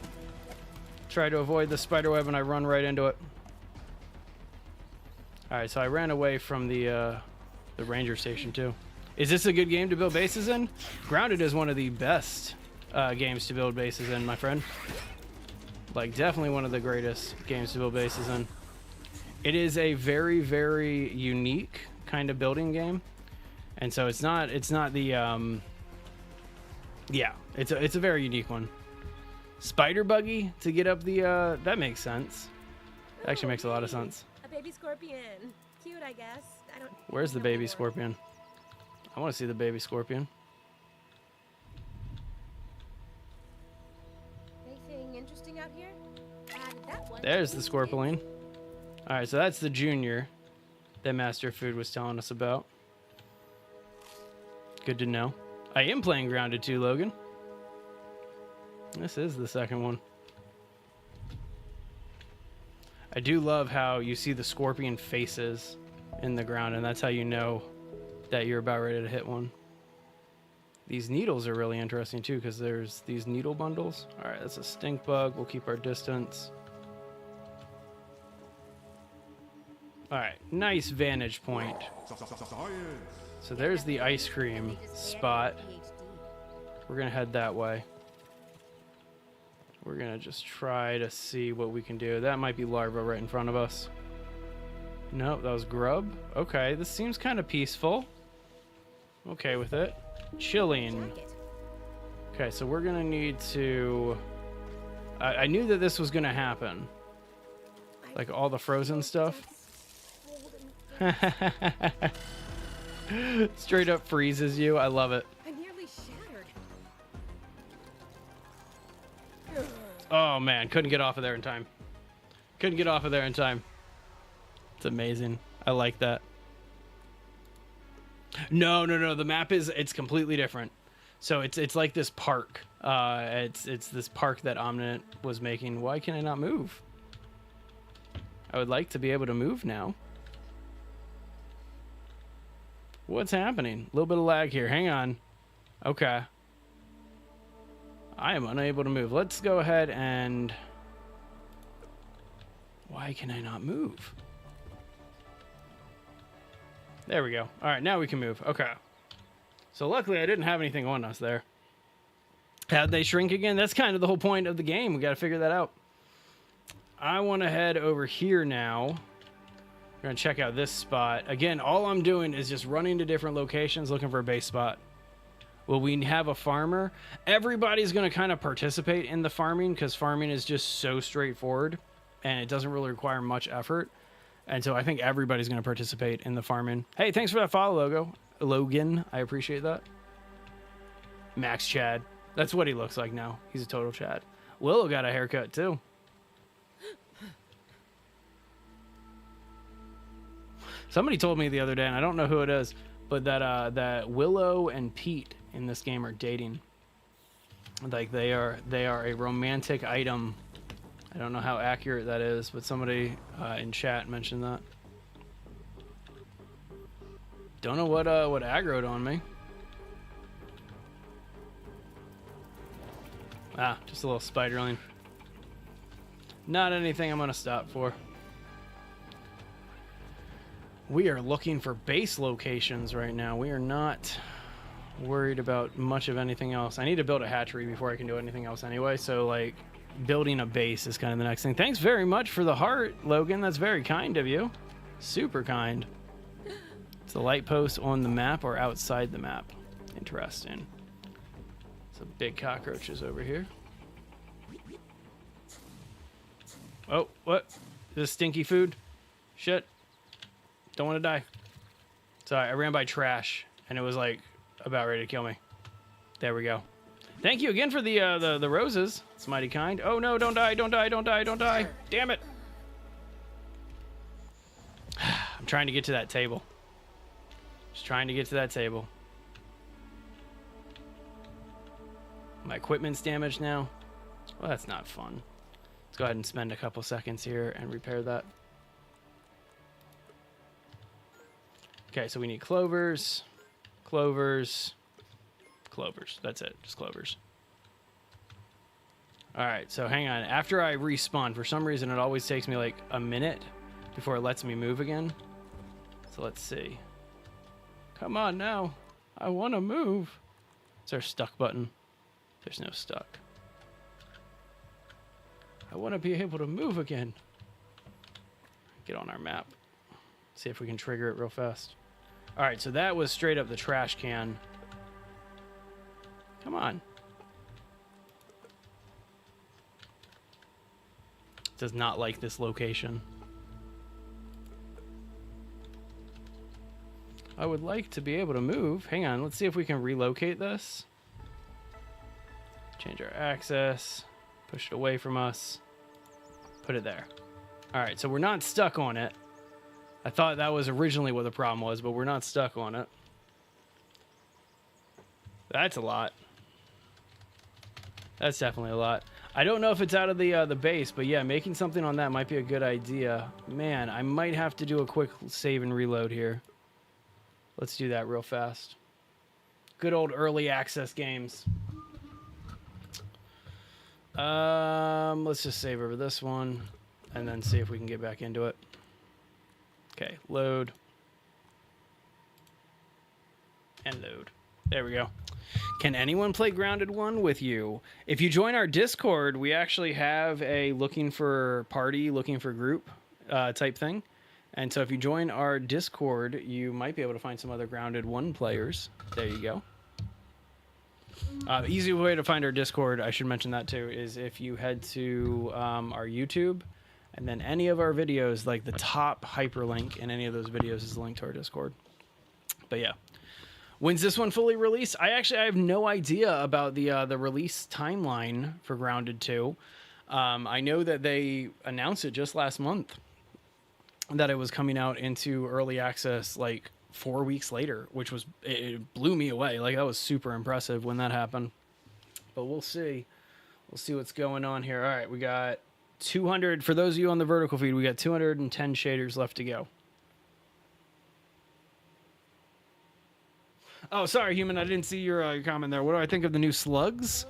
Try to avoid the spider web and I run right into it. All right, so I ran away from the ranger station too. Is this a good game to build bases in? Grounded is one of the best games to build bases in, my friend. Like, definitely one of the greatest games to build bases in. It is a very, very unique kind of building game, and so it's not the yeah, it's a very unique one. Spider buggy to get up the that makes sense. Actually makes a lot of sense. A baby scorpion. Cute, I guess. I don't. Where's the baby scorpion? I want to see the baby scorpion. Anything interesting out here? Added that one. There's the scorpion. All right, so that's the junior that Master Food was telling us about. Good to know. I am playing Grounded 2, Logan. This is the second one. I do love how you see the scorpion faces in the ground, and that's how you know that you're about ready to hit one. These needles are really interesting too, because there's these needle bundles. All right, that's a stink bug. We'll keep our distance. All right, nice vantage point. So there's the ice cream spot. We're gonna head that way. We're gonna just try to see what we can do. That might be larva right in front of us. Nope, that was grub. Okay, this seems kind of peaceful. Okay with it. Chilling. Okay, so we're gonna need to... I knew that this was gonna happen. Like all the frozen stuff. Straight up freezes you. I love it. I nearly shattered. Oh man, couldn't get off of there in time. Couldn't get off of there in time. It's amazing. I like that. No. The map it's completely different. So it's like this park. It's this park that Omnit was making. Why can I not move? I would like to be able to move now. What's happening? A little bit of lag here. Hang on. Okay. I am unable to move. Let's go ahead and... Why can I not move? There we go. All right, now we can move. Okay. So luckily I didn't have anything on us there. How'd they shrink again? That's kind of the whole point of the game. We got to figure that out. I want to head over here now. We're going to check out this spot. Again, all I'm doing is just running to different locations looking for a base spot. Will we have a farmer? Everybody's going to kind of participate in the farming because farming is just so straightforward and it doesn't really require much effort. And so I think everybody's going to participate in the farming. Hey, thanks for that follow, Logan. I appreciate that. Max Chad. That's what he looks like now. He's a total Chad. Willow got a haircut too. Somebody told me the other day, and I don't know who it is, but that Willow and Pete in this game are dating. Like they are a romantic item. I don't know how accurate that is, but somebody in chat mentioned that. Don't know what aggroed on me. Ah, just a little spiderling. Not anything I'm gonna stop for. We are looking for base locations right now. We are not worried about much of anything else. I need to build a hatchery before I can do anything else anyway. So like building a base is kind of the next thing. Thanks very much for the heart, Logan. That's very kind of you. Super kind. It's the light post on the map or outside the map. Interesting. Some big cockroaches over here. Oh, what? Is this stinky food? Shit. Don't want to die. Sorry, I ran by trash, and it was like about ready to kill me. There we go. Thank you again for the roses. It's mighty kind. Oh no! Don't die! Don't die! Don't die! Don't die! Damn it! I'm trying to get to that table. Just trying to get to that table. My equipment's damaged now. Well, that's not fun. Let's go ahead and spend a couple seconds here and repair that. Okay, so we need clovers, clovers, clovers. That's it, just clovers. All right, so hang on. After I respawn, for some reason it always takes me like a minute before it lets me move again. So let's see. Come on now. I want to move. Is there a stuck button? There's no stuck. I want to be able to move again. Get on our map. See if we can trigger it real fast. All right, so that was straight up the trash can. Come on. Does not like this location. I would like to be able to move. Hang on, let's see if we can relocate this. Change our access. Push it away from us. Put it there. All right, so we're not stuck on it. I thought that was originally what the problem was, but we're not stuck on it. That's a lot. That's definitely a lot. I don't know if it's out of the base, but yeah, making something on that might be a good idea. Man, I might have to do a quick save and reload here. Let's do that real fast. Good old early access games. Let's just save over this one and then see if we can get back into it. Okay, load. And load. There we go. Can anyone play Grounded 1 with you? If you join our Discord, we actually have a looking for party, looking for group type thing. And so if you join our Discord, you might be able to find some other Grounded 1 players. There you go. The easy way to find our Discord, I should mention that too, is if you head to our YouTube, and then any of our videos, like the top hyperlink in any of those videos is the link to our Discord. But yeah. When's this one fully released? I have no idea about the release timeline for Grounded 2. I know that they announced it just last month, that it was coming out into early access like 4 weeks later, which was, it blew me away. Like, that was super impressive when that happened. But we'll see. We'll see what's going on here. All right, we got 200, for those of you on the vertical feed, we got 210 shaders left to go. Oh, sorry, Human, I didn't see your comment there. What do I think of the new slugs?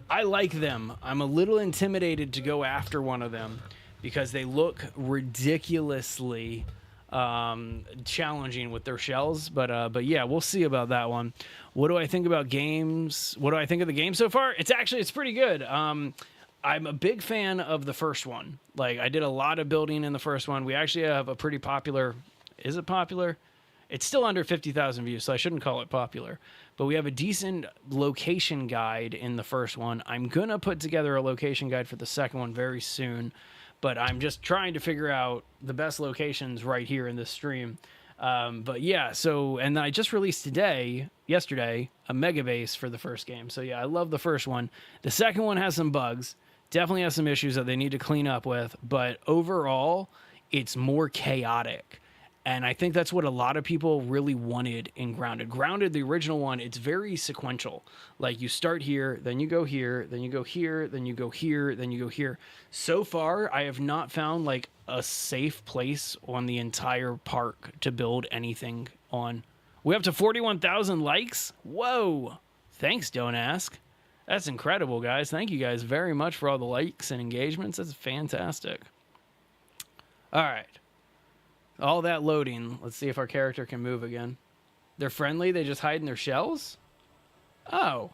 I like them. I'm a little intimidated to go after one of them because they look ridiculously challenging with their shells. But yeah, we'll see about that one. What do I think about games? What do I think of the game so far? It's pretty good. I'm a big fan of the first one. Like, I did a lot of building in the first one. We actually have a pretty popular... Is it popular? It's still under 50,000 views, so I shouldn't call it popular. But we have a decent location guide in the first one. I'm going to put together a location guide for the second one very soon. But I'm just trying to figure out the best locations right here in this stream. But yeah, so... And then I just released yesterday, a mega base for the first game. So yeah, I love the first one. The second one has some bugs. Definitely has some issues that they need to clean up with. But overall, it's more chaotic. And I think that's what a lot of people really wanted in Grounded. Grounded, the original one, it's very sequential. Like, you start here, then you go here, then you go here, then you go here, then you go here. So far, I have not found, like, a safe place on the entire park to build anything on. We up to 41,000 likes? Whoa! Thanks, Don't Ask. That's incredible, guys. Thank you guys very much for all the likes and engagements. That's fantastic. All right. All that loading. Let's see if our character can move again. They're friendly. They just hide in their shells? Oh.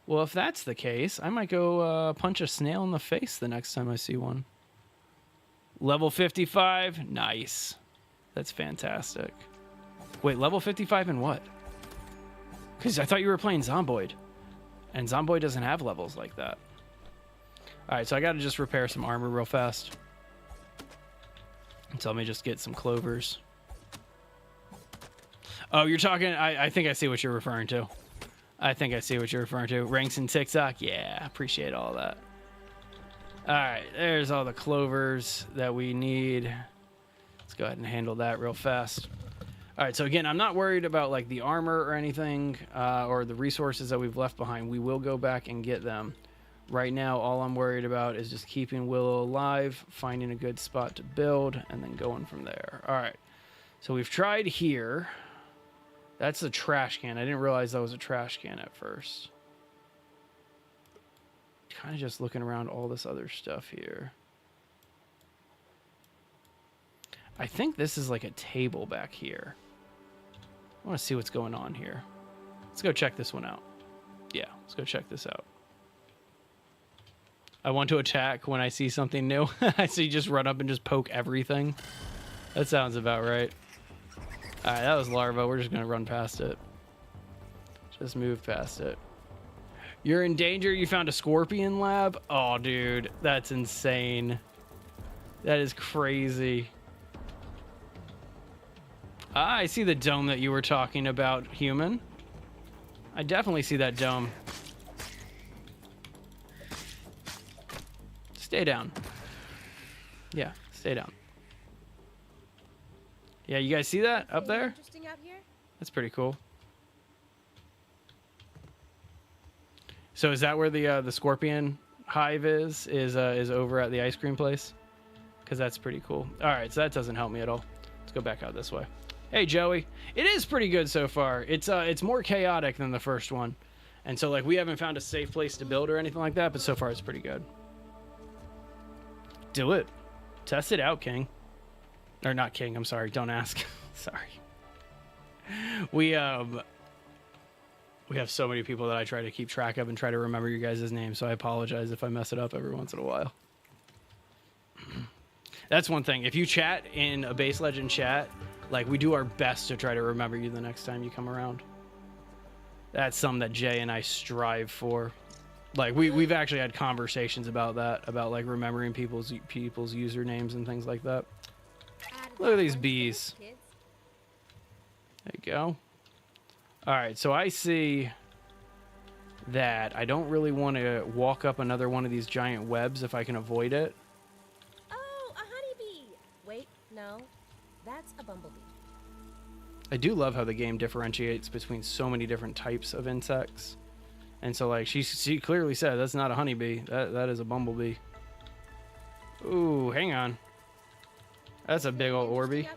Well, if that's the case, I might go punch a snail in the face the next time I see one. Level 55. Nice. That's fantastic. Wait, level 55 in what? Because I thought you were playing Zomboid. And Zomboid doesn't have levels like that. All right, so I got to just repair some armor real fast. So let me just get some clovers. Oh, you're talking... I think I see what you're referring to. Ranks in TikTok? Yeah, appreciate all that. All right, there's all the clovers that we need. Let's go ahead and handle that real fast. All right, so again, I'm not worried about like the armor or anything or the resources that we've left behind. We will go back and get them. Right now, all I'm worried about is just keeping Willow alive, finding a good spot to build, and then going from there. All right. So we've tried here. That's a trash can. I didn't realize that was a trash can at first. Kind of just looking around all this other stuff here. I think this is like a table back here. I want to see what's going on here. Let's go check this one out. Yeah, let's go check this out. I want to attack when I see something new. I see just run up and just poke everything. That sounds about right. Alright, that was larva. We're just going to run past it. Just move past it. You're in danger. You found a scorpion lab? Oh, dude. That's insane. That is crazy. Ah, I see the dome that you were talking about, human. I definitely see that dome. Stay down. Yeah, stay down. Yeah, you guys see that up there? Interesting out here? That's pretty cool. So is that where the scorpion hive is? Is over at the ice cream place? Because that's pretty cool. All right, so that doesn't help me at all. Let's go back out this way. Hey, Joey. It is pretty good so far. It's more chaotic than the first one. And so, like, we haven't found a safe place to build or anything like that, but so far it's pretty good. Do it. Test it out, King. Or not King, I'm sorry. Don't ask. Sorry. We have so many people that I try to keep track of and try to remember your guys' names, so I apologize if I mess it up every once in a while. That's one thing. If you chat in a Base Legend chat, like, we do our best to try to remember you the next time you come around. That's something that Jay and I strive for. Like, we've actually had conversations about that, about, like, remembering people's usernames and things like that. Look at these bees. There you go. All right, so I see that I don't really want to walk up another one of these giant webs if I can avoid it. Oh, a honeybee! Wait, no. That's a bumblebee. I do love how the game differentiates between so many different types of insects. And so, like, she clearly said that's not a honeybee. That is a bumblebee. Ooh, hang on. That's a big old Orby.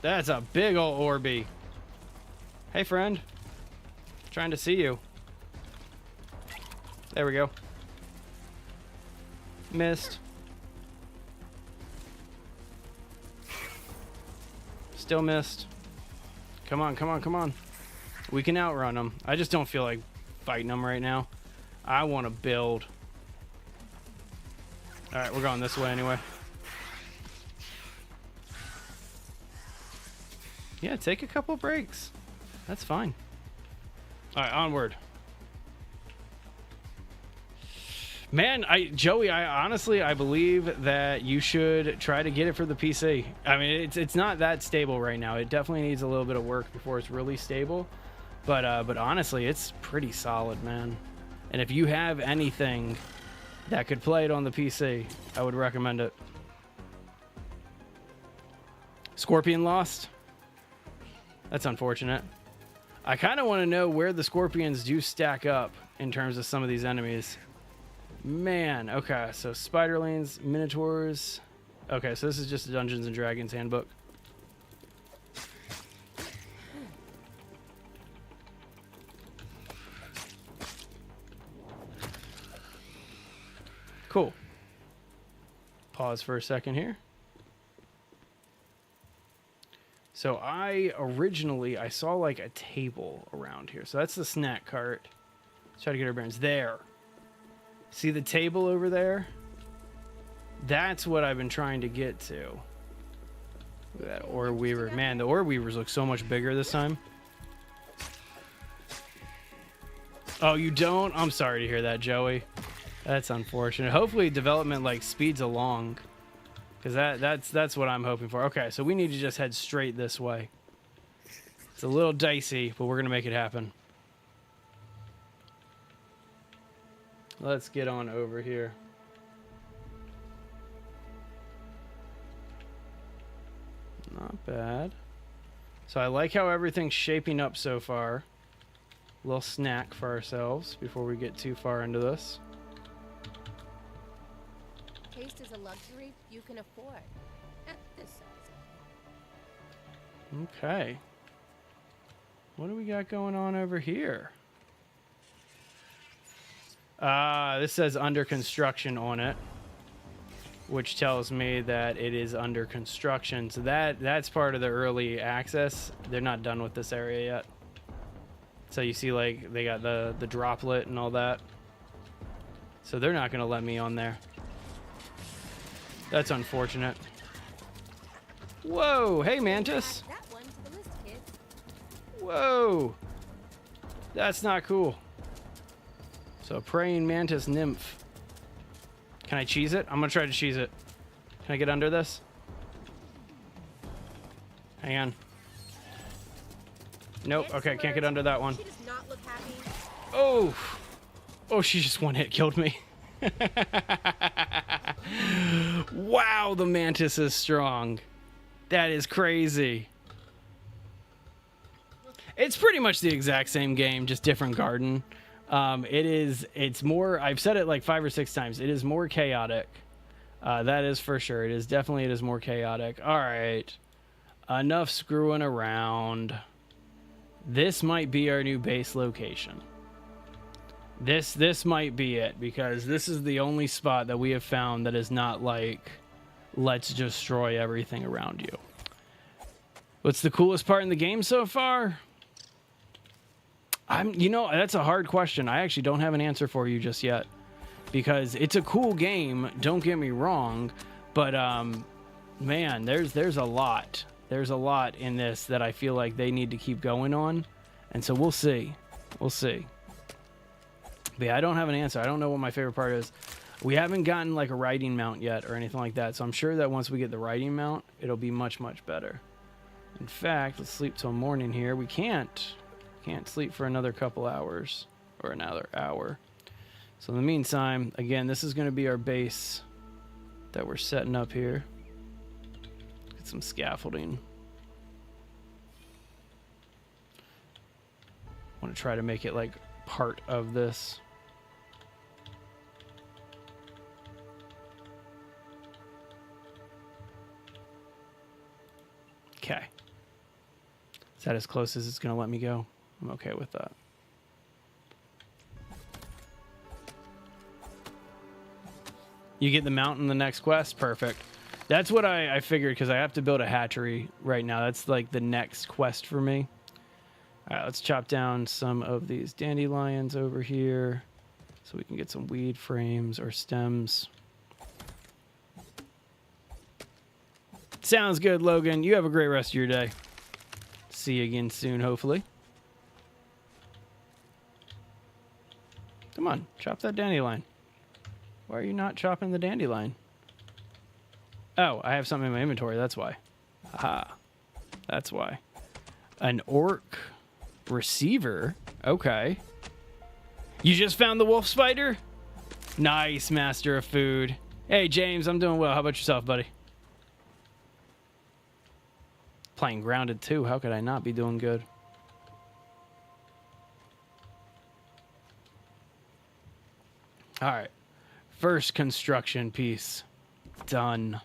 That's a big old Orby. Hey, friend. Trying to see you. There we go. Missed. Still missed. Come on, come on, come on. We can outrun them. I just don't feel like fighting them right now. I want to build. All right, we're going this way anyway. Yeah, take a couple breaks. That's fine. All right, onward. Man, Joey, I honestly believe that you should try to get it for the PC. I mean, it's not that stable right now. It definitely needs a little bit of work before it's really stable. But honestly, it's pretty solid, man. And if you have anything that could play it on the PC, I would recommend it. Scorpion lost? That's unfortunate. I kind of want to know where the scorpions do stack up in terms of some of these enemies. Man, okay, so spiderlings, minotaurs. Okay, so this is just a Dungeons and Dragons handbook. Cool. Pause for a second here. So I saw like a table around here. So that's the snack cart. Let's try to get our bearings. There. See the table over there? That's what I've been trying to get to. Look at that Orb Weaver. Man, the Orb Weavers look so much bigger this time. Oh, you don't? I'm sorry to hear that, Joey. That's unfortunate. Hopefully development like speeds along. Because that's what I'm hoping for. Okay, so we need to just head straight this way. It's a little dicey, but we're going to make it happen. Let's get on over here. Not bad. So I like how everything's shaping up so far. A little snack for ourselves before we get too far into this. Taste is a luxury you can afford. This sounds Okay. What do we got going on over here? This says under construction on it, which tells me that it is under construction. So that's part of the early access. They're not done with this area yet. So you see, like, they got the droplet and all that. So they're not going to let me on there. That's unfortunate. Whoa, hey Mantis. Add that one to the list, kids. Whoa. That's not cool. So praying mantis nymph. Can I cheese it? I'm going to try to cheese it. Can I get under this? Hang on. Nope. Okay, can't get under that one. She does not look happy. Oh. Oh, she just one hit killed me. Wow, the mantis is strong. That is crazy. It's pretty much the exact same game, just different garden. It's more, I've said it like 5 or 6 times. It is more chaotic. That is for sure. It is more chaotic. All right. Enough screwing around. This might be our new base location. This might be it, because this is the only spot that we have found that is not like, let's destroy everything around you. What's the coolest part in the game so far? That's a hard question. I actually don't have an answer for you just yet, because it's a cool game, don't get me wrong, but man, there's a lot. There's a lot in this that I feel like they need to keep going on, and so we'll see. We'll see. But yeah, I don't have an answer. I don't know what my favorite part is. We haven't gotten like a riding mount yet or anything like that, so I'm sure that once we get the riding mount, it'll be much, much better. In fact, let's sleep till morning here. We can't sleep for another couple hours or another hour. So in the meantime, again, this is going to be our base that we're setting up here. Get some scaffolding. I want to try to make it like part of this. Okay. Is that as close as it's going to let me go? I'm okay with that. You get the mount in the next quest? Perfect. That's what I figured, because I have to build a hatchery right now. That's like the next quest for me. All right, let's chop down some of these dandelions over here so we can get some weed frames or stems. Sounds good, Logan. You have a great rest of your day. See you again soon, hopefully. Come on, chop that dandelion. Why are you not chopping the dandelion? Oh, I have something in my inventory, that's why. Aha. That's why. An orc receiver? Okay. You just found the wolf spider? Nice, master of food. Hey, James, I'm doing well. How about yourself, buddy? Playing Grounded too. How could I not be doing good? All right. First construction piece. Done.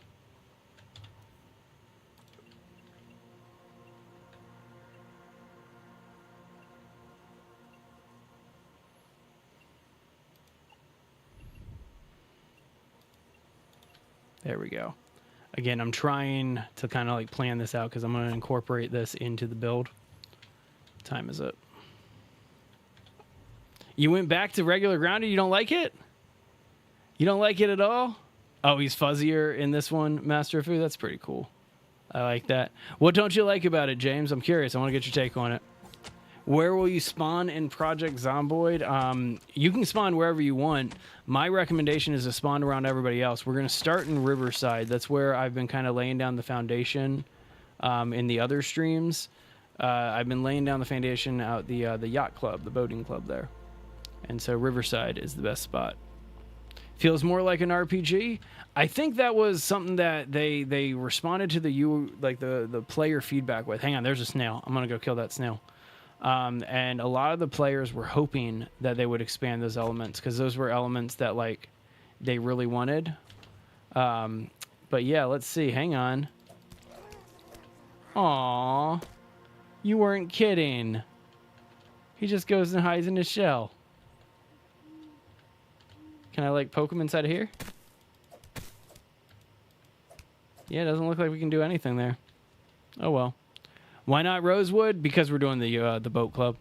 There we go. Again, I'm trying to kind of like plan this out because I'm going to incorporate this into the build. What time is it? You went back to regular Grounded? You don't like it? You don't like it at all? Oh, he's fuzzier in this one, Master of Food? That's pretty cool. I like that. What don't you like about it, James? I'm curious. I want to get your take on it. Where will you spawn in Project Zomboid? You can spawn wherever you want. My recommendation is to spawn around everybody else. We're going to start in Riverside. That's where I've been kind of laying down the foundation in the other streams. I've been laying down the foundation out the yacht club, the boating club there. And so Riverside is the best spot. Feels more like an RPG. I think that was something that they responded to the player feedback with. Hang on, there's a snail. I'm going to go kill that snail. And a lot of the players were hoping that they would expand those elements because those were elements that like they really wanted. But yeah, let's see. Hang on. Aww. You weren't kidding. He just goes and hides in his shell. Can I like poke him inside of here? Yeah, it doesn't look like we can do anything there. Oh well. Why not Rosewood? Because we're doing the boat club.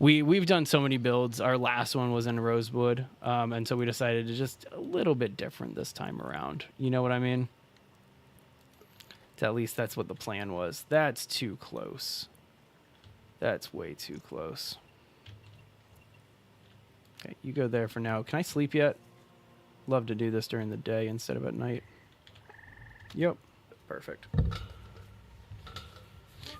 We've done so many builds. Our last one was in Rosewood, and so we decided to just a little bit different this time around. You know what I mean? At least that's what the plan was. That's too close. That's way too close. Okay, you go there for now. Can I sleep yet? Love to do this during the day instead of at night. Yep. Perfect.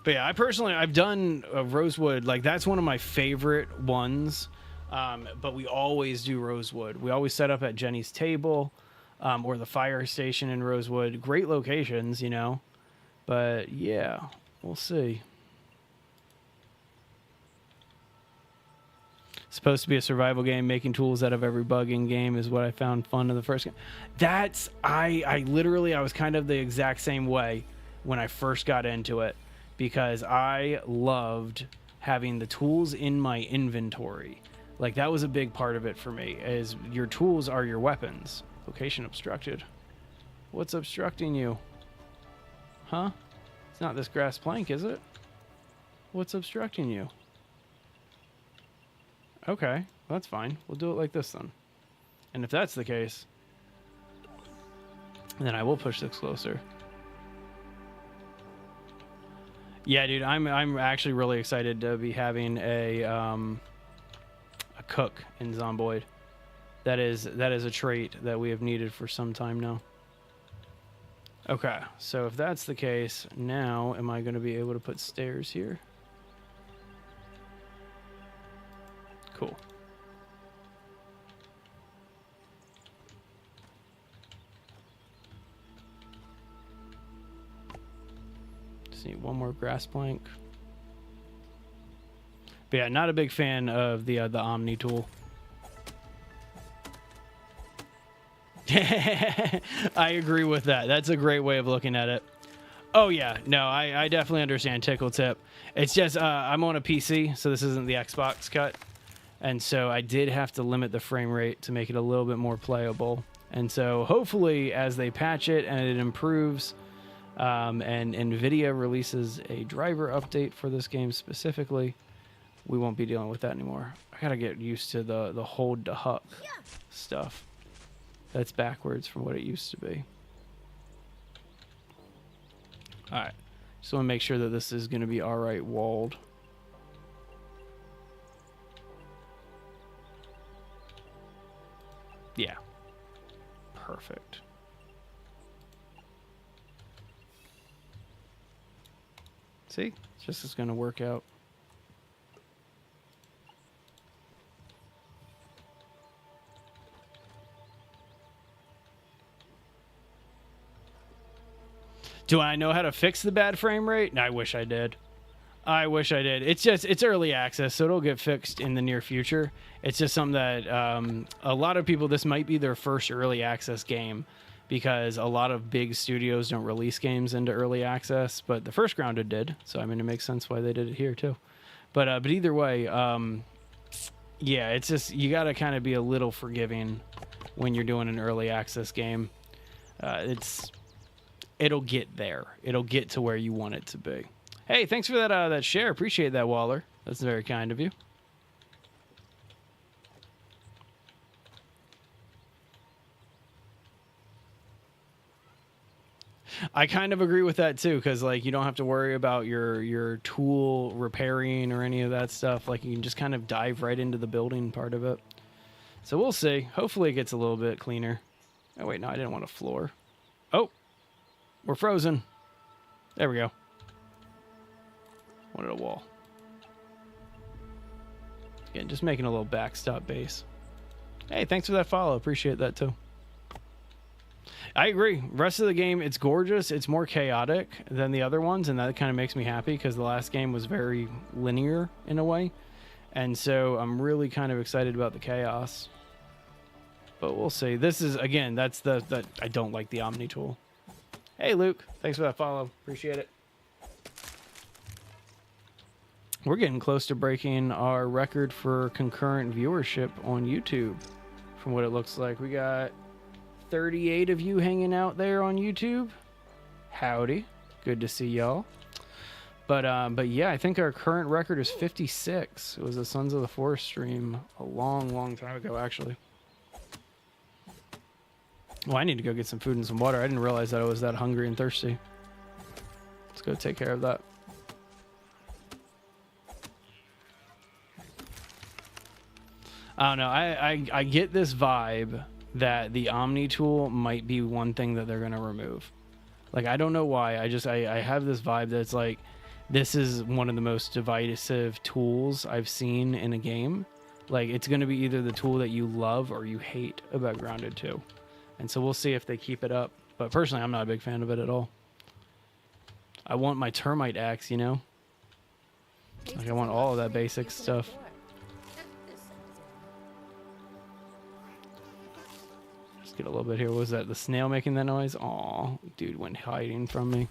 But yeah, I've done Rosewood. Like, that's one of my favorite ones. But we always do Rosewood. We always set up at Jenny's table or the fire station in Rosewood. Great locations, you know. But yeah, we'll see. Supposed to be a survival game. Making tools out of every bug in game is what I found fun in the first game. That's I literally was kind of the exact same way when I first got into it, because I loved having the tools in my inventory. Like, that was a big part of it for me, is your tools are your weapons. Location obstructed. What's obstructing you? Huh? It's not this grass plank, is it? What's obstructing you? Okay, that's fine. We'll do it like this then. And if that's the case, then I will push this closer. Yeah, dude, I'm actually really excited to be having a cook in Zomboid. That is a trait that we have needed for some time now. Okay, so if that's the case, now am I going to be able to put stairs here? Cool. Just need one more grass plank. But yeah, not a big fan of the Omni tool. I agree with that. That's a great way of looking at it. Oh yeah, no, I definitely understand Tickle Tip. It's just I'm on a PC, so this isn't the Xbox cut, and so I did have to limit the frame rate to make it a little bit more playable. And so hopefully, as they patch it and it improves, and NVIDIA releases a driver update for this game specifically, we won't be dealing with that anymore. I gotta get used to the hold to huck stuff. That's backwards from what it used to be. Alright. Just want to make sure that this is going to be alright walled. Yeah. Perfect. See? It's just going to work out. Do I know how to fix the bad frame rate? No, I wish I did. I wish I did. It's early access, so it'll get fixed in the near future. It's just something that a lot of people, this might be their first early access game, because a lot of big studios don't release games into early access, but the first Grounded did. So I mean, it makes sense why they did it here too. But either way, yeah, it's just, you got to kind of be a little forgiving when you're doing an early access game. It'll get there. It'll get to where you want it to be. Hey, thanks for that share. Appreciate that, Waller. That's very kind of you. I kind of agree with that too, because like, you don't have to worry about your tool repairing or any of that stuff. Like, you can just kind of dive right into the building part of it. So we'll see. Hopefully it gets a little bit cleaner. Oh wait, no, I didn't want a floor. Oh. We're frozen. There we go. Wanted a wall. Again, just making a little backstop base. Hey, thanks for that follow. Appreciate that too. I agree. Rest of the game, it's gorgeous. It's more chaotic than the other ones, and that kind of makes me happy, because the last game was very linear in a way. And so I'm really kind of excited about the chaos. But we'll see. This is, again, that's the I don't like the Omni tool. Hey, Luke. Thanks for that follow. Appreciate it. We're getting close to breaking our record for concurrent viewership on YouTube from what it looks like. We got 38 of you hanging out there on YouTube. Howdy. Good to see y'all. But yeah, I think our current record is 56. It was the Sons of the Forest stream a long time ago, actually. Well, I need to go get some food and some water. I didn't realize that I was that hungry and thirsty. Let's go take care of that. I don't know. I get this vibe that the Omni tool might be one thing that they're going to remove. Like, I don't know why. I have this vibe that's like, this is one of the most divisive tools I've seen in a game. Like, it's going to be either the tool that you love or you hate about Grounded 2. And so we'll see if they keep it up. But personally, I'm not a big fan of it at all. I want my termite axe, you know? Like, I want all of that basic stuff. Just get a little bit here. What was that? The snail making that noise? Aw, dude went hiding from me.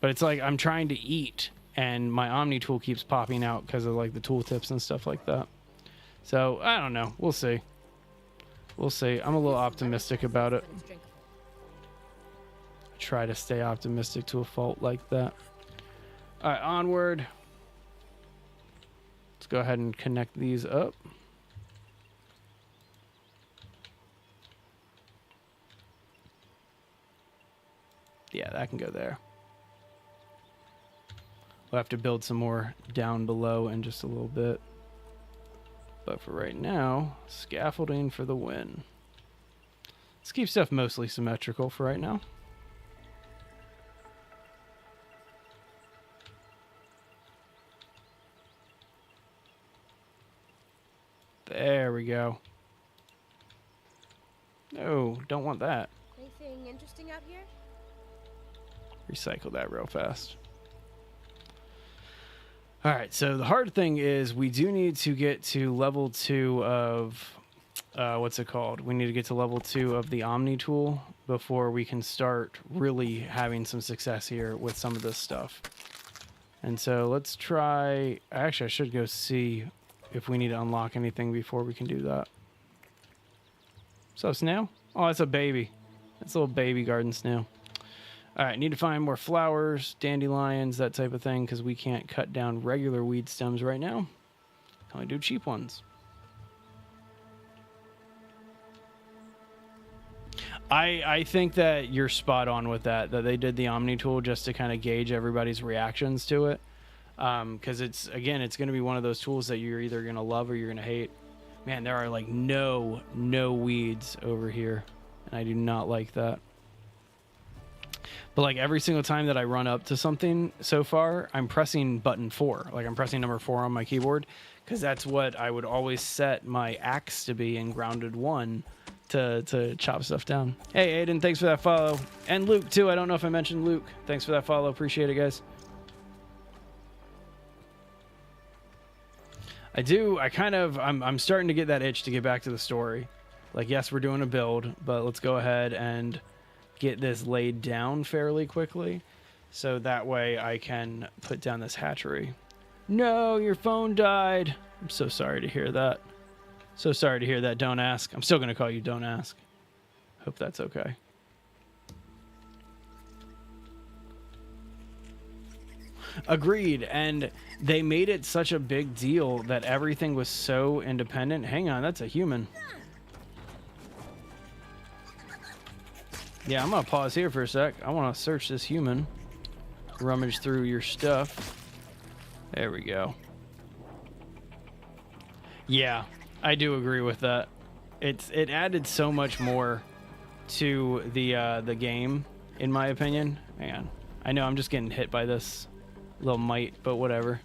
But it's like I'm trying to eat, and my Omni tool keeps popping out because of like the tooltips and stuff like that. So, I don't know. We'll see. We'll see. I'm a little optimistic about it. Try to stay optimistic to a fault like that. All right, onward. Let's go ahead and connect these up. Yeah, that can go there. We'll have to build some more down below in just a little bit. But for right now, scaffolding for the win. Let's keep stuff mostly symmetrical for right now. There we go. No, don't want that. Anything interesting out here? Recycle that real fast. All right, so the hard thing is we do need to get to level 2 of, what's it called? We need to get to level 2 of the Omni tool before we can start really having some success here with some of this stuff. And so let's try, actually I should go see if we need to unlock anything before we can do that. So snail? Oh, it's a baby. It's a little baby garden snail. All right, need to find more flowers, dandelions, that type of thing, because we can't cut down regular weed stems right now. Can only do cheap ones. I think that you're spot on with that they did the Omni tool just to kind of gauge everybody's reactions to it. Because it's going to be one of those tools that you're either going to love or you're going to hate. Man, there are like no weeds over here, and I do not like that. But like every single time that I run up to something so far, I'm pressing button 4. Like I'm pressing number 4 on my keyboard, because that's what I would always set my axe to be in Grounded 1 to chop stuff down. Hey Aiden, thanks for that follow. And Luke too. I don't know if I mentioned Luke. Thanks for that follow. Appreciate it, guys. I'm starting to get that itch to get back to the story. Like, yes, we're doing a build, but let's go ahead and get this laid down fairly quickly, so that way I can put down this hatchery. No, your phone died. I'm so sorry to hear that. So sorry to hear that, Don't Ask. I'm still going to call you Don't Ask. Hope that's okay. Agreed, and they made it such a big deal that everything was so independent. Hang on, that's a human. Yeah, I'm gonna pause here for a sec. I want to search this human. Rummage through your stuff. There we go. Yeah, I do agree with that. It added so much more to the game, in my opinion. Man, I know I'm just getting hit by this little mite, but whatever.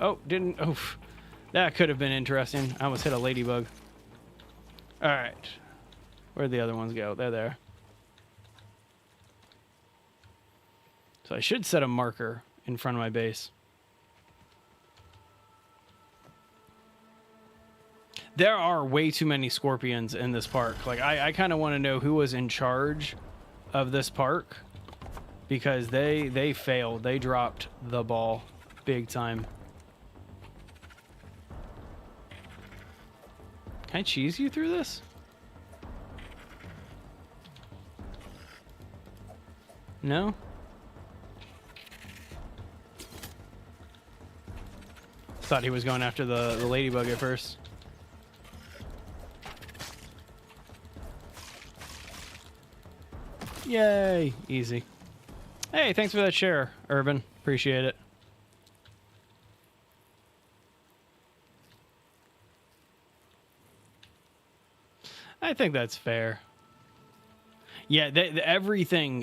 Oh, didn't. Oh, that could have been interesting. I almost hit a ladybug. All right, where'd the other ones go? They're there. So I should set a marker in front of my base. There are way too many scorpions in this park. Like, I kind of want to know who was in charge of this park, because they failed. They dropped the ball big time. Can I cheese you through this? No? Thought he was going after the ladybug at first. Yay! Easy. Hey, thanks for that share, Urban. Appreciate it. I think that's fair. Yeah, everything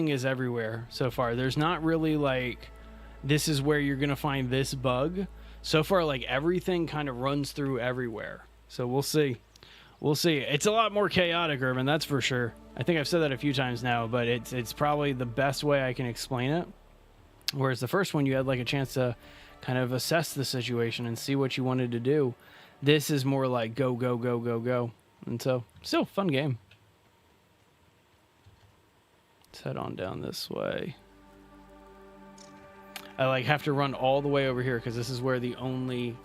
is everywhere so far. There's not really like, this is where you're gonna find this bug. So far, like everything kind of runs through everywhere. So we'll see. We'll see. It's a lot more chaotic, Urban, that's for sure. I think I've said that a few times now, but it's probably the best way I can explain it. Whereas the first one, you had like a chance to kind of assess the situation and see what you wanted to do. This is more like go, go, go, go, go. And so, still fun game. Let's head on down this way. I like have to run all the way over here because this is where the only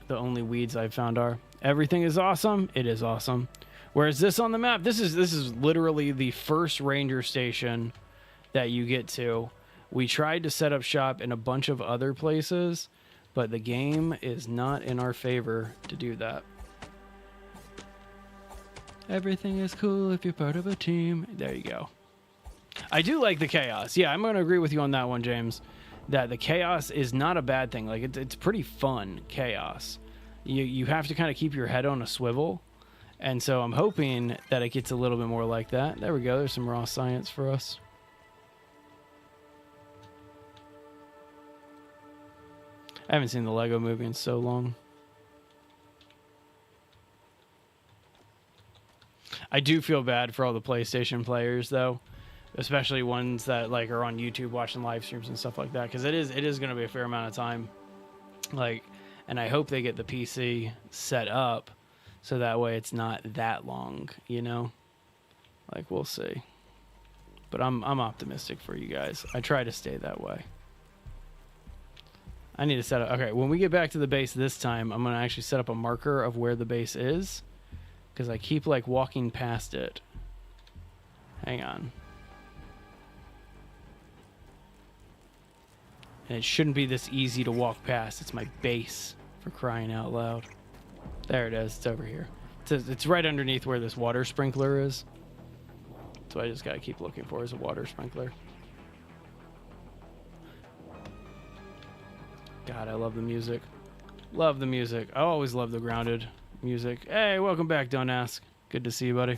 weeds I've found are. Everything is awesome. It is awesome. Whereas this on the map, this is literally the first ranger station that you get to. We tried to set up shop in a bunch of other places, but the game is not in our favor to do that. Everything is cool if you're part of a team. There you go. I do like the chaos. Yeah, I'm going to agree with you on that one, James. That the chaos is not a bad thing. Like, it's pretty fun chaos. You have to kind of keep your head on a swivel. And so I'm hoping that it gets a little bit more like that. There we go. There's some raw science for us. I haven't seen the Lego movie in so long. I do feel bad for all the PlayStation players, though. Especially ones that like are on YouTube watching live streams and stuff like that, because it is going to be a fair amount of time. Like, and I hope they get the PC set up so that way it's not that long, you know. Like, we'll see. But I'm optimistic for you guys. I try to stay that way. I need to set up. Okay, when we get back to the base this time, I'm going to actually set up a marker of where the base is, because I keep like walking past it. Hang on. And it shouldn't be this easy to walk past. It's my base, for crying out loud. There it is. It's over here. It's right underneath where this water sprinkler is. So I just got to keep looking for is a water sprinkler. God, I love the music. Love the music. I always love the grounded music. Hey, welcome back, Don't Ask. Good to see you, buddy.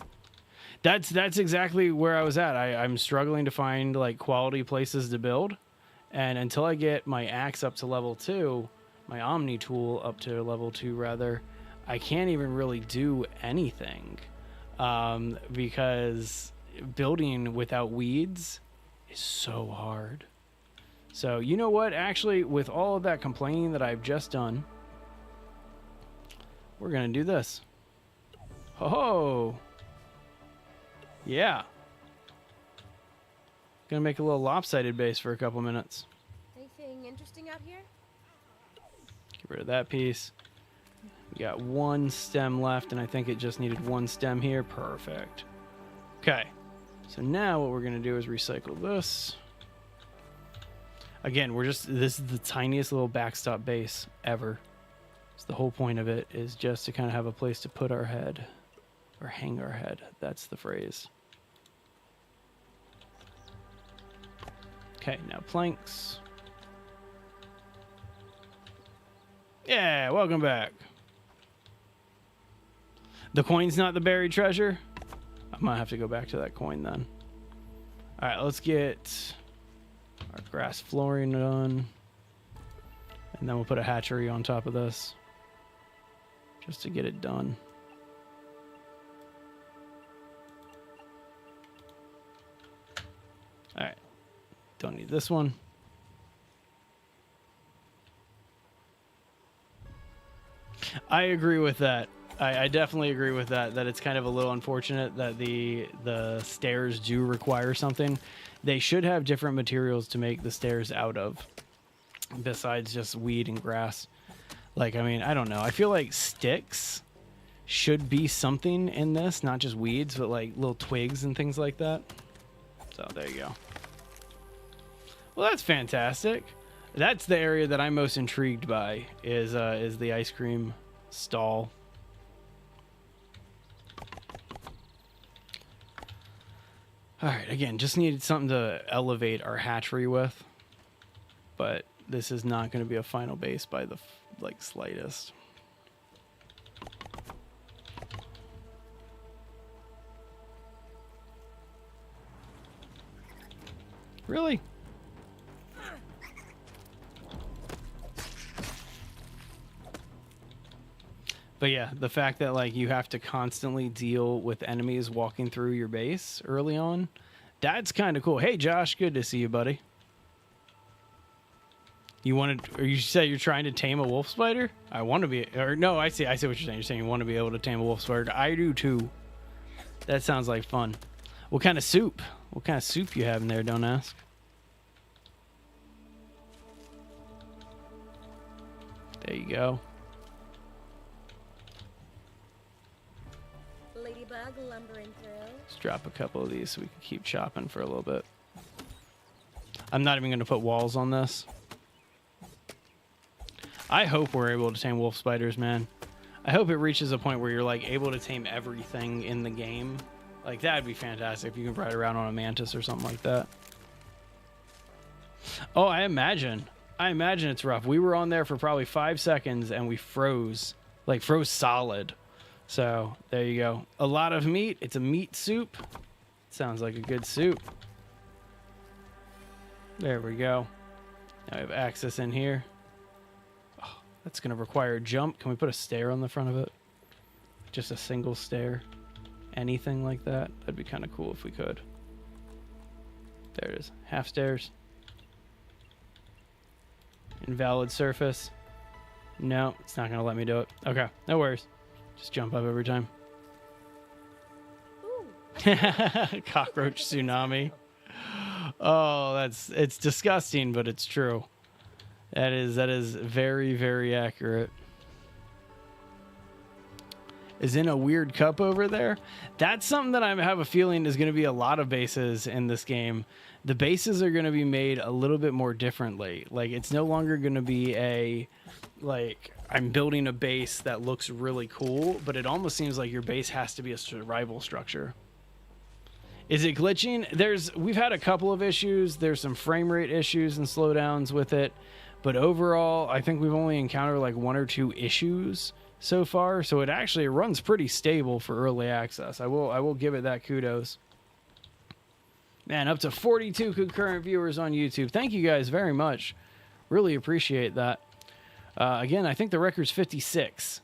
That's exactly where I was at. I'm struggling to find like quality places to build. And until I get my axe up to level 2, my Omni tool up to level 2 rather, I can't even really do anything. Because building without weeds is so hard. So, you know what? Actually, with all of that complaining that I've just done, we're going to do this. Oh, yeah. Gonna make a little lopsided base for a couple minutes. Anything interesting out here? Get rid of that piece. We got one stem left, and I think it just needed one stem here. Perfect. Okay. So now what we're gonna do is recycle this. Again, this is the tiniest little backstop base ever. So the whole point of it is just to kind of have a place to put our head, or hang our head. That's the phrase. Okay, now planks. Yeah, welcome back. The coin's not the buried treasure? I might have to go back to that coin then. All right, let's get our grass flooring done. And then we'll put a hatchery on top of this. Just to get it done. All right. Don't need this one. I agree with that. I definitely agree with that. That it's kind of a little unfortunate that the stairs do require something. They should have different materials to make the stairs out of, besides just weed and grass. Like, I mean, I don't know. I feel like sticks should be something in this, not just weeds, but like little twigs and things like that. So there you go. Well, that's fantastic. That's the area that I'm most intrigued by is the ice cream stall. All right, again, just needed something to elevate our hatchery with, but this is not going to be a final base by the like slightest. Really? But yeah, the fact that like you have to constantly deal with enemies walking through your base early on, that's kind of cool. Hey Josh, good to see you, buddy. You wanted, or you said you're trying to tame a wolf spider? I want to be, or no, I see what you're saying. You're saying you want to be able to tame a wolf spider. I do too. That sounds like fun. What kind of soup? What kind of soup you have in there? Don't ask. There you go. Ladybug lumbering through. Let's drop a couple of these so we can keep chopping for a little bit. I'm not even going to put walls on this. I hope we're able to tame wolf spiders, man. I hope it reaches a point where you're like able to tame everything in the game. Like that'd be fantastic if you can ride around on a mantis or something like that. Oh, I imagine it's rough. We were on there for probably 5 seconds and we froze solid. So there you go. A lot of meat. It's a meat soup. Sounds like a good soup. There we go. Now we have access in here. Oh, that's going to require a jump. Can we put a stair on the front of it? Just a single stair. Anything like that. That'd be kind of cool if we could. There it is. Half stairs. Invalid surface. No, it's not going to let me do it. Okay, no worries. Just jump up every time. Cockroach tsunami. Oh, it's disgusting, but it's true. That is very, very accurate. Is in a weird cup over there. That's something that I have a feeling is going to be a lot of bases in this game. The bases are going to be made a little bit more differently. Like it's no longer going to be a like I'm building a base that looks really cool, but it almost seems like your base has to be a survival structure. Is it glitching? We've had a couple of issues. There's some frame rate issues and slowdowns with it, but overall, I think we've only encountered like 1 or 2 issues so far. So it actually runs pretty stable for early access. I will give it that kudos. Man, up to 42 concurrent viewers on YouTube. Thank you guys very much. Really appreciate that. Again, I think the record's 56.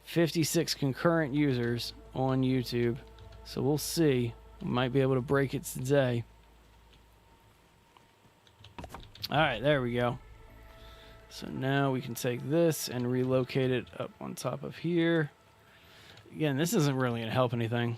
56 concurrent users on YouTube. So we'll see. We might be able to break it today. All right, there we go. So now we can take this and relocate it up on top of here. Again, this isn't really going to help anything.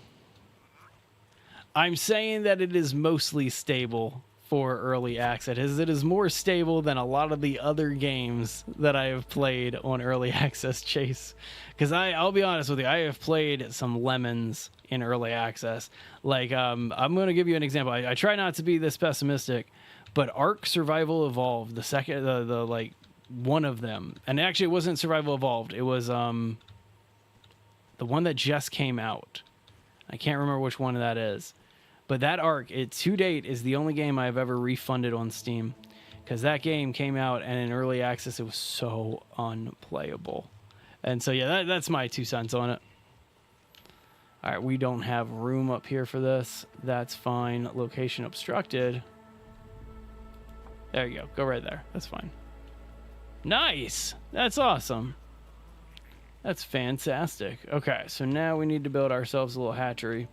I'm saying that it is mostly stable for early access. It is more stable than a lot of the other games that I have played on early access, Chase. Because I'll be honest with you, I have played some lemons in early access. Like, I'm going to give you an example. I try not to be this pessimistic, but Ark Survival Evolved, the second, the like one of them, and actually it wasn't Survival Evolved. It was the one that just came out. I can't remember which one that is. But that Ark, to date, is the only game I've ever refunded on Steam. Because that game came out, and in early access, it was so unplayable. And so, yeah, that's my 2 cents on it. All right, we don't have room up here for this. That's fine. Location obstructed. There you go. Go right there. That's fine. Nice! That's awesome. That's fantastic. Okay, so now we need to build ourselves a little hatchery.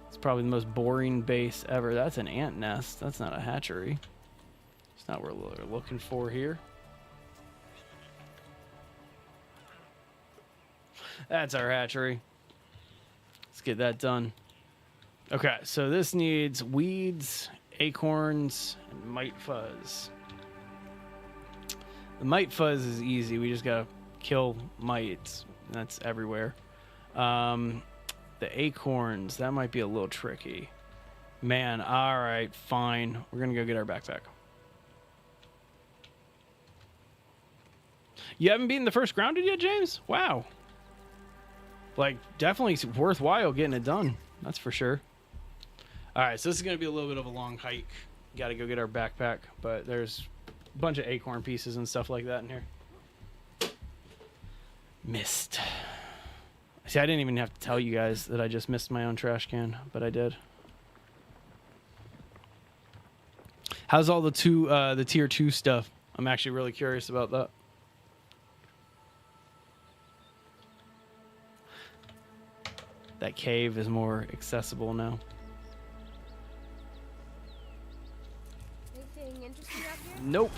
It's probably the most boring base ever. That's an ant nest. That's not a hatchery. It's not what we're looking for here. That's our hatchery. Let's get that done. Okay, so this needs weeds, acorns, and mite fuzz. The mite fuzz is easy. We just gotta kill mites That's everywhere. The acorns, that might be a little tricky. Man, all right, fine. We're going to go get our backpack. You haven't beaten the first grounded yet, James? Wow. Like, definitely worthwhile getting it done. That's for sure. All right, so this is going to be a little bit of a long hike. Got to go get our backpack, but there's a bunch of acorn pieces and stuff like that in here. Missed. See, I didn't even have to tell you guys that I just missed my own trash can, but I did. How's all the tier 2 stuff? I'm actually really curious about that. That cave is more accessible now. Anything interesting out here? Nope.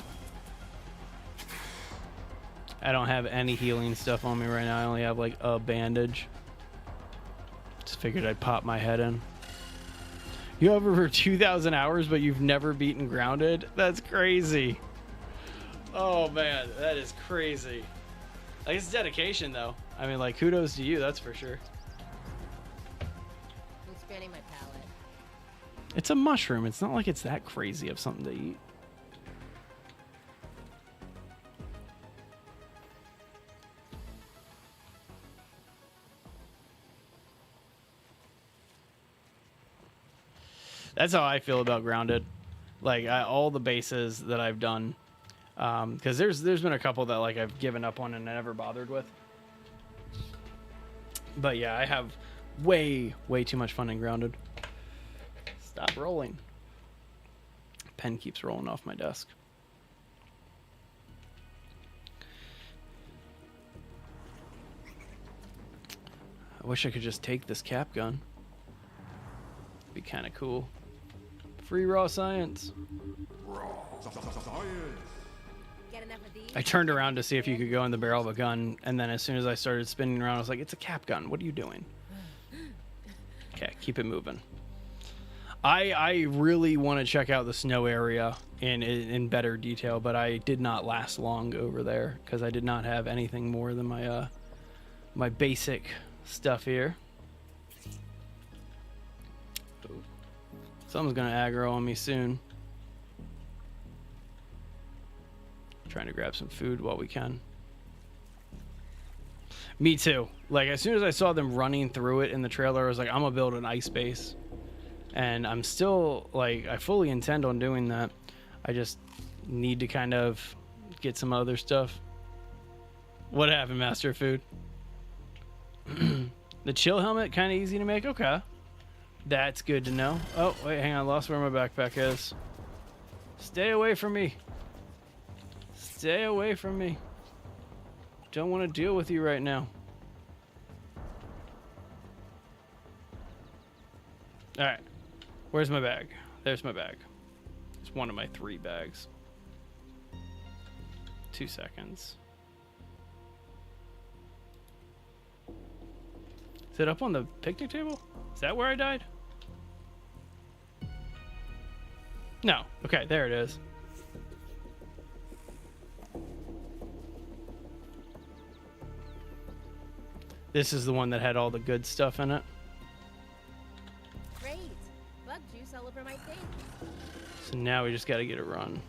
I don't have any healing stuff on me right now. I only have like a bandage. Just figured I'd pop my head in. You have over 2,000 hours, but you've never beaten Grounded? That's crazy. Oh man, that is crazy. Like, it's dedication though. I mean, like, kudos to you, that's for sure. I'm expanding my palate. It's a mushroom. It's not like it's that crazy of something to eat. That's how I feel about Grounded. Like, all the bases that I've done, because there's been a couple that like I've given up on and I never bothered with. But yeah, I have way too much fun in Grounded. Stop rolling. Pen keeps rolling off my desk. I wish I could just take this cap gun. Be kind of cool. Free raw science. Get enough of these? I turned around to see if you could go in the barrel of a gun, and then as soon as I started spinning around, I was like, it's a cap gun. What are you doing? Okay, keep it moving. I really want to check out the snow area in better detail, but I did not last long over there because I did not have anything more than my my basic stuff here. Something's gonna aggro on me soon. Trying to grab some food while we can. Me too. Like, as soon as I saw them running through it in the trailer, I was like, I'm gonna build an ice base. And I'm still, like, I fully intend on doing that. I just need to kind of get some other stuff. What happened, Master of Food? The chill helmet, kind of easy to make? Okay. That's good to know. Oh, wait, hang on. I lost where my backpack is. Stay away from me. Stay away from me. Don't want to deal with you right now. All right. Where's my bag? There's my bag. It's one of my 3 bags. 2 seconds. Is it up on the picnic table? Is that where I died? No. Okay, there it is. This is the one that had all the good stuff in it. Great. Bug juice all over my face. So now we just got to get it run.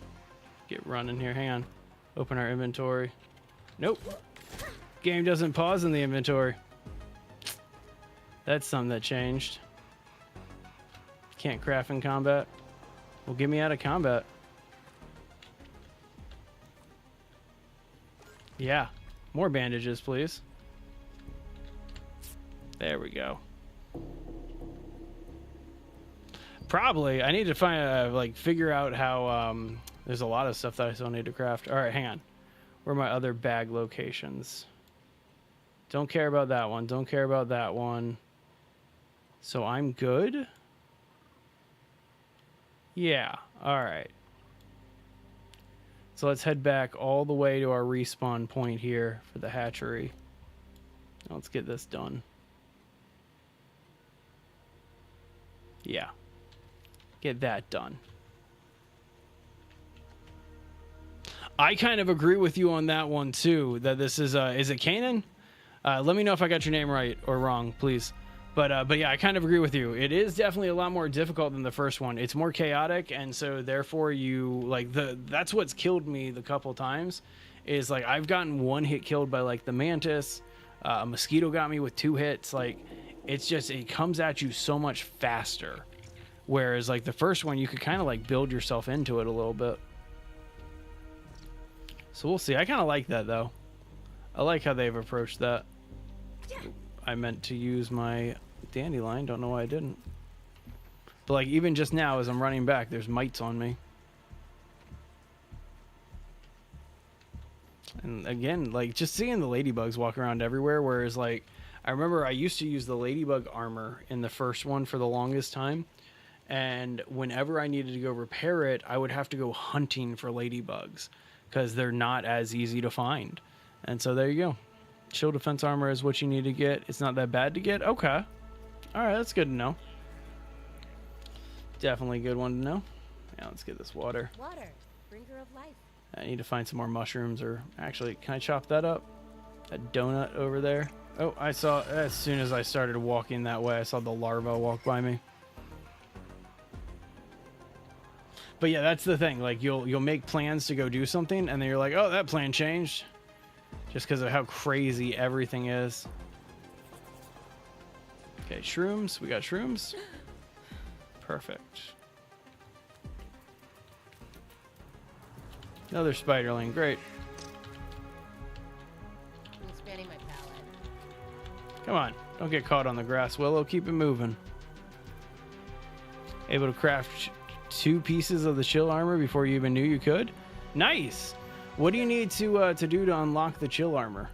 Get running here. Hang on. Open our inventory. Nope. Game doesn't pause in the inventory. That's something that changed. Can't craft in combat. Well, get me out of combat. Yeah. More bandages, please. There we go. Probably. I need to find, like, figure out how, there's a lot of stuff that I still need to craft. All right, hang on. Where are my other bag locations? Don't care about that one. Don't care about that one. So I'm good? Yeah. All right. So let's head back all the way to our respawn point here for the hatchery. Let's get this done. Yeah. Get that done. I kind of agree with you on that one too, that this is it Canaan? Let me know if I got your name right or wrong, please. But yeah, I kind of agree with you. It is definitely a lot more difficult than the first one. It's more chaotic, and so therefore you like that's what's killed me the couple times. Is like I've gotten one hit killed by like the mantis. A mosquito got me with 2 hits. Like it's just it comes at you so much faster. Whereas like the first one, you could kind of like build yourself into it a little bit. So we'll see. I kind of like that though. I like how they've approached that. I meant to use my dandelion. Don't know why I didn't. But like even just now as I'm running back, there's mites on me. And again, like just seeing the ladybugs walk around everywhere. Whereas like I remember I used to use the ladybug armor in the first one for the longest time. And whenever I needed to go repair it, I would have to go hunting for ladybugs because they're not as easy to find. And so there you go. Chill defense armor is what you need to get. It's not that bad to get. Okay. All right, that's good to know. Definitely a good one to know. Yeah, let's get this water. Water, bringer of life. I need to find some more mushrooms, or actually, can I chop that up? A donut over there. Oh, I saw, as soon as I started walking that way, I saw the larva walk by me. But yeah, that's the thing. Like you'll make plans to go do something, and then you're like, oh, that plan changed, just because of how crazy everything is. Okay, shrooms. We got shrooms. Perfect. Another spiderling. Great. I'm expanding my palette. Come on, don't get caught on the grass, Willow. Keep it moving. Able to craft 2 pieces of the chill armor before you even knew you could. Nice. What do you need to do to unlock the chill armor?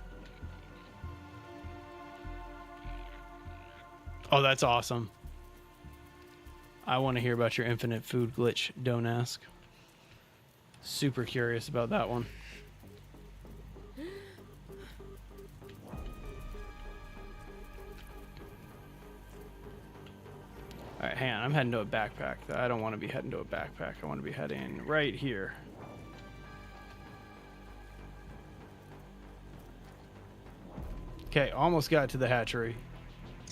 Oh, that's awesome. I want to hear about your infinite food glitch. Don't ask. Super curious about that one. All right, hang on. I'm heading to a backpack. I don't want to be heading to a backpack. I want to be heading right here. Okay, almost got to the hatchery.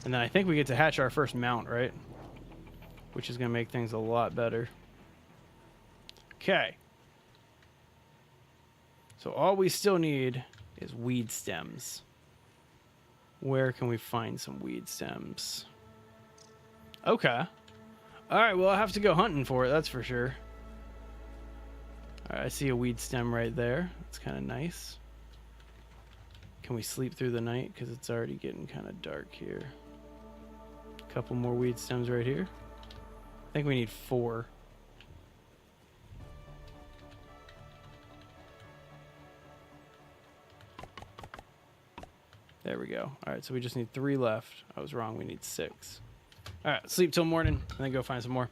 And then I think we get to hatch our first mount, right? Which is going to make things a lot better. Okay. So all we still need is weed stems. Where can we find some weed stems? Okay. All right, well, I'll have to go hunting for it, that's for sure. All right, I see a weed stem right there. It's kind of nice. Can we sleep through the night? Because it's already getting kind of dark here. A couple more weed stems right here. I think we need 4. There we go. All right, so we just need 3 left. I was wrong. We need 6. All right, sleep till morning and then go find some more.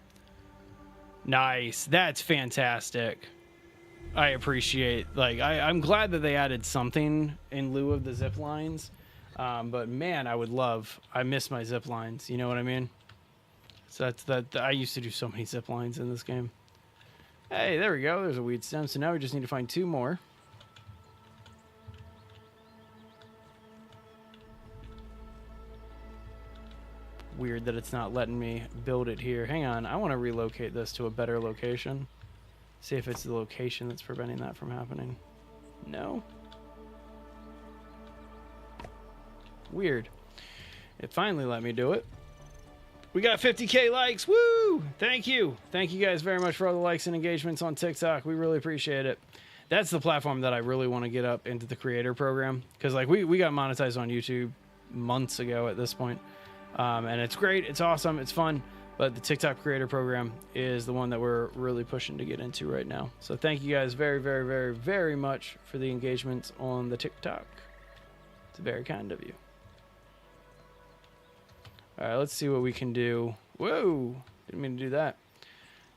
Nice. That's fantastic. I appreciate, like, I'm glad that they added something in lieu of the zip lines. But man, I miss my zip lines. You know what I mean? So I used to do so many zip lines in this game. Hey, there we go. There's a weed stem. So now we just need to find 2 more. Weird that it's not letting me build it here. Hang on. I want to relocate this to a better location. See if it's the location that's preventing that from happening. No. Weird. It finally let me do it. We got 50K likes. Woo! Thank you. Thank you guys very much for all the likes and engagements on TikTok. We really appreciate it. That's the platform that I really want to get up into the creator program. Because like we got monetized on YouTube months ago at this point. And it's great. It's awesome. It's fun. But the TikTok creator program is the one that we're really pushing to get into right now. So thank you guys very, very, very, very much for the engagement on the TikTok. It's very kind of you. All right, let's see what we can do. Whoa, didn't mean to do that.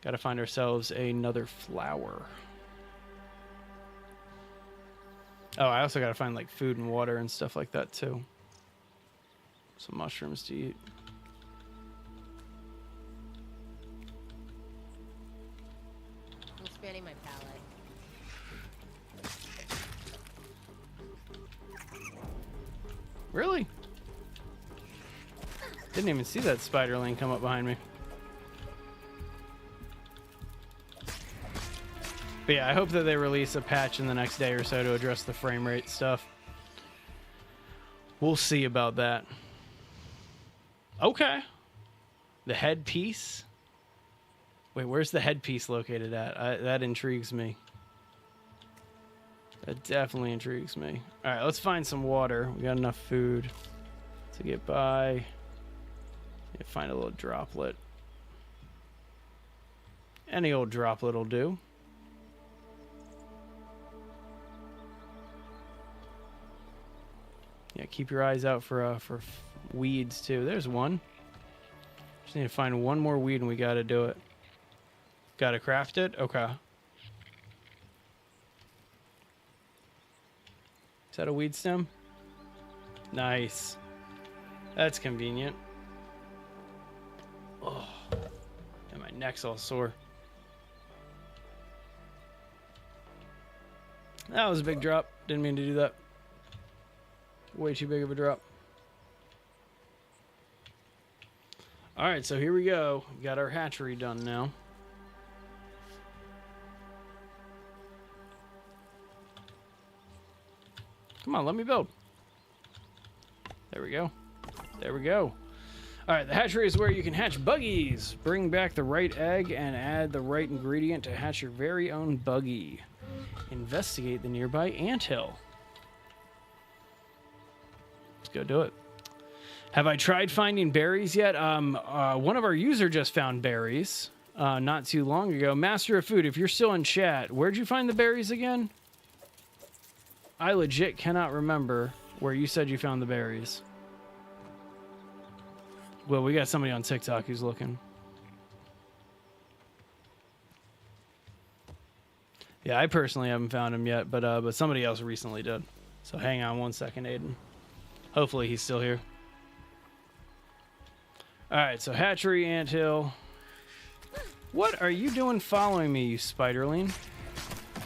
Got to find ourselves another flower. Oh, I also got to find like food and water and stuff like that too. Some mushrooms to eat. I'm expanding my palette. Really? Didn't even see that spiderling come up behind me. But yeah, I hope that they release a patch in the next day or so to address the frame rate stuff. We'll see about that. Okay. The headpiece. Wait, where's the headpiece located at? That intrigues me. That definitely intrigues me. All right, let's find some water. We got enough food to get by. Yeah, find a little droplet. Any old droplet will do. Yeah, keep your eyes out for weeds too. There's one. Just need to find one more weed and we gotta do it. Gotta craft it? Okay. Is that a weed stem? Nice. That's convenient. Oh, and my neck's all sore. That was a big drop. Didn't mean to do that. Way too big of a drop. Alright, so here we go. Got our hatchery done now. Come on, let me build. There we go. There we go. Alright, the hatchery is where you can hatch buggies. Bring back the right egg and add the right ingredient to hatch your very own buggy. Investigate the nearby anthill. Let's go do it. Have I tried finding berries yet? One of our users just found berries not too long ago. Master of Food, if you're still in chat, where'd you find the berries again? I legit cannot remember where you said you found the berries. Well, we got somebody on TikTok who's looking. Yeah, I personally haven't found him yet, but somebody else recently did. So hang on one second, Aiden. Hopefully he's still here. All right, so hatchery, anthill. What are you doing following me, you spiderling?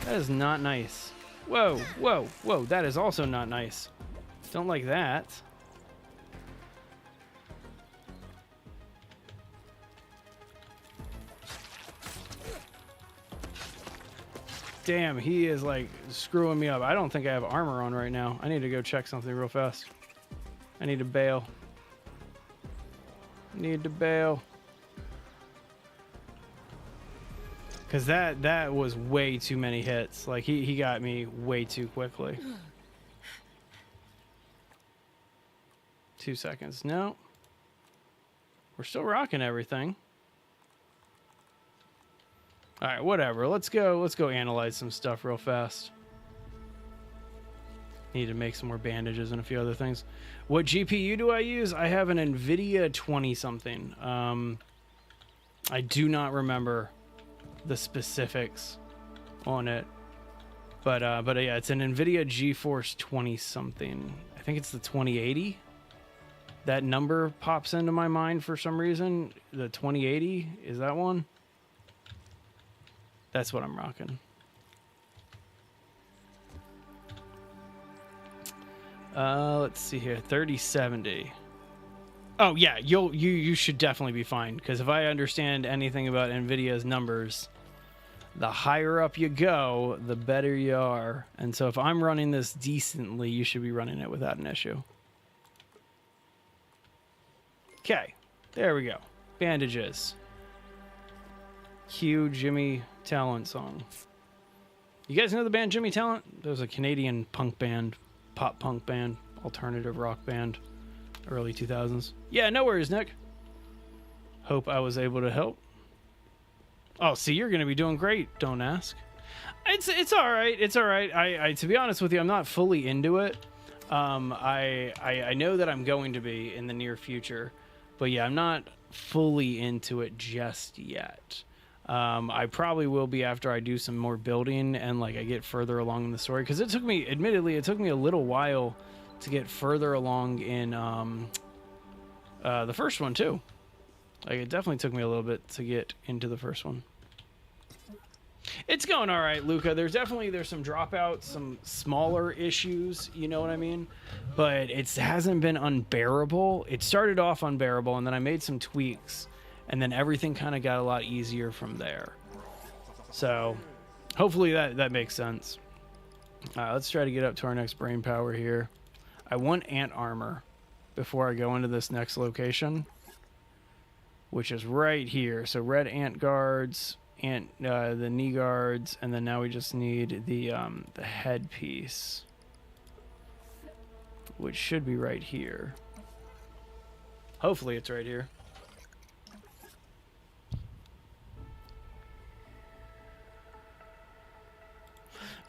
That is not nice. Whoa, whoa, whoa, that is also not nice. Don't like that. Damn, he is like screwing me up. I don't think I have armor on right now. I need to go check something real fast. I need to bail. Need to bail. Because that was way too many hits. Like, he got me way too quickly. 2 seconds. No. We're still rocking everything. All right, whatever. Let's go analyze some stuff real fast. Need to make some more bandages and a few other things. What GPU do I use? I have an NVIDIA 20-something. I do not remember the specifics on it. But yeah, it's an NVIDIA GeForce 20-something. I think it's the 2080. That number pops into my mind for some reason. The 2080, is that one? That's what I'm rocking. Let's see here, 3070. Oh yeah, you should definitely be fine, because if I understand anything about NVIDIA's numbers, the higher up you go, the better you are. And so if I'm running this decently, you should be running it without an issue. Okay, there we go. Bandages. Cue Jimmy Talent song. You guys know the band Jimmy Talent? There was a Canadian punk band, pop punk band, alternative rock band, early 2000s. Yeah, no worries, Nick. Hope I was able to help. Oh, see, you're going to be doing great. Don't ask. It's all right. It's all right. I to be honest with you, I'm not fully into it. I know that I'm going to be in the near future, but yeah, I'm not fully into it just yet. I probably will be after I do some more building and like I get further along in the story, because it took me a little while to get further along in the first one too. Like, it definitely took me a little bit to get into the first one. It's going all right, Luca. There's some dropouts, some smaller issues, you know what I mean? But it hasn't been unbearable. It started off unbearable, and then I made some tweaks, and then everything kind of got a lot easier from there. So hopefully that makes sense. Let's try to get up to our next brain power here. I want ant armor before I go into this next location, which is right here. So red ant guards, the knee guards, and then now we just need the headpiece, which should be right here. Hopefully it's right here.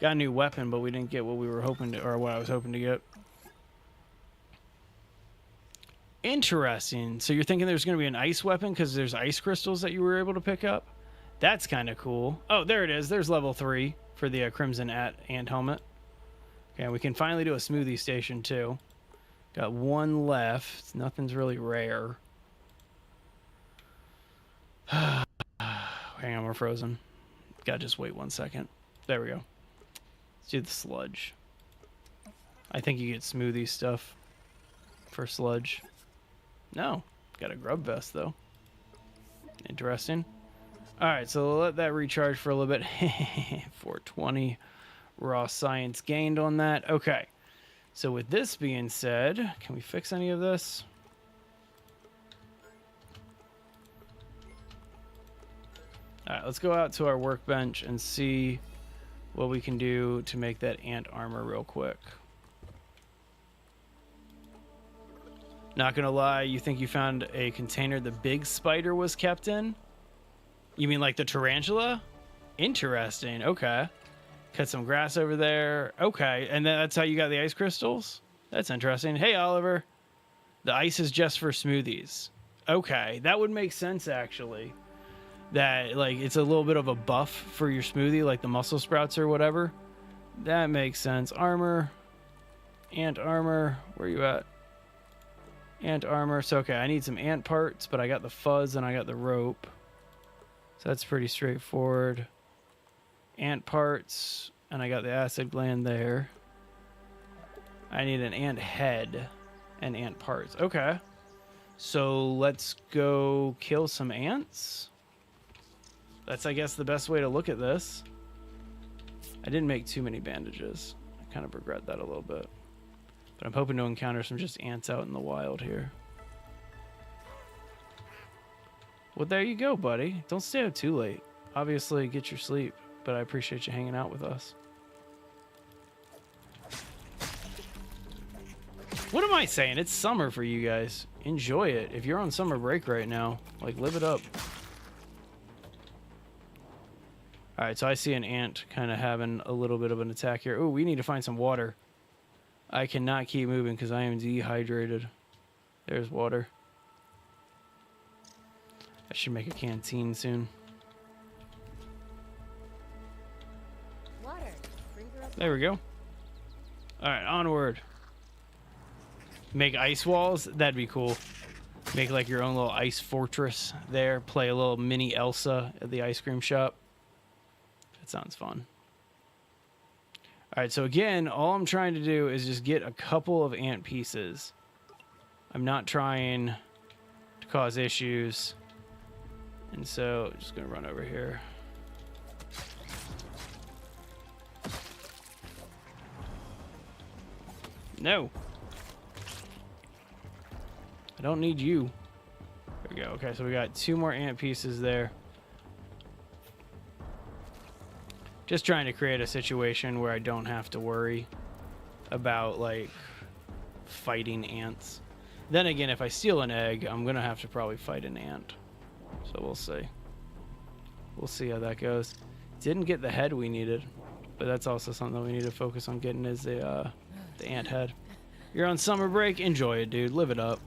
Got a new weapon, but we didn't get what we were hoping to, or what I was hoping to get. Interesting. So you're thinking there's going to be an ice weapon because there's ice crystals that you were able to pick up? That's kind of cool. Oh, there it is. There's level 3 for the Crimson Ant helmet. Okay, we can finally do a smoothie station too. Got one left. Nothing's really rare. Hang on, we're frozen. Gotta just wait 1 second. There we go. Let's do the sludge. I think you get smoothie stuff for sludge. No, got a grub vest though. Interesting. All right, so we'll let that recharge for a little bit. 420 raw science gained on that. Okay, so with this being said, can we fix any of this? All right, let's go out to our workbench and see what we can do to make that ant armor real quick. Not gonna lie, you think you found a container the big spider was kept in? You mean like the tarantula? Interesting. Okay. Cut some grass over there. Okay, and then that's how you got the ice crystals? That's interesting. Hey, Oliver. The ice is just for smoothies. Okay, that would make sense actually. That like it's a little bit of a buff for your smoothie, like the muscle sprouts or whatever. That makes sense. Armor. Ant armor. Where are you at? Ant armor. So okay, I need some ant parts, but I got the fuzz and I got the rope. So that's pretty straightforward. Ant parts, and I got the acid gland there. I need an ant head and ant parts. Okay. So let's go kill some ants. That's, I guess, the best way to look at this. I didn't make too many bandages. I kind of regret that a little bit. But I'm hoping to encounter some just ants out in the wild here. Well, there you go, buddy. Don't stay up too late. Obviously, get your sleep, but I appreciate you hanging out with us. What am I saying? It's summer for you guys. Enjoy it. If you're on summer break right now, like, live it up. All right, so I see an ant kind of having a little bit of an attack here. Oh, we need to find some water. I cannot keep moving because I am dehydrated. There's water. I should make a canteen soon. Water. Bring her up. There we go. All right, onward. Make ice walls? That'd be cool. Make like your own little ice fortress there. Play a little mini Elsa at the ice cream shop. That sounds fun. All right, so again, all I'm trying to do is just get a couple of ant pieces. I'm not trying to cause issues. And so, just gonna run over here. No. I don't need you. There we go. Okay, so we got 2 more ant pieces there. Just trying to create a situation where I don't have to worry about, like, fighting ants. Then again, if I steal an egg, I'm gonna have to probably fight an ant. So we'll see. We'll see how that goes. Didn't get the head we needed, but that's also something that we need to focus on getting is the ant head. You're on summer break? Enjoy it, dude. Live it up.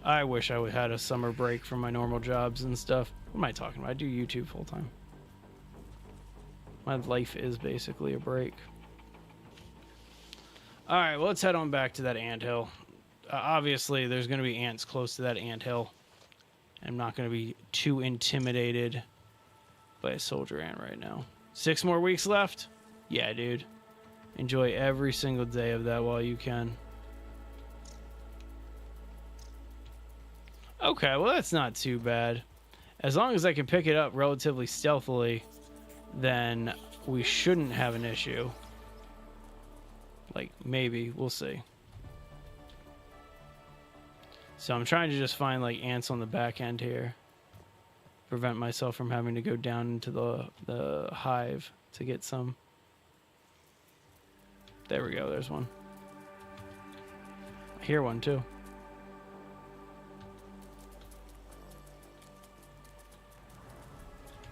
I wish I would had a summer break from my normal jobs and stuff. What am I talking about? I do YouTube full time. My life is basically a break. All right, well, let's head on back to that anthill. Obviously, there's going to be ants close to that anthill. I'm not going to be too intimidated by a soldier ant right now. 6 more weeks left? Yeah, dude. Enjoy every single day of that while you can. Okay, well that's not too bad. As long as I can pick it up relatively stealthily, then we shouldn't have an issue. Like, maybe. We'll see. So I'm trying to just find, like, ants on the back end here. Prevent myself from having to go down into the hive to get some. There we go. There's one. I hear one, too.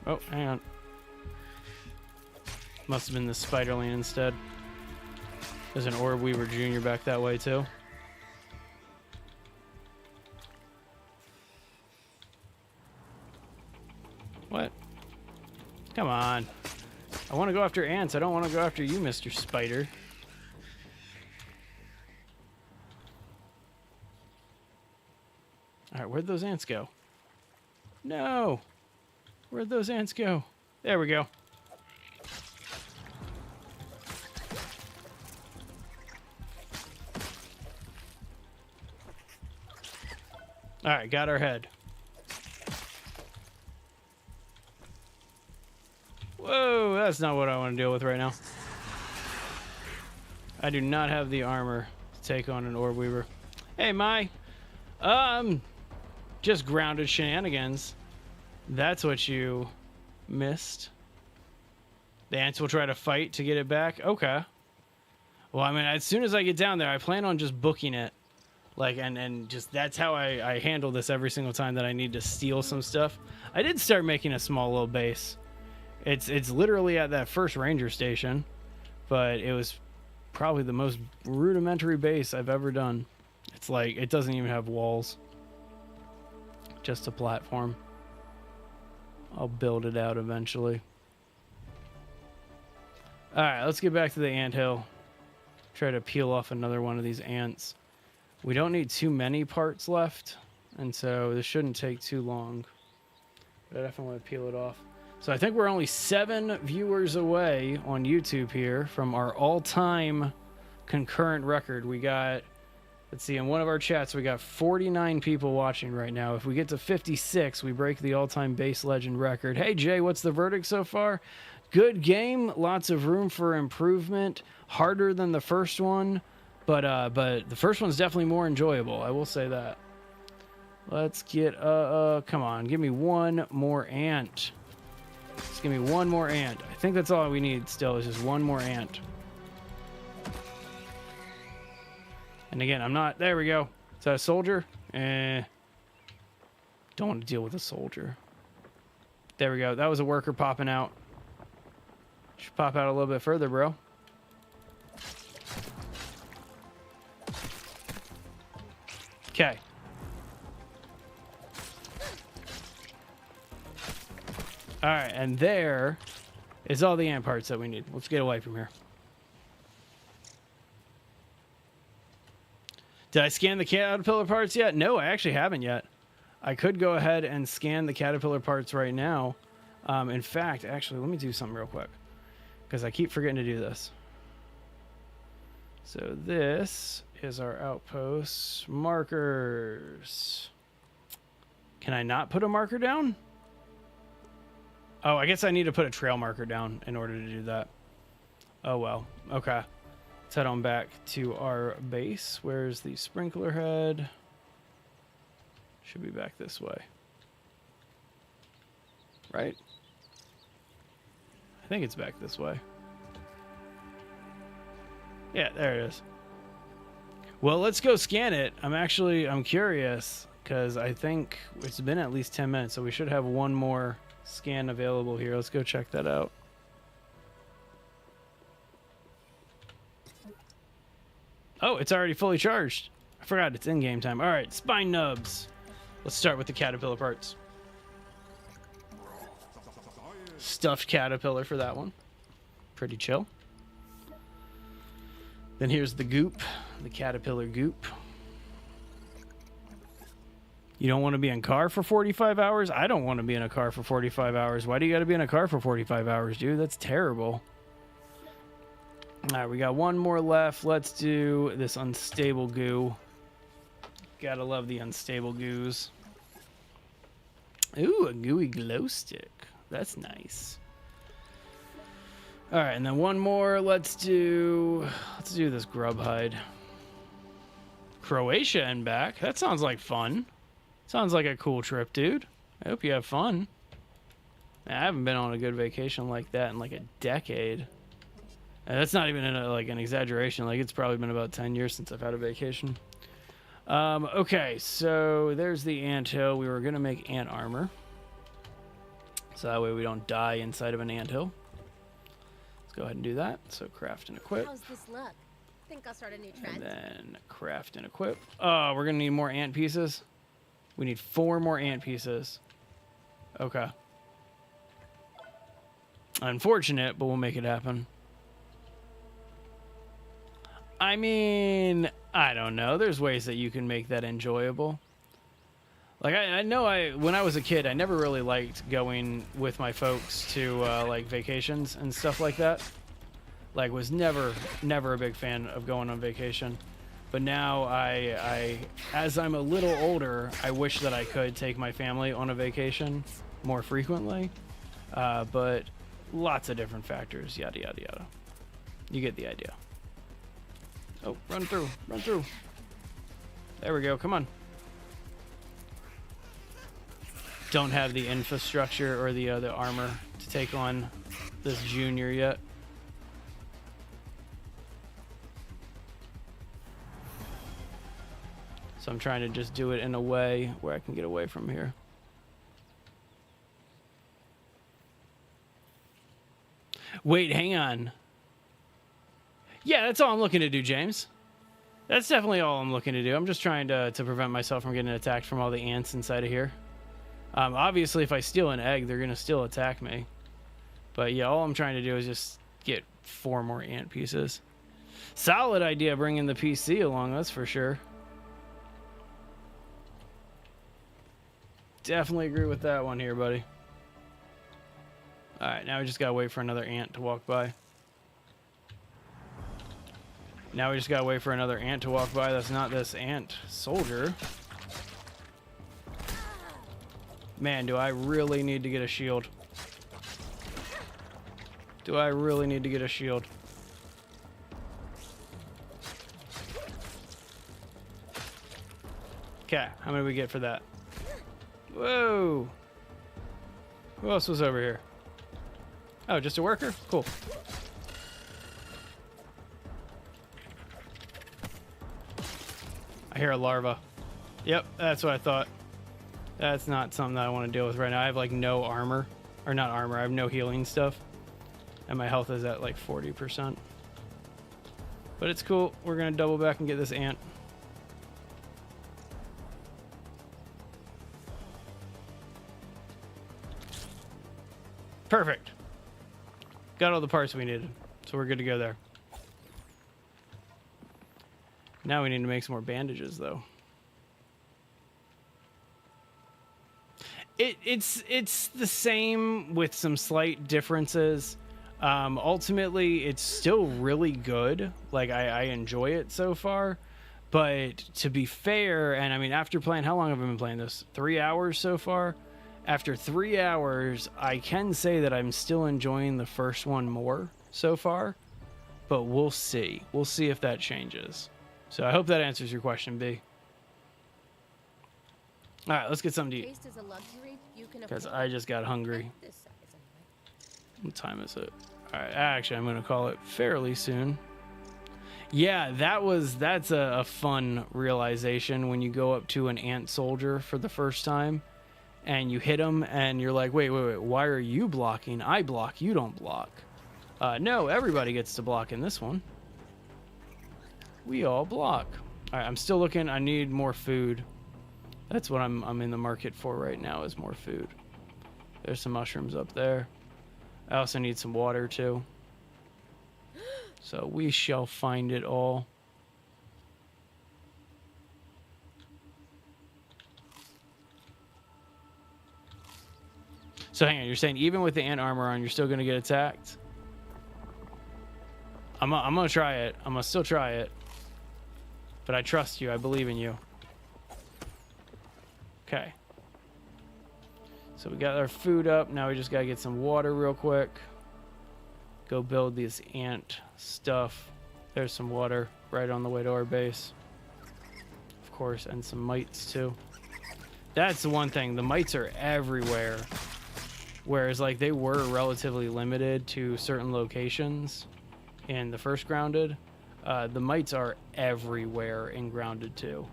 Oh, hang on. Must have been the Spiderling instead. There's an Orb Weaver Jr. back that way, too. What? Come on. I want to go after ants. I don't want to go after you, Mr. Spider. Alright, where'd those ants go? No! Where'd those ants go? There we go. Alright, got our head. Whoa, that's not what I want to deal with right now. I do not have the armor to take on an Orb Weaver. Hey, Mai. Just grounded shenanigans. That's what you missed. The ants will try to fight to get it back? Okay. Well, I mean, as soon as I get down there, I plan on just booking it. Like, and just that's how I handle this every single time that I need to steal some stuff. I did start making a small little base. It's literally at that first ranger station, but it was probably the most rudimentary base I've ever done. It's like, it doesn't even have walls. Just a platform. I'll build it out eventually. Alright, let's get back to the anthill. Try to peel off another one of these ants. We don't need too many parts left, and so this shouldn't take too long. But I definitely want to peel it off. So I think we're only 7 viewers away on YouTube here from our all-time concurrent record. We got, let's see, in one of our chats, we got 49 people watching right now. If we get to 56, we break the all-time base legend record. Hey, Jay, what's the verdict so far? Good game, lots of room for improvement, harder than the first one, but the first one's definitely more enjoyable. I will say that. Let's get, come on, give me one more ant. Just give me one more ant. I think that's all we need still is just one more ant. And again, I'm not... There we go. Is that a soldier? Don't want to deal with a soldier. There we go. That was a worker popping out. Should pop out a little bit further, bro. Okay. Alright, and there is all the ant parts that we need. Let's get away from here. Did I scan the caterpillar parts yet? No, I actually haven't yet. I could go ahead and scan the caterpillar parts right now. In fact, actually, let me do something real quick. Because I keep forgetting to do this. So this is our outpost. Markers. Can I not put a marker down? Oh, I guess I need to put a trail marker down in order to do that. Oh, well. Okay. Let's head on back to our base. Where's the sprinkler head? Should be back this way. Right? I think it's back this way. Yeah, there it is. Well, let's go scan it. I'm curious because I think it's been at least 10 minutes, so we should have one more scan available here. Let's go check that out. Oh, it's already fully charged. I forgot it's in-game time. All right, spine nubs. Let's start with the caterpillar parts. Stuffed caterpillar for that one. Pretty chill. Then here's the goop, the caterpillar goop. You don't want to be in a car for 45 hours? I don't want to be in a car for 45 hours. Why do you got to be in a car for 45 hours, dude? That's terrible. All right, we got one more left. Let's do this unstable goo. Gotta love the unstable goos. Ooh, a gooey glow stick. That's nice. All right, and then one more. Let's do this grub hide. Croatia and back. That sounds like fun. Sounds like a cool trip, dude. I hope you have fun. I haven't been on a good vacation like that in like a decade. And that's not even like an exaggeration. Like, it's probably been about 10 years since I've had a vacation. Okay, so there's the anthill. We were going to make ant armor. So that way we don't die inside of an anthill. Let's go ahead and do that. So craft and equip. How's this look? Think I'll start a new trend? And then craft and equip. Oh, we're going to need more ant pieces. We need 4 more ant pieces. Okay. Unfortunate, but we'll make it happen. I mean, I don't know. There's ways that you can make that enjoyable. Like, I know when I was a kid, I never really liked going with my folks to, like, vacations and stuff like that. Like, was never a big fan of going on vacation. But now as I'm a little older, I wish that I could take my family on a vacation more frequently. But lots of different factors, yada, yada, yada. You get the idea. Oh, run through, run through. There we go, come on. Don't have the infrastructure or the armor to take on this junior yet. So I'm trying to just do it in a way where I can get away from here. Wait, hang on. Yeah, that's all I'm looking to do, James. That's definitely all I'm looking to do. I'm just trying to prevent myself from getting attacked from all the ants inside of here. Obviously, if I steal an egg, they're going to still attack me. But yeah, all I'm trying to do is just get 4 more ant pieces. Solid idea bringing the PC along, that's for sure. Definitely agree with that one here, buddy. Alright, now we just gotta wait for another ant to walk by. Now we just gotta wait for another ant to walk by. That's not this ant soldier. Man, do I really need to get a shield. Do I really need to get a shield? Okay, how many do we get for that? Whoa! Who else was over here? Oh, just a worker? Cool. I hear a larva. Yep, that's what I thought. That's not something that I want to deal with right now. I have like no armor. Or not armor, I have no healing stuff. And my health is at like 40%. But it's cool. We're going to double back and get this ant. Perfect. Got all the parts we needed. So we're good to go there. Now we need to make some more bandages, though. It's the same with some slight differences. Ultimately, it's still really good. Like, I enjoy it so far. But to be fair, and I mean, after playing, how long have I been playing this? 3 hours so far? After 3 hours, I can say that I'm still enjoying the first one more so far. But we'll see. We'll see if that changes. So I hope that answers your question, B. All right, let's get something to eat. Taste is a luxury you can Because afford. I just got hungry. This size, anyway. What time is it? All right, actually, I'm going to call it fairly soon. Yeah, that's a fun realization when you go up to an ant soldier for the first time and you hit him and you're like, wait, why are you blocking? I block, you don't block. No, everybody gets to block in this one. We all block. All right, I'm still looking. I need more food. That's what I'm in the market for right now, is more food. There's some mushrooms up there. I also need some water too. So we shall find it all. So hang on, you're saying even with the ant armor on, you're still gonna get attacked? I'm gonna try it. I'm gonna still try it. But I trust you. I believe in you. Okay. So we got our food up. Now we just gotta get some water real quick. Go build these ant stuff. There's some water right on the way to our base. Of course, and some mites too. That's the one thing. The mites are everywhere. Whereas like they were relatively limited to certain locations in the first Grounded. The mites are everywhere in Grounded 2.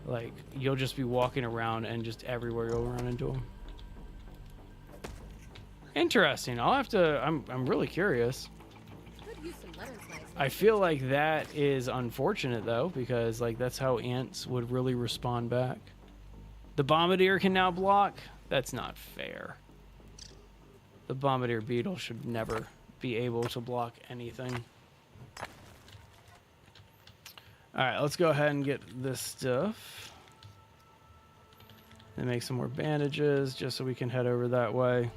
Like you'll just be walking around and just everywhere you'll run into them. Interesting. I'll have to. I'm really curious. Could use some lemon slices. I feel like that is unfortunate though, because like that's how ants would really respond back. The bombardier can now block. That's not fair. The bombardier beetle should never be able to block anything. All right, let's go ahead and get this stuff. And make some more bandages just so we can head over that way.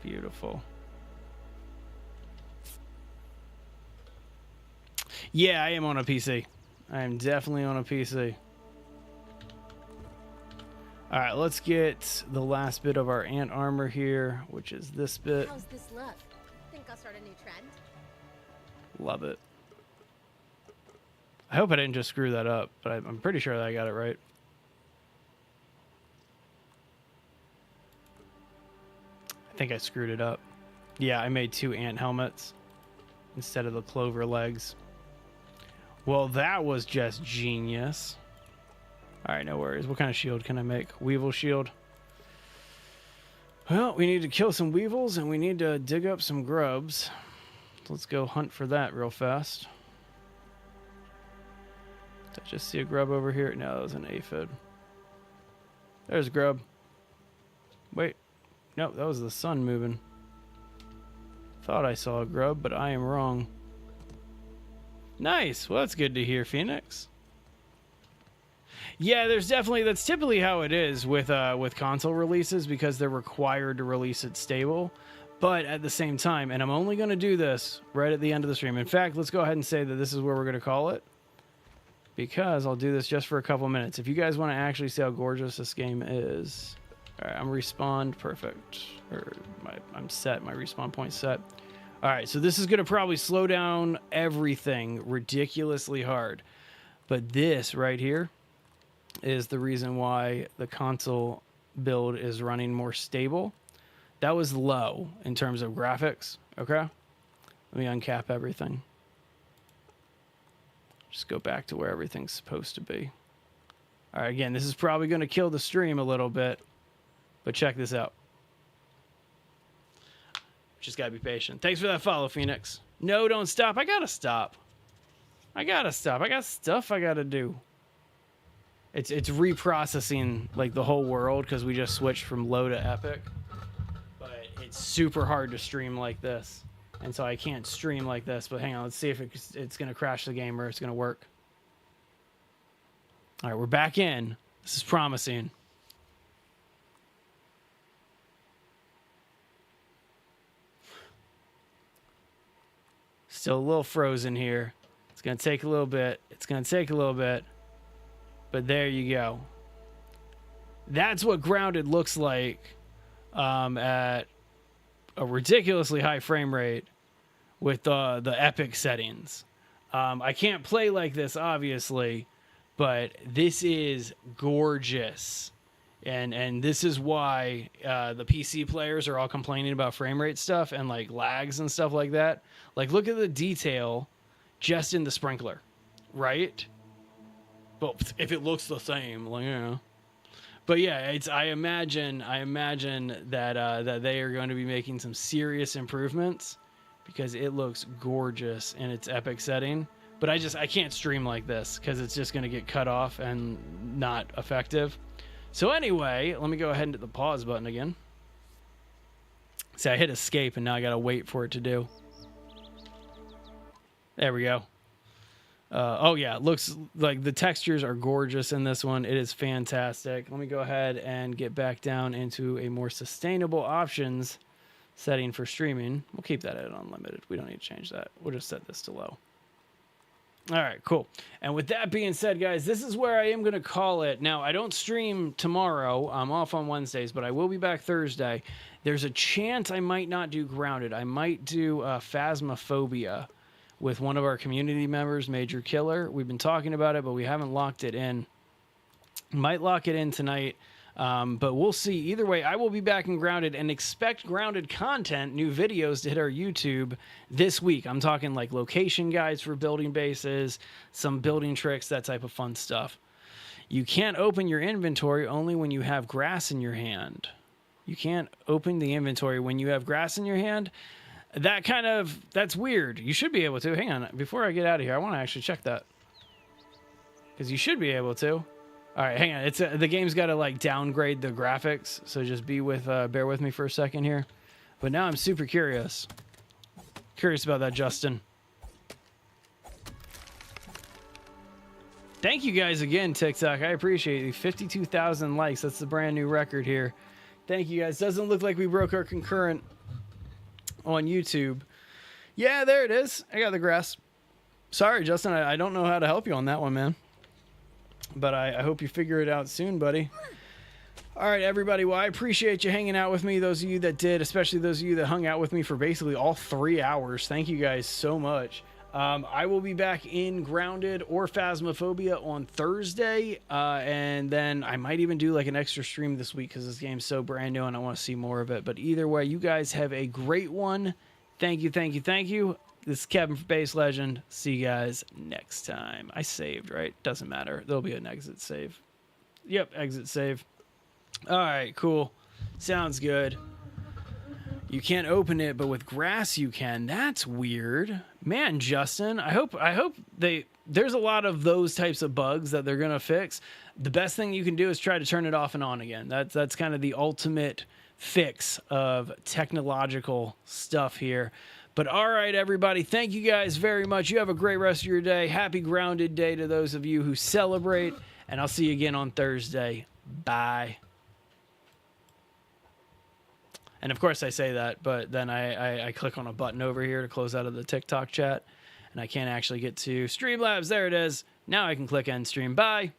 Beautiful. Yeah, I am on a PC. I am definitely on a PC. All right, let's get the last bit of our ant armor here, which is this bit. How's this look? Think I'll start a new trend? Love it. I hope I didn't just screw that up, but I'm pretty sure that I got it right. I think I screwed it up. Yeah, I made 2 ant helmets instead of the clover legs. Well, that was just genius. All right, no worries. What kind of shield can I make? Weevil shield. Well, we need to kill some weevils and we need to dig up some grubs. Let's go hunt for that real fast. Did I just see a grub over here? No, that was an aphid. There's a grub. Wait. Nope, that was the sun moving. Thought I saw a grub, but I am wrong. Nice. Well, that's good to hear, Phoenix. Yeah, there's definitely, that's typically how it is with console releases because they're required to release it stable. But at the same time, and I'm only going to do this right at the end of the stream. In fact, let's go ahead and say that this is where we're going to call it. Because I'll do this just for a couple minutes. If you guys want to actually see how gorgeous this game is. All right, I'm respawned. Perfect. I'm set. My respawn point's set. All right, so this is going to probably slow down everything ridiculously hard. But this right here is the reason why the console build is running more stable. That was low in terms of graphics. Okay. Let me uncap everything. Just go back to where everything's supposed to be. All right, again, this is probably going to kill the stream a little bit. But check this out. Just gotta be patient. Thanks for that follow, Phoenix. No, don't stop. I gotta stop. I got stuff I gotta do. It's reprocessing like the whole world because we just switched from low to epic. But it's super hard to stream like this. And so I can't stream like this. But hang on, let's see if it's gonna crash the game or it's gonna work. All right, we're back in. This is promising. Still a little frozen here. It's going to take a little bit. But there you go. That's what Grounded looks like at a ridiculously high frame rate with the epic settings. I can't play like this, obviously, but this is gorgeous. And this is why the PC players are all complaining about frame rate stuff and like lags and stuff like that. Like, look at the detail just in the sprinkler, right? But if it looks the same, like, yeah. But yeah, I imagine that that they are going to be making some serious improvements because it looks gorgeous in its epic setting. But I can't stream like this because it's just going to get cut off and not effective. So anyway, let me go ahead and hit the pause button again. See, I hit escape and now I gotta wait for it to do. There we go. Oh yeah, it looks like the textures are gorgeous in this one. It is fantastic. Let me go ahead and get back down into a more sustainable options setting for streaming. We'll keep that at unlimited. We don't need to change that. We'll just set this to low. All right, cool. And with that being said, guys, this is where I am going to call it. Now, I don't stream tomorrow. I'm off on Wednesdays, but I will be back Thursday. There's a chance I might not do Grounded. I might do Phasmophobia with one of our community members, Major Killer. We've been talking about it, but we haven't locked it in. Might lock it in tonight, but we'll see. Either way, I will be back in Grounded, and expect Grounded content, new videos to hit our YouTube this week. I'm talking like location guides for building bases, some building tricks, that type of fun stuff. You can't open your inventory only when you have grass in your hand. You can't open the inventory when you have grass in your hand. That's weird. You should be able to. Hang on. Before I get out of here, I want to actually check that. Because you should be able to. All right, hang on. It's the game's got to like downgrade the graphics, so just bear with me for a second here. But now I'm super curious. Curious about that, Justin. Thank you guys again, TikTok. I appreciate it. 52,000 likes. That's the brand new record here. Thank you guys. Doesn't look like we broke our concurrent on YouTube. Yeah, there it is. I got the grass. Sorry, Justin. I don't know how to help you on that one, man. But I hope you figure it out soon, buddy. All right, everybody. Well, I appreciate you hanging out with me. Those of you that did, especially those of you that hung out with me for basically all 3 hours. Thank you guys so much. I will be back in Grounded or Phasmophobia on Thursday. And then I might even do like an extra stream this week because this game's so brand new and I want to see more of it. But either way, you guys have a great one. Thank you, thank you, thank you. This is Kevin from Base Legend. See you guys next time. I saved, right? Doesn't matter. There'll be an exit save. Yep, exit save. All right, cool. Sounds good. You can't open it, but with grass you can. That's weird. Man, Justin, I hope there's a lot of those types of bugs that they're going to fix. The best thing you can do is try to turn it off and on again. That's kind of the ultimate fix of technological stuff here. But all right, everybody, thank you guys very much. You have a great rest of your day. Happy Grounded Day to those of you who celebrate, and I'll see you again on Thursday. Bye. And of course I say that, but then I click on a button over here to close out of the TikTok chat, and I can't actually get to Streamlabs. There it is. Now I can click end stream. Bye.